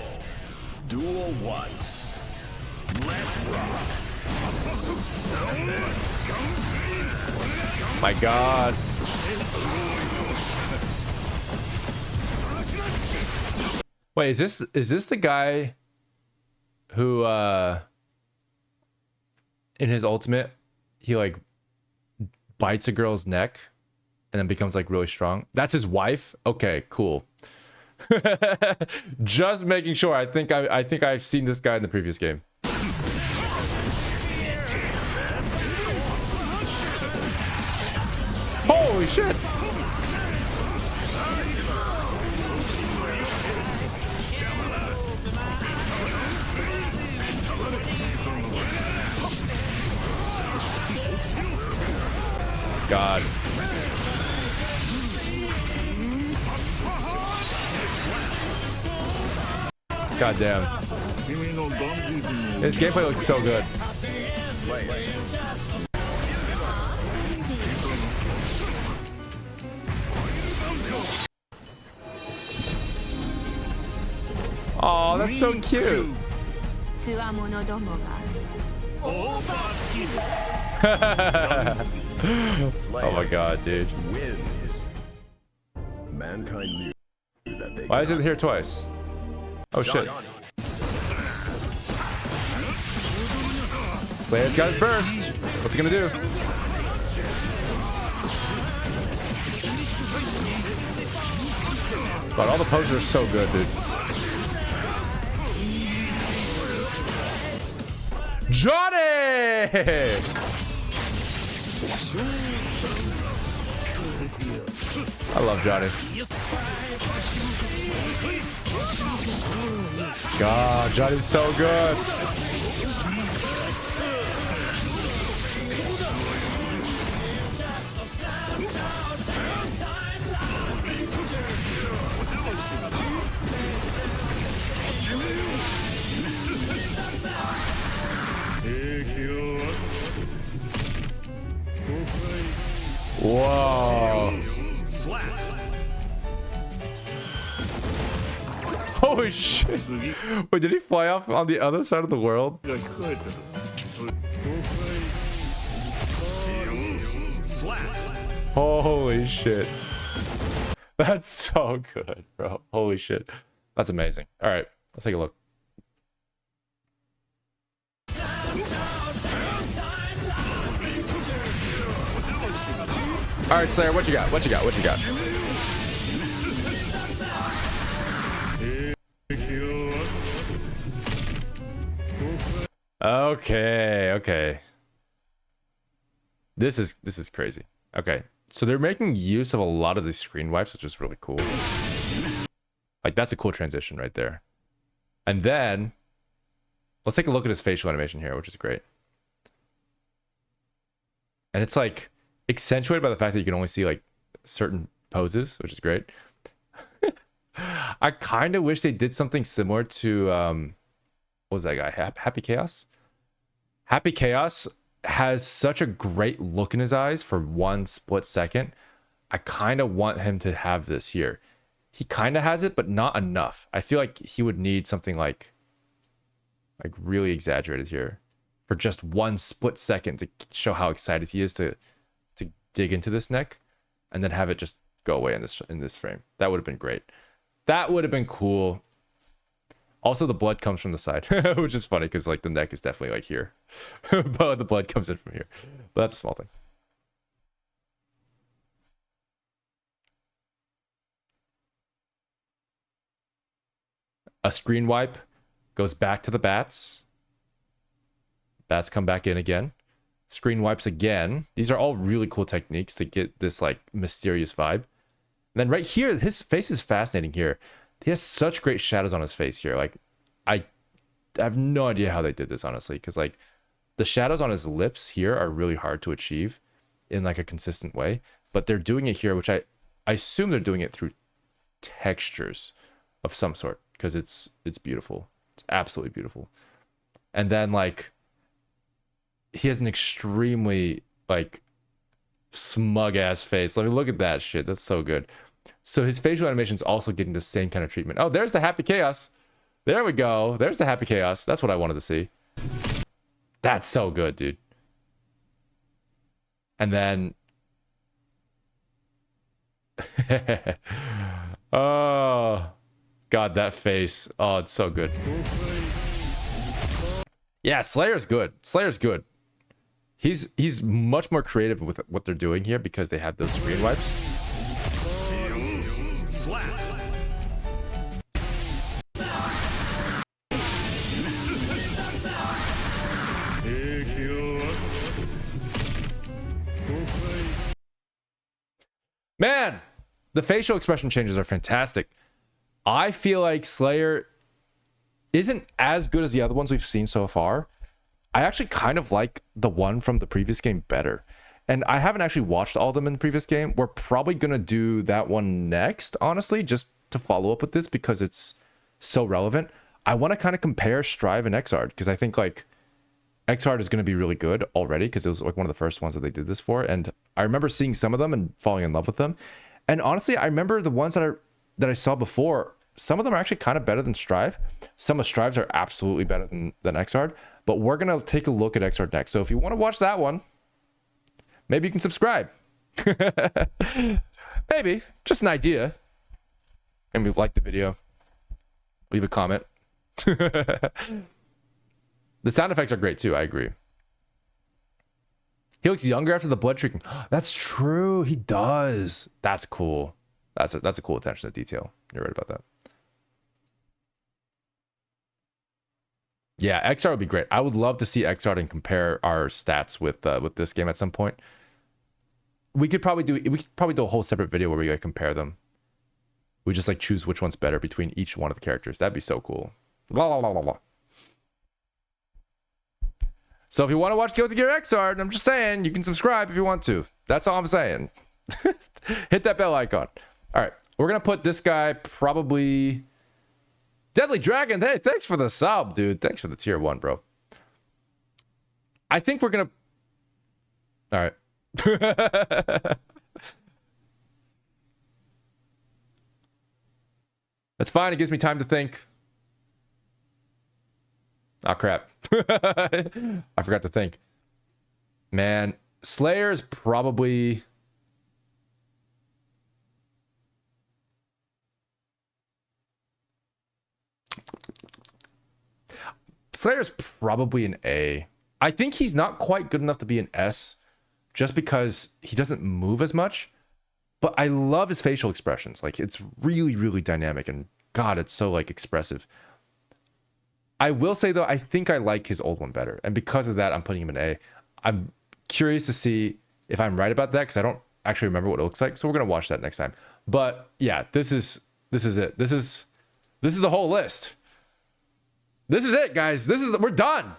Duel 1. Let's rock. My God. Wait, is this the guy who in his ultimate he like bites a girl's neck and then becomes like really strong? That's his wife? Okay, cool. Just making sure. I think I've seen this guy in the previous game. Holy shit. God. God damn. His gameplay looks so good. Oh, that's so cute. Oh my God, dude. Wins. Mankind knew that they Why is it here twice? Oh shit. Slayer's got his burst. What's he gonna do? God, all the poses are so good, dude. Johnny! I love Johnny. God, Johnny's so good. Whoa. Holy shit. Wait, did he fly off on the other side of the world? Holy shit. That's so good, bro. Holy shit. That's amazing. All right, let's take a look. All right, Slayer, what you got? What you got? What you got? Okay, okay. This is crazy. Okay, so they're making use of a lot of these screen wipes, which is really cool. Like, that's a cool transition right there. And then let's take a look at his facial animation here, which is great. And it's like accentuated by the fact that you can only see like certain poses, which is great. I kind of wish they did something similar to what was that guy? Happy Chaos? Happy Chaos has such a great look in his eyes for one split second. I kind of want him to have this here. He kind of has it, but not enough. I feel like he would need something like really exaggerated here for just one split second to show how excited he is to dig into this neck, and then have it just go away in this frame. That would have been great. That would have been cool. Also, the blood comes from the side, which is funny because like the neck is definitely like here, but the blood comes in from here. But that's a small thing. A screen wipe goes back to the bats. Bats come back in again. Screen wipes again. These are all really cool techniques to get this like mysterious vibe. And then right here, his face is fascinating here. He has such great shadows on his face here. Like, I have no idea how they did this, honestly, because like the shadows on his lips here are really hard to achieve in like a consistent way. But they're doing it here, which I assume they're doing it through textures of some sort, because it's beautiful. It's absolutely beautiful. And then like he has an extremely like smug ass face. Like, look at that shit. That's so good. So his facial animation is also getting the same kind of treatment. Oh, there's the Happy Chaos. There we go. There's the Happy Chaos. That's what I wanted to see. That's so good, dude. And then oh god, that face. Oh, it's so good. Yeah, Slayer's good. Slayer's good. He's much more creative with what they're doing here because they have those screen wipes. Man, the facial expression changes are fantastic. I feel like Slayer isn't as good as the other ones we've seen so far. I actually kind of like the one from the previous game better. And I haven't actually watched all of them in the previous game. We're probably going to do that one next, honestly, just to follow up with this because it's so relevant. I want to kind of compare Strive and Xrd because I think like Xrd is going to be really good already because it was like one of the first ones that they did this for. And I remember seeing some of them and falling in love with them. And honestly, I remember the ones that I saw before. Some of them are actually kind of better than Strive. Some of Strive's are absolutely better than Xrd. But we're going to take a look at Xrd next. So if you want to watch that one, maybe you can subscribe. Maybe. Just an idea. Maybe like the video. Leave a comment. The sound effects are great too. I agree. He looks younger after the blood streaking. That's true. He does. That's cool. That's a cool attention to detail. You're right about that. Yeah, XR would be great. I would love to see XR and compare our stats with this game at some point. We could probably do a whole separate video where we like compare them. We just like choose which one's better between each one of the characters. That'd be so cool. La la la la la. So if you want to watch Guilty Gear Xrd, I'm just saying you can subscribe if you want to. That's all I'm saying. Hit that bell icon. All right, we're gonna put this guy probably Deadly Dragon. Hey, thanks for the sub, dude. Thanks for the tier 1, bro. I think we're gonna. All right. That's fine. It gives me time to think. Oh crap. I forgot to think. Man, Slayer is probably Slayer's probably an A. I think he's not quite good enough to be an S just because he doesn't move as much. But I love his facial expressions. Like, it's really, really dynamic. And God, it's so, like, expressive. I will say, though, I think I like his old one better. And because of that, I'm putting him in A. I'm curious to see if I'm right about that because I don't actually remember what it looks like. So we're going to watch that next time. But, yeah, this is it. This is the whole list. This is it, guys. We're done.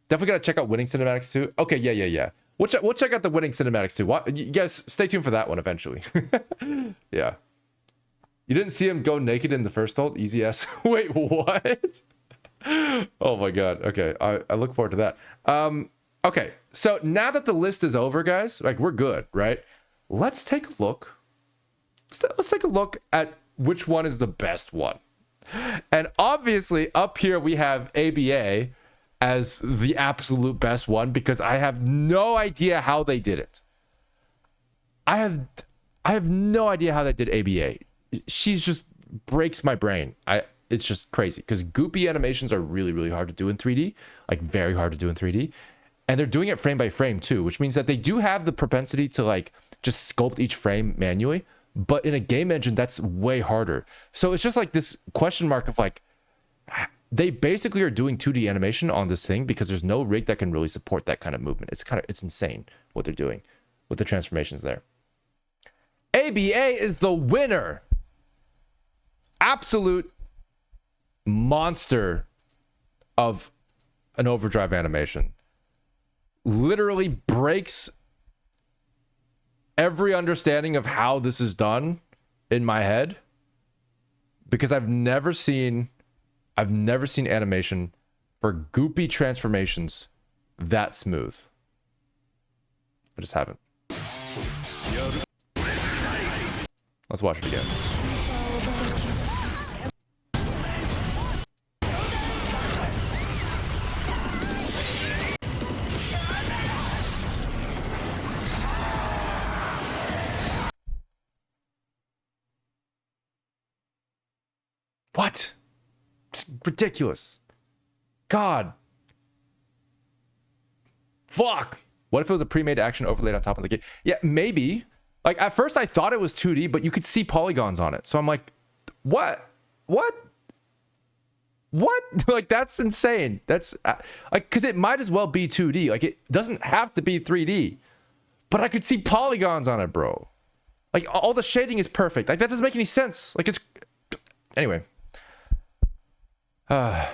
Definitely got to check out Winning Cinematics too. Okay, yeah. We'll check out the Winning Cinematics too. You guys, stay tuned for that one eventually. Yeah. You didn't see him go naked in the first ult? Easy S. Wait, what? Oh my God. Okay, I look forward to that. Okay, so now that the list is over, guys, like we're good, right? Let's take a look. Let's take a look at which one is the best one. And obviously, up here we have ABA as the absolute best one because I have no idea how they did it. I have no idea how they did ABA. She's just breaks my brain. It's just crazy because goopy animations are really, really hard to do in 3D, like very hard to do in 3D. And they're doing it frame by frame too, which means that they do have the propensity to like just sculpt each frame manually. But in a game engine, that's way harder. So it's just like this question mark of like, they basically are doing 2D animation on this thing because there's no rig that can really support that kind of movement. It's insane what they're doing with the transformations there. ABA is the winner. Absolute monster of an overdrive animation. Literally breaks every understanding of how this is done in my head because I've never seen animation for goopy transformations that smooth. I just haven't. Let's watch it again. What? It's ridiculous. God. Fuck. What if it was a pre-made action overlaid on top of the game? Yeah, maybe. Like, at first I thought it was 2D, but you could see polygons on it. So I'm like, what? Like, that's insane. That's like, because it might as well be 2D. Like, it doesn't have to be 3D. But I could see polygons on it, bro. Like, all the shading is perfect. Like, that doesn't make any sense. Like, it's... Anyway. Did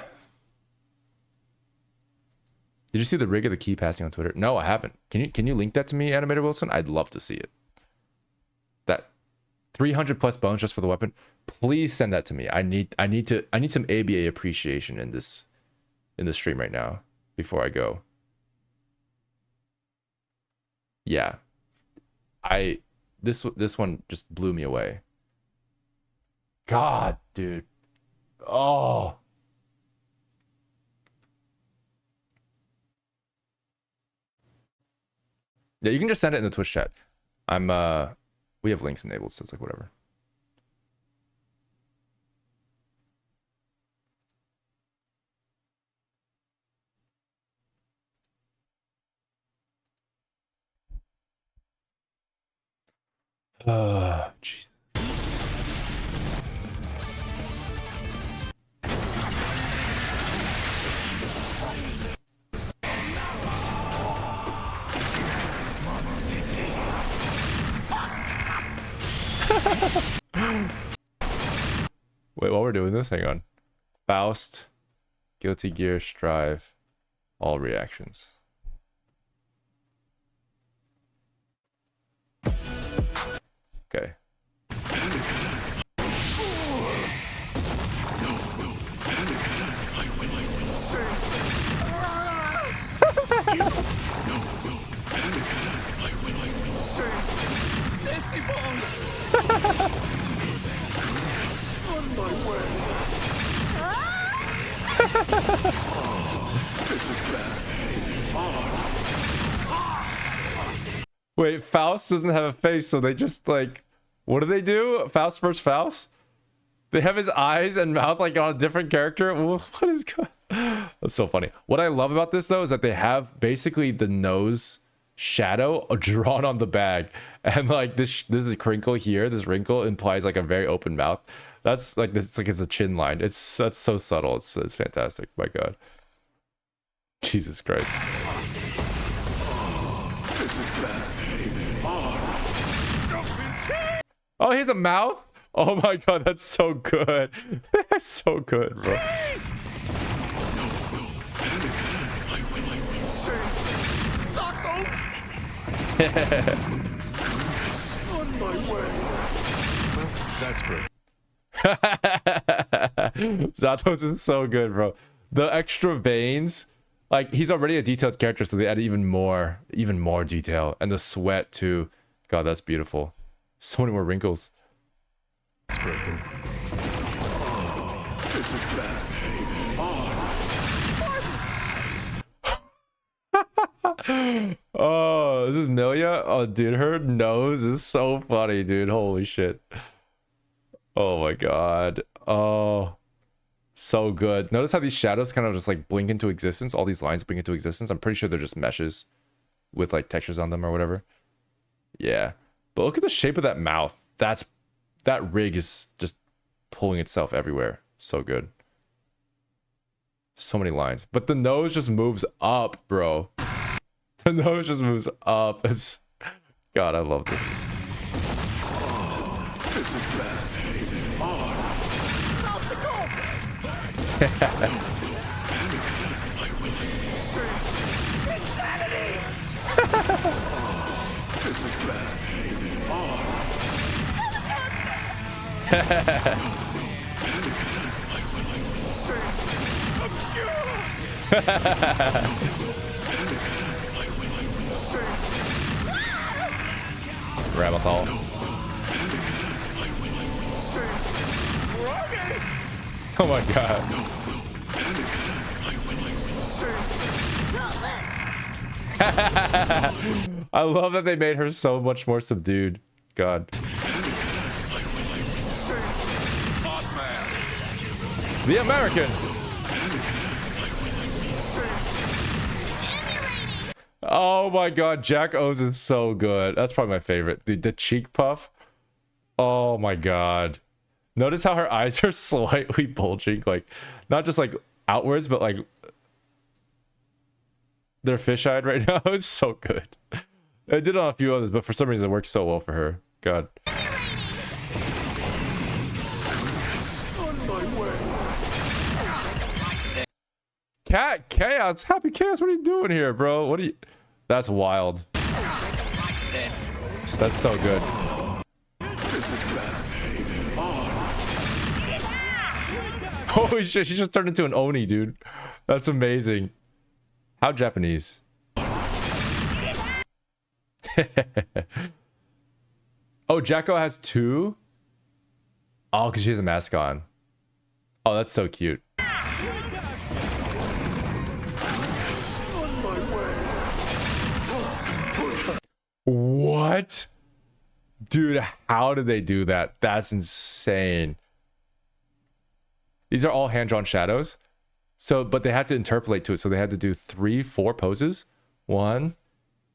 you see the rig of the key passing on Twitter? No, I haven't. Can you link that to me, Animator Wilson? I'd love to see it. That 300 plus bones just for the weapon. Please send that to me. I need some ABA appreciation in this stream right now before I go. Yeah. This one just blew me away. God, dude. Oh. Yeah, you can just send it in the Twitch chat. We have links enabled, so it's like whatever. Jeez. Wait, while we're doing this, hang on. Faust, Guilty Gear, Strive, all reactions. Okay. Wait, Faust doesn't have a face, so they just like, what do they do? Faust versus Faust? They have his eyes and mouth like on a different character. What is going? That's so funny. What I love about this though is that they have basically the nose shadow drawn on the bag, and like this is a crinkle here. This wrinkle implies like a very open mouth. That's like this. It's like it's a chin line. That's so subtle. It's fantastic. My God. Jesus Christ. This is bad. Oh, here's a mouth. Oh my God, that's so good. That's so good, bro. On my way. That's great. Zato's is so good, bro. The extra veins, like he's already a detailed character, so they add even more detail, and the sweat too. God, that's beautiful. So many more wrinkles. It's broken. Oh, this is bad. Oh, this is Millia. Oh, dude, her nose is so funny, dude. Holy shit. Oh my God. Oh, so good. Notice how these shadows kind of just like blink into existence. All these lines blink into existence. I'm pretty sure they're just meshes with like textures on them or whatever. Yeah, but look at the shape of that mouth. That rig is just pulling itself everywhere. So good. So many lines, but the nose just moves up, bro. The nose just moves up. It's God, I love this. Oh, this is bad. Insanity! This is bad. Ramlethal. Oh my God. I love that they made her so much more subdued. God. The American. Oh my God, Jack O's is so good. That's probably my favorite. The cheek puff. Oh my God. Notice how her eyes are slightly bulging, like not just like outwards, but like they're fish-eyed right now. It's so good. I did it on a few others, but for some reason it works so well for her. God. On my way. Cat Chaos, Happy Chaos, what are you doing here, bro? What are you? That's wild. That's so good. This is bad. Holy shit, she just turned into an Oni, dude. That's amazing. How Japanese? Oh, Jacko has two? Oh, because she has a mask on. Oh, that's so cute. What? Dude, how did they do that? That's insane. These are all hand-drawn shadows. So, but they had to interpolate to it. So they had to do 3-4 poses. 1,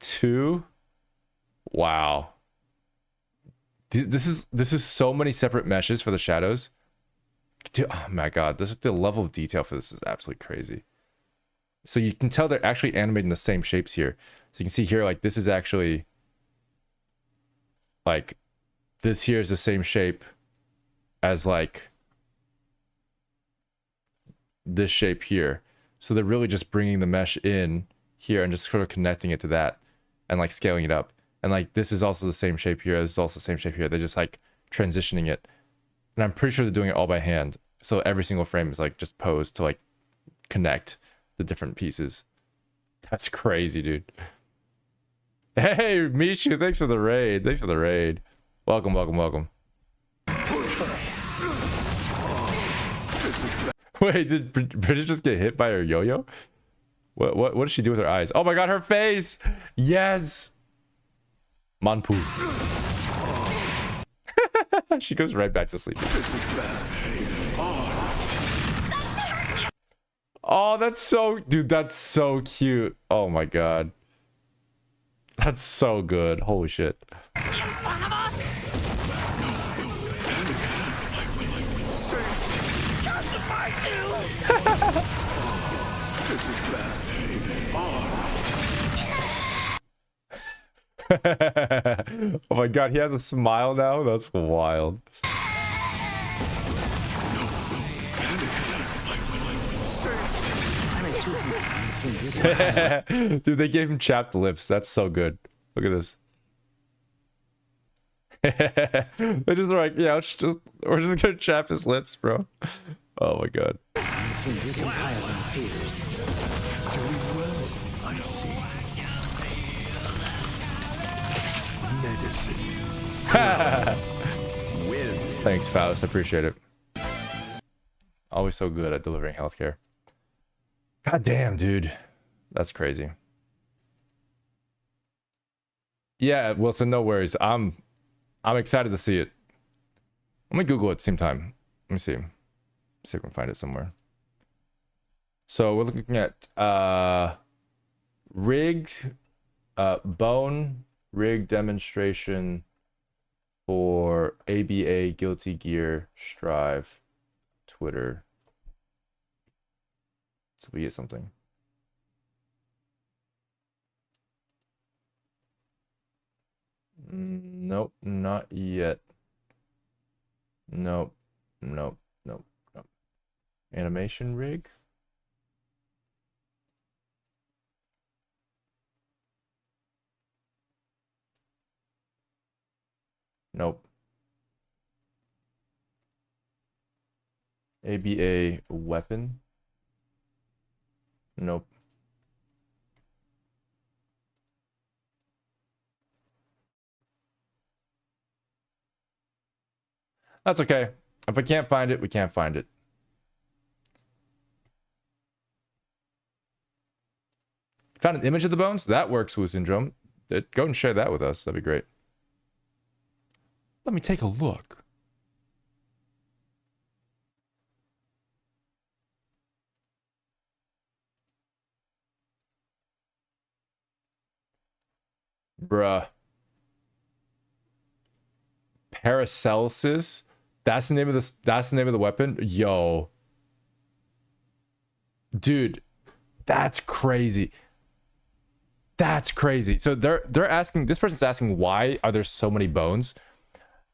2. Wow. This is so many separate meshes for the shadows. Dude, oh my God. The level of detail for this is absolutely crazy. So you can tell they're actually animating the same shapes here. So you can see here, like this is actually like this here is the same shape as like this shape here. So they're really just bringing the mesh in here and just sort of connecting it to that and like scaling it up. And like this is also the same shape here. This is also the same shape here. They're just like transitioning it. And I'm pretty sure they're doing it all by hand. So every single frame is like just posed to like connect the different pieces. That's crazy, dude. Hey, Mishu, thanks for the raid. Thanks for the raid. Welcome, welcome, welcome. Wait, did Bridget just get hit by her yo-yo? What did she do with her eyes? Oh my God, her face! Yes! Manpu. She goes right back to sleep. This is bad. Oh, that's so... Dude, that's so cute. Oh my god. That's so good. Holy shit. This is bad. Oh my god, he has a smile now? That's wild. Dude, they gave him chapped lips. That's so good. Look at this. They're just like, yeah, we're just gonna chap his lips, bro. Oh my god. I see. Medicine. Wins. Thanks, Faust. I appreciate it. Always so good at delivering healthcare. God damn, dude. That's crazy. Yeah, Wilson, no worries. I'm excited to see it. Let me Google it at the same time. Let me see. See if I can find it somewhere. So we're looking at rigged bone rig demonstration for ABA Guilty Gear Strive Twitter. So we get something. Nope, not yet. Nope. Animation rig? Nope. ABA weapon? Nope. That's okay. If I can't find it, we can't find it. Found an image of the bones? That works, Wu Syndrome. Go and share that with us. That'd be great. Let me take a look. Bruh. Paracelsus? That's the name of this. That's the name of the weapon? Yo. Dude, that's crazy. That's crazy. So they're asking, this person's asking, why are there so many bones?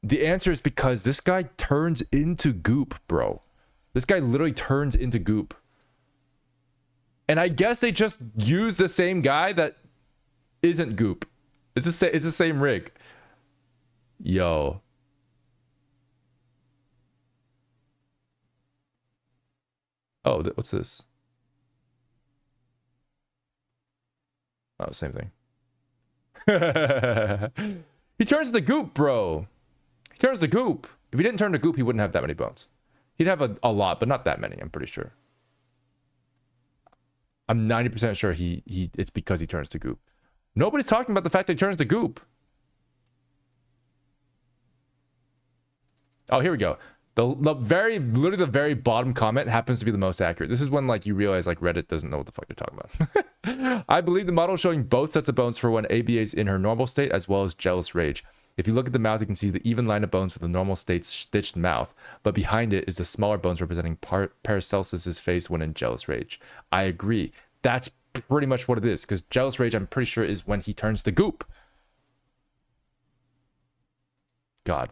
The answer is because this guy turns into goop, bro. This guy literally turns into goop. And I guess they just use the same guy that isn't goop. It's the same rig. Yo. Oh, what's this? Oh, same thing. He turns to goop, bro. He turns to goop. If he didn't turn to goop, he wouldn't have that many bones. He'd have a lot, but not that many, I'm pretty sure. I'm 90% sure it's because he turns to goop. Nobody's talking about the fact that he turns to goop. Oh, here we go. Literally the very bottom comment happens to be the most accurate. This is when like you realize like Reddit doesn't know what the fuck they're talking about. I believe the model showing both sets of bones for when ABA is in her normal state as well as jealous rage. If you look at the mouth, you can see the even line of bones for the normal state's stitched mouth, but behind it is the smaller bones representing Paracelsus's face when in jealous rage. I agree. That's pretty much what it is, because jealous rage, I'm pretty sure, is when he turns to goop. God.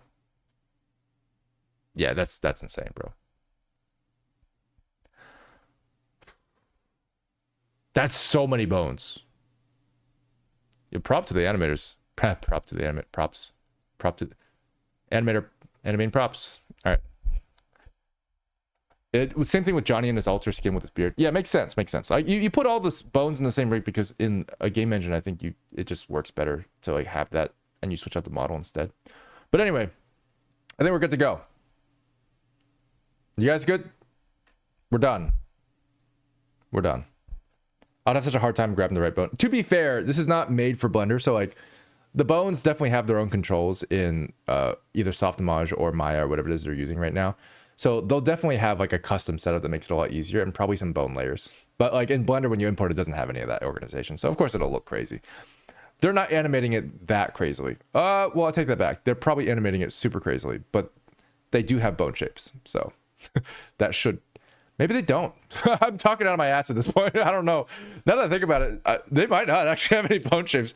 Yeah, that's insane, bro. That's so many bones. Yeah, prop to the animators. Prop to the animate props. Prop to the animator animating props. All right. It was same thing with Johnny and his alter skin with his beard. Yeah, makes sense. Makes sense. Like you put all the bones in the same rig because in a game engine, I think it just works better to like have that, and you switch out the model instead. But anyway, I think we're good to go. You guys good? We're done. We're done. I'd have such a hard time grabbing the right bone. To be fair, this is not made for Blender, so like the bones definitely have their own controls in either Softimage or Maya or whatever it is they're using right now. So they'll definitely have like a custom setup that makes it a lot easier and probably some bone layers. But like in Blender, when you import, it doesn't have any of that organization. So of course it'll look crazy. They're not animating it that crazily. Well, I take that back. They're probably animating it super crazily, but they do have bone shapes. So that should, maybe they don't. I'm talking out of my ass at this point. I don't know. Now that I think about it, they might not actually have any bone shapes.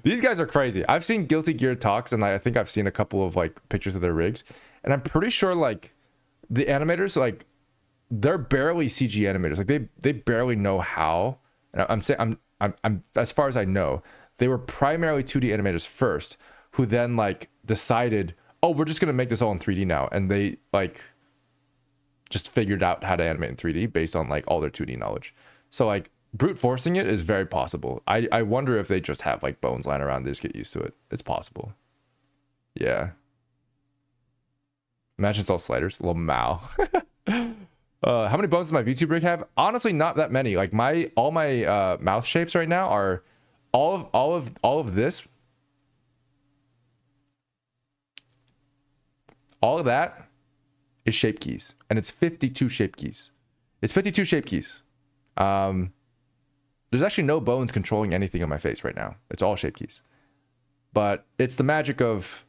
These guys are crazy. I've seen Guilty Gear talks, and I think I've seen a couple of like pictures of their rigs, and I'm pretty sure like the animators, like they're barely CG animators. Like they barely know how. And I'm saying I'm as far as I know, they were primarily 2D animators first, who then like decided, oh, we're just gonna make this all in 3D now, and they like just figured out how to animate in 3D based on like all their 2D knowledge. So like brute forcing it is very possible. I wonder if they just have like bones lying around, they just get used to it. It's possible. Yeah. Imagine it's all sliders, a little Mao. How many bones does my VTube rig have? Honestly, not that many. Like all my mouth shapes right now are all of this. All of that is shape keys, and it's 52 shape keys. It's 52 shape keys. There's actually no bones controlling anything on my face right now. It's all shape keys. But it's the magic of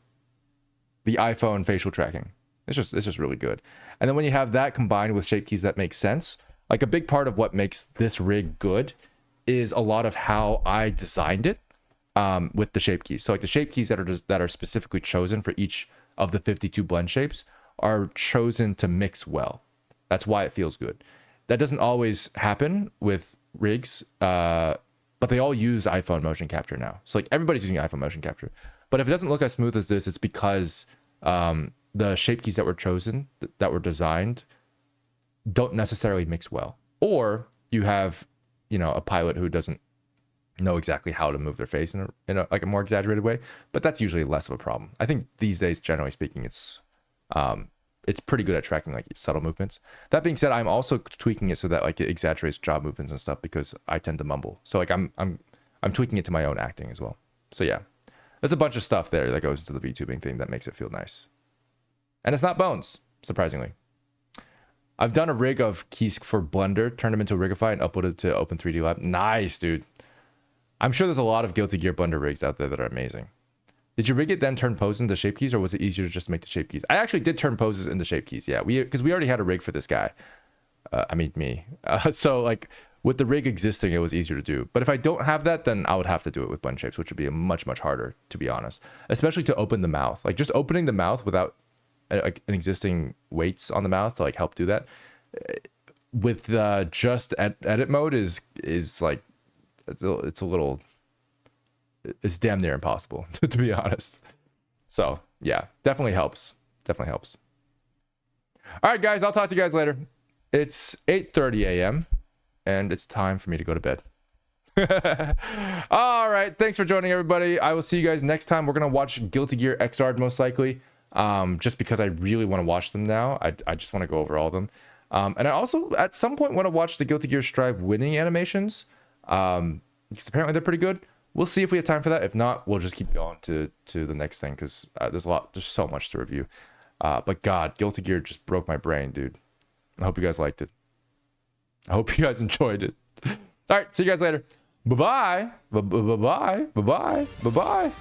the iPhone facial tracking. It's just really good. And then when you have that combined with shape keys that make sense, like a big part of what makes this rig good is a lot of how I designed it with the shape keys. So like the shape keys that are specifically chosen for each of the 52 blend shapes are chosen to mix well. That's why it feels good. That doesn't always happen with rigs, but they all use iPhone motion capture now. So like everybody's using iPhone motion capture. But if it doesn't look as smooth as this, it's because the shape keys that were chosen, that were designed, don't necessarily mix well. Or you have, you know, a pilot who doesn't know exactly how to move their face in a like a more exaggerated way. But that's usually less of a problem. I think these days, generally speaking, it's pretty good at tracking like subtle movements. That being said, I'm also tweaking it so that like it exaggerates jaw movements and stuff because I tend to mumble. So like I'm tweaking it to my own acting as well. So yeah, there's a bunch of stuff there that goes into the VTubing thing that makes it feel nice. And it's not bones, surprisingly. I've done a rig of Kiske for Blender, turned them into Rigify, and uploaded to Open 3D Lab. Nice, dude. I'm sure there's a lot of Guilty Gear Blender rigs out there that are amazing. Did you rig it then turn poses into shape keys, or was it easier to just make the shape keys? I actually did turn poses into shape keys, yeah. Because we already had a rig for this guy. I mean, me. So like with the rig existing, it was easier to do. But if I don't have that, then I would have to do it with blend shapes, which would be much, much harder, to be honest. Especially to open the mouth. Like just opening the mouth without like an existing weights on the mouth to like help do that with just edit mode is like it's damn near impossible to be honest. So yeah, definitely helps. All right, guys, I'll talk to you guys later. It's 8:30 a.m. and it's time for me to go to bed. All right, thanks for joining, everybody. I will see you guys next time. We're gonna watch Guilty Gear Xrd most likely. Just because I really want to watch them now. I just want to go over all of them. And I also, at some point, want to watch the Guilty Gear Strive winning animations. Because apparently they're pretty good. We'll see if we have time for that. If not, we'll just keep going to the next thing. Because there's so much to review. But God, Guilty Gear just broke my brain, dude. I hope you guys liked it. I hope you guys enjoyed it. All right, see you guys later. Bye-bye. Bye-bye. Bye-bye. Bye-bye.